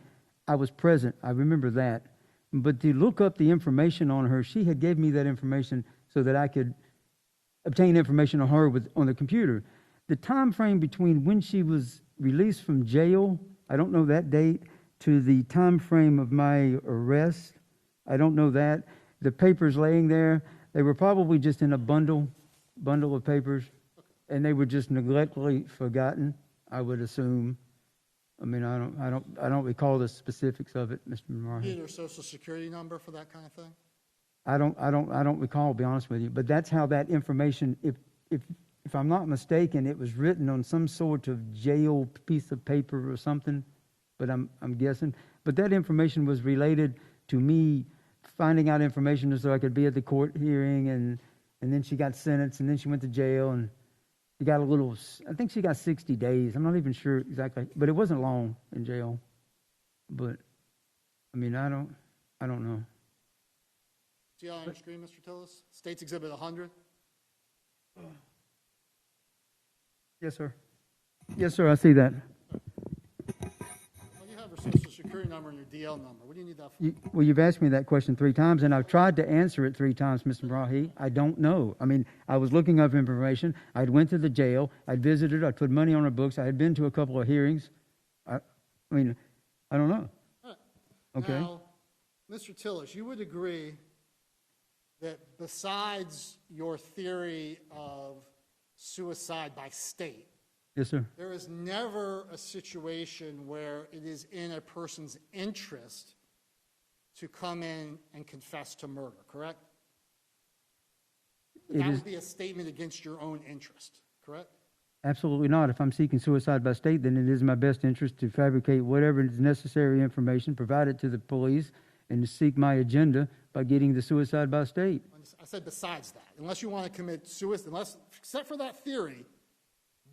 I was present. I remember that. But to look up the information on her, she had gave me that information so that I could obtain information on her on the computer. The time frame between when she was released from jail, I don't know that date, to the time frame of my arrest, I don't know that. The papers laying there, they were probably just in a bundle of papers, and they were just neglectfully forgotten, I would assume. I mean, I don't recall the specifics of it, Mr. Monroe. Need their social security number for that kind of thing? I don't recall, to be honest with you, but that's how that information, if I'm not mistaken, it was written on some sort of jail piece of paper or something, but I'm guessing. But that information was related to me finding out information so I could be at the court hearing, and then she got sentenced, and then she went to jail, and she got I think she got 60 days. I'm not even sure exactly, but it wasn't long in jail. But, I mean, I don't know. See on your screen, Mr. Tillis? State's Exhibit 100? Yes, sir. Yes, sir, I see that. Well, you have her social security number and your DL number. What do you need that for? Well, you've asked me that question 3 times, and I've tried to answer it 3 times, Mr. Marahi. I don't know. I mean, I was looking up information. I'd went to the jail. I'd visited. I'd put money on her books. I had been to a couple of hearings. I mean, I don't know. All right. Okay. Now, Mr. Tillis, you would agree that besides your theory of suicide by state, Yes, sir. there is never a situation where it is in a person's interest to come in and confess to murder, correct? That would be a statement against your own interest, correct? Absolutely not. If I'm seeking suicide by state, then it is my best interest to fabricate whatever is necessary information, provide it to the police, and to seek my agenda by getting the suicide by state. I said besides that, unless you want to commit suicide, except for that theory,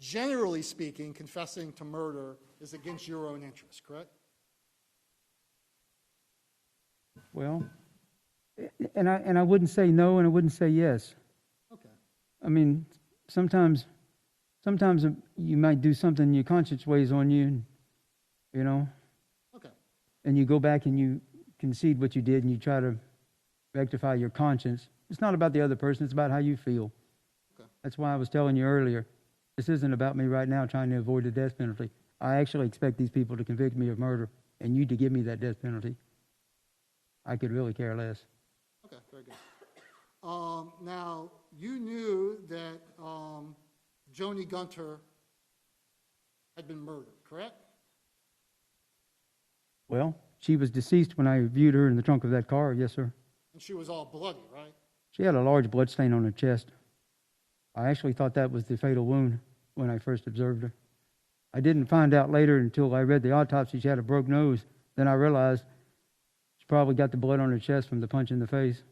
generally speaking, confessing to murder is against your own interest, correct? Well, and I wouldn't say no, and I wouldn't say yes. Okay. I mean, sometimes you might do something your conscience weighs on you, you know, Okay. and you go back and you concede what you did and you try to rectify your conscience. It's not about the other person, it's about how you feel. Okay. That's why I was telling you earlier, this isn't about me right now trying to avoid the death penalty. I actually expect these people to convict me of murder and you to give me that death penalty. I could really care less. Okay, very good. Now, you knew that Joni Gunter had been murdered, correct? Well, she was deceased when I viewed her in the trunk of that car, yes, sir. And she was all bloody, right? She had a large blood stain on her chest. I actually thought that was the fatal wound when I first observed her. I didn't find out later until I read the autopsy she had a broke nose. Then I realized she probably got the blood on her chest from the punch in the face.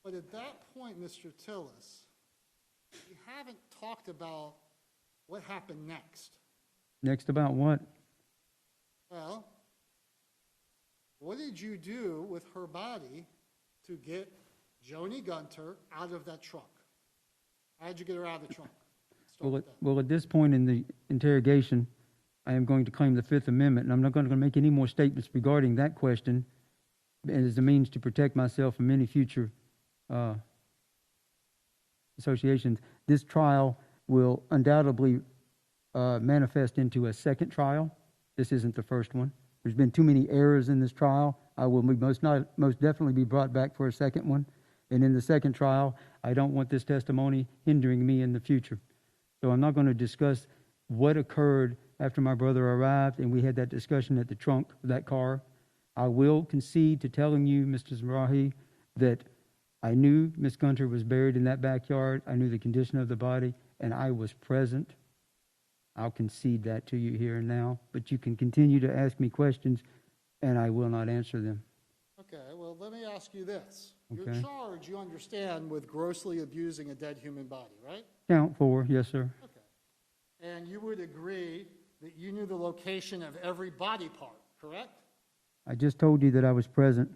But at that point, Mr. Tillis, you haven't talked about what happened next. Next about what? Well, what did you do with her body to get Joni Gunter out of that trunk? How did you get her out of the trunk? Start with that. Well, at this point in the interrogation, I am going to claim the Fifth Amendment, and I'm not going to make any more statements regarding that question as a means to protect myself from any future associations. This trial will undoubtedly manifest into a second trial. This isn't the first one. There's been too many errors in this trial. I will most definitely be brought back for a second one. And in the second trial, I don't want this testimony hindering me in the future. So I'm not going to discuss what occurred after my brother arrived and we had that discussion at the trunk of that car. I will concede to telling you, Mr. Zarahi, that I knew Miss Gunter was buried in that backyard. I knew the condition of the body, and I was present. I'll concede that to you here and now, but you can continue to ask me questions, and I will not answer them. Okay, well, let me ask you this. Okay. You're charged, you understand, with grossly abusing a dead human body, right? Count 4, yes, sir. Okay. And you would agree that you knew the location of every body part, correct? I just told you that I was present.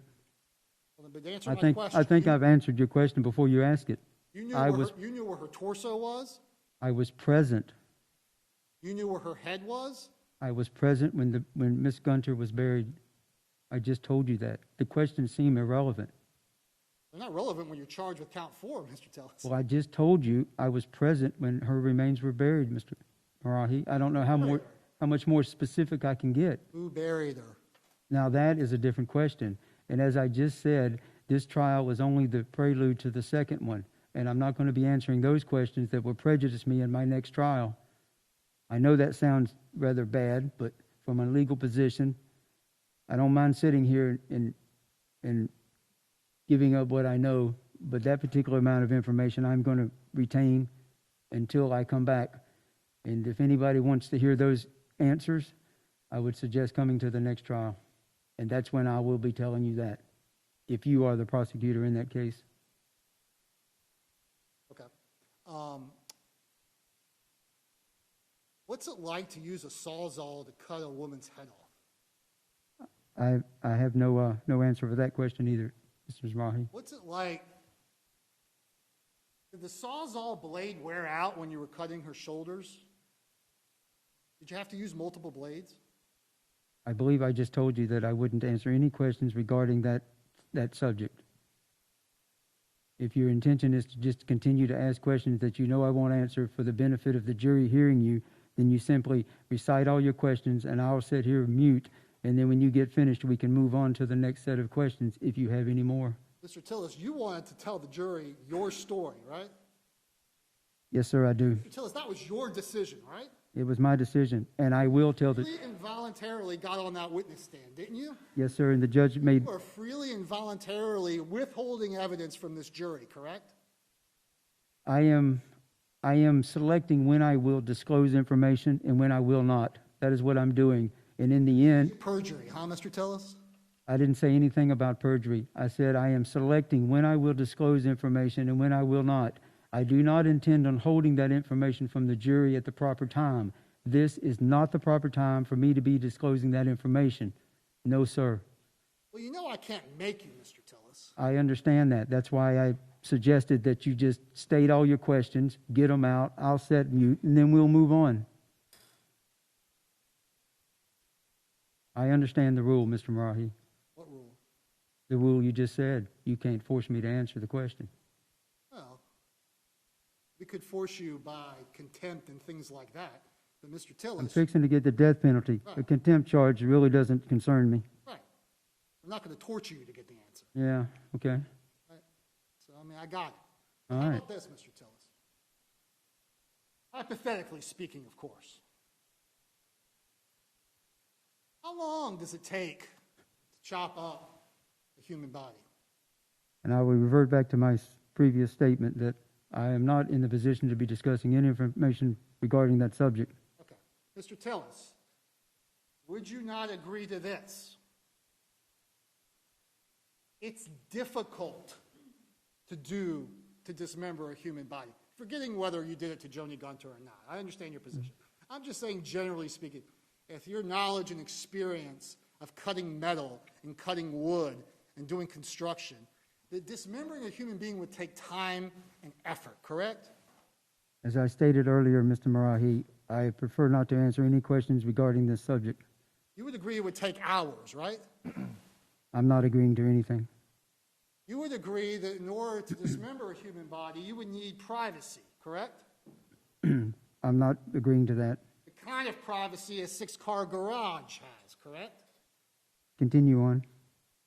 Well, but to answer I my think question, I've answered your question before you asked it. you knew I where was- you knew where her torso was? I was present. You knew where her head was? I was present when Miss Gunter was buried. I just told you that. The questions seem irrelevant. They're not relevant when you're charged with count 4, Mr. Tillis. Well, I just told you I was present when her remains were buried, Mr. Marahi. I don't know how much more specific I can get. Who buried her? Now, that is a different question. And as I just said, this trial was only the prelude to the second one. And I'm not going to be answering those questions that will prejudice me in my next trial. I know that sounds rather bad, but from a legal position, I don't mind sitting here and giving up what I know, but that particular amount of information I'm going to retain until I come back. And if anybody wants to hear those answers, I would suggest coming to the next trial. And that's when I will be telling you that, if you are the prosecutor in that case. Okay. What's it like to use a sawzall to cut a woman's head off? I have no answer for that question either, Mr. Mizrahi. What's it like? Did the sawzall blade wear out when you were cutting her shoulders? Did you have to use multiple blades? I believe I just told you that I wouldn't answer any questions regarding that subject. If your intention is to just continue to ask questions that you know I won't answer for the benefit of the jury hearing you, then you simply recite all your questions and I'll sit here mute, and then when you get finished, we can move on to the next set of questions if you have any more. Mr. Tillis, you wanted to tell the jury your story, right? Yes, sir, I do. Mr. Tillis, that was your decision, right? It was my decision, and I will tell the... You freely and voluntarily got on that witness stand, didn't you? Yes, sir, and the judge made... You are freely and voluntarily withholding evidence from this jury, correct? I am selecting when I will disclose information and when I will not. That is what I'm doing. And in the end, Perjury, huh, Mr. Tillis? I didn't say anything about perjury. I said I am selecting when I will disclose information and when I will not. I do not intend on holding that information from the jury at the proper time. This is not the proper time for me to be disclosing that information. No, sir. Well, you know I can't make you, Mr. Tillis. I understand that. That's why I suggested that you just state all your questions, get them out, I'll set mute, and then we'll move on. I understand the rule, Mr. Marahi. What rule? The rule you just said. You can't force me to answer the question. Well, we could force you by contempt and things like that. But Mr. Tillis... I'm fixing to get the death penalty. Right. A contempt charge really doesn't concern me. Right. I'm not going to torture you to get the answer. Yeah, okay. Right? So, I mean, I got it. All How right. about this, Mr. Tillis? Hypothetically speaking, of course. How long does it take to chop up a human body? And I will revert back to my previous statement that I am not in the position to be discussing any information regarding that subject. Okay. Mr. Tillis, would you not agree to this? It's difficult to dismember a human body, forgetting whether you did it to Joni Gunter or not. I understand your position. I'm just saying, generally speaking, if your knowledge and experience of cutting metal and cutting wood and doing construction, that dismembering a human being would take time and effort, correct? As I stated earlier, Mr. Marahi, I prefer not to answer any questions regarding this subject. You would agree it would take hours, right? I'm not agreeing to anything. You would agree that in order to dismember a human body, you would need privacy, correct? I'm not agreeing to that. The kind of privacy a six-car garage has, correct? Continue on.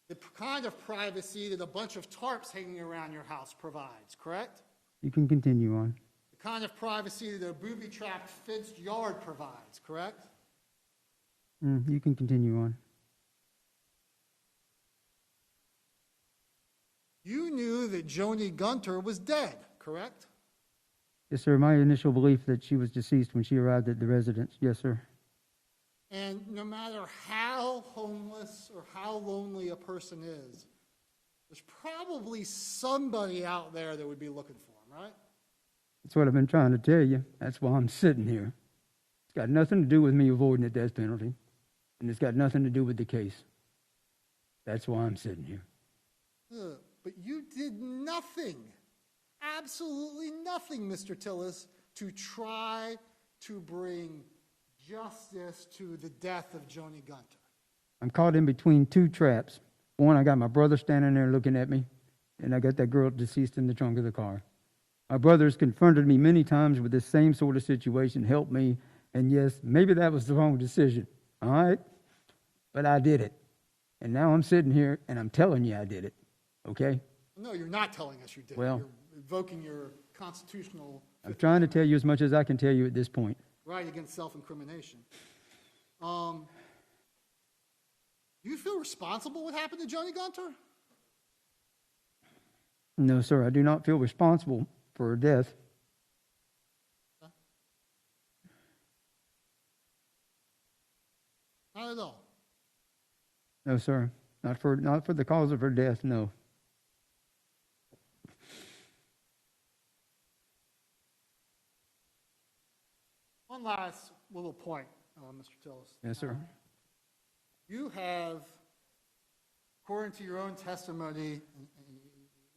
The kind of privacy that a bunch of tarps hanging around your house provides, correct? You can continue on. The kind of privacy that a booby-trapped fenced yard provides, correct? You can continue on. You knew that Joni Gunter was dead, correct? Yes, sir. My initial belief that she was deceased when she arrived at the residence. Yes, sir. And no matter how homeless or how lonely a person is, there's probably somebody out there that would be looking for him, right? That's what I've been trying to tell you. That's why I'm sitting here. It's got nothing to do with me avoiding the death penalty, and it's got nothing to do with the case. That's why I'm sitting here. But you did nothing, absolutely nothing, Mr. Tillis, to try to bring justice to the death of Joni Gunter. I'm caught in between two traps. One, I got my brother standing there looking at me, and I got that girl deceased in the trunk of the car. My brother's confronted me many times with this same sort of situation, helped me, And yes, maybe that was the wrong decision, all right? But I did it. And now I'm sitting here and I'm telling you I did it, okay? No, you're not telling us you did. Well- You're invoking your constitutional I'm trying to tell you as much as I can tell you at this point. right against self-incrimination. Do you feel responsible what happened to Joni Gunter? No, sir, I do not feel responsible for her death. Not at all. No, sir, not for the cause of her death, no. One last little point, Mr. Tillis. Yes, sir. You have, according to your own testimony, and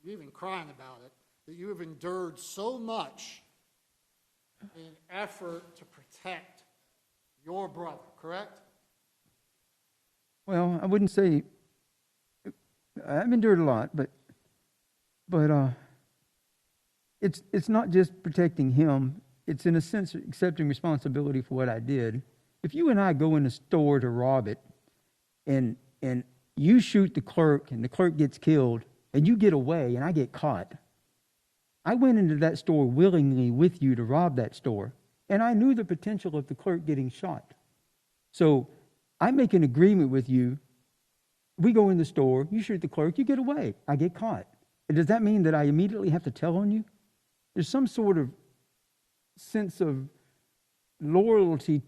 you're even crying about it, that you have endured so much in an effort to protect your brother, correct? Well, I wouldn't say I've endured a lot, but it's not just protecting him. It's in a sense accepting responsibility for what I did. If you and I go in a store to rob it, and you shoot the clerk, and the clerk gets killed, and you get away, and I get caught, I went into that store willingly with you to rob that store, and I knew the potential of the clerk getting shot. So I make an agreement with you. We go in the store, you shoot the clerk, you get away, I get caught. And does that mean that I immediately have to tell on you? There's some sort of sense of loyalty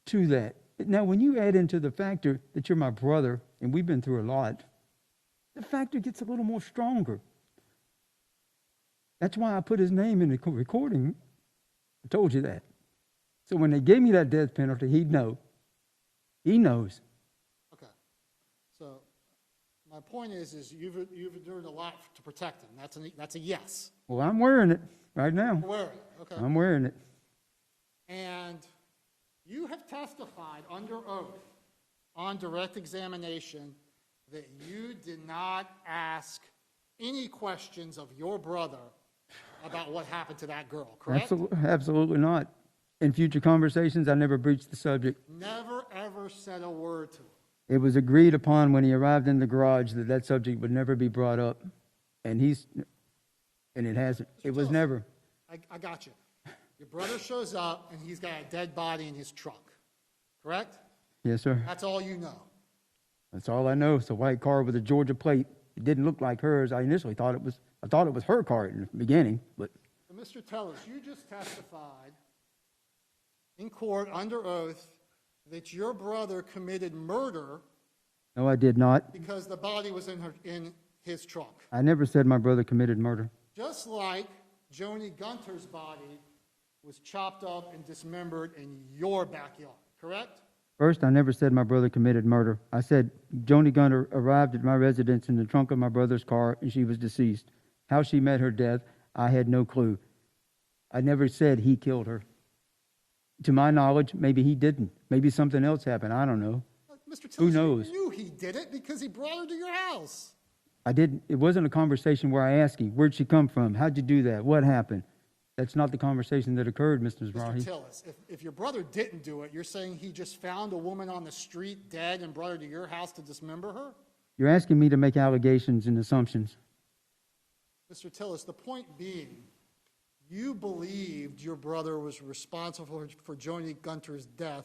to that. Now, when you add into the factor that you're my brother, and we've been through a lot, the factor gets a little more stronger. That's why I put his name in the recording. I told you that. So when they gave me that death penalty, he'd know. He knows. Okay. So my point is you've endured a lot to protect him. That's a yes. Well, I'm wearing it right now. You're wearing it. Okay. I'm wearing it. And you have testified under oath on direct examination that you did not ask any questions of your brother about what happened to that girl, correct? Absolutely not. In future conversations, I never breached the subject. Never, ever said a word to him. It was agreed upon when he arrived in the garage that that subject would never be brought up. And it hasn't. It was never. I got you. Your brother shows up, and he's got a dead body in his trunk, correct? Yes, sir. That's all you know. That's all I know. It's a white car with a Georgia plate. It didn't look like hers. I initially thought it was her car in the beginning, but So, Mr. Tillis, you just testified in court under oath that your brother committed murder no, I did not. because the body was in his trunk. I never said my brother committed murder. Just like Joni Gunter's body was chopped up and dismembered in your backyard, correct? First, I never said my brother committed murder. I said Joni Gunter arrived at my residence in the trunk of my brother's car and she was deceased. How she met her death, I had no clue. I never said he killed her. To my knowledge, maybe he didn't. Maybe something else happened. I don't know. Mr. Tillis, Who knows? You knew he did it because he brought her to your house. I didn't. It wasn't a conversation where I asked him, where'd she come from? How'd you do that? What happened? That's not the conversation that occurred, Mr. Mr. Mizrahi. Tillis, if your brother didn't do it, you're saying he just found a woman on the street dead and brought her to your house to dismember her? You're asking me to make allegations and assumptions. Mr. Tillis, the point being, you believed your brother was responsible for Joni Gunter's death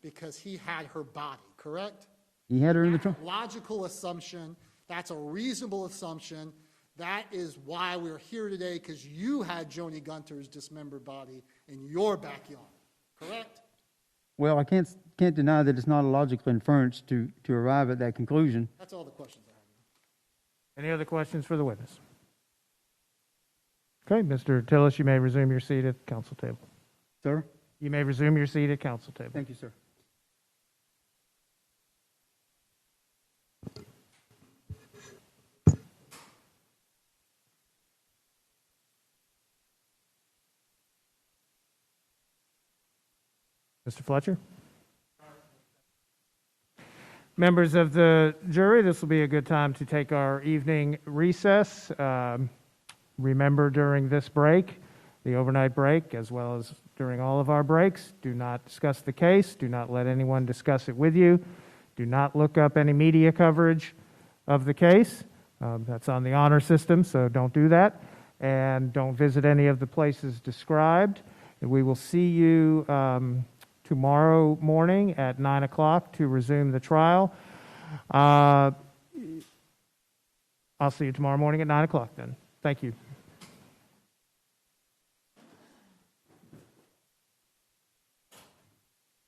because he had her body, correct? He had her in the That's trunk. a logical assumption. That's a reasonable assumption. That is why we're here today, because you had Joni Gunter's dismembered body in your backyard, correct? Well, I can't deny that it's not a logical inference to arrive at that conclusion. That's all the questions I have. Any other questions for the witness? Okay, Mr. Tillis, you may resume your seat at the council table. Sir? You may resume your seat at council table. Thank you, sir. Mr. Fletcher? Members of the jury, this will be a good time to take our evening recess. Remember, during this break, the overnight break, as well as during all of our breaks. Do not discuss the case. Do not let anyone discuss it with you. Do not look up any media coverage of the case. That's on the honor system, so don't do that. And don't visit any of the places described. And we will see you tomorrow morning at 9 o'clock to resume the trial. I'll see you tomorrow morning at 9 o'clock then. Thank you.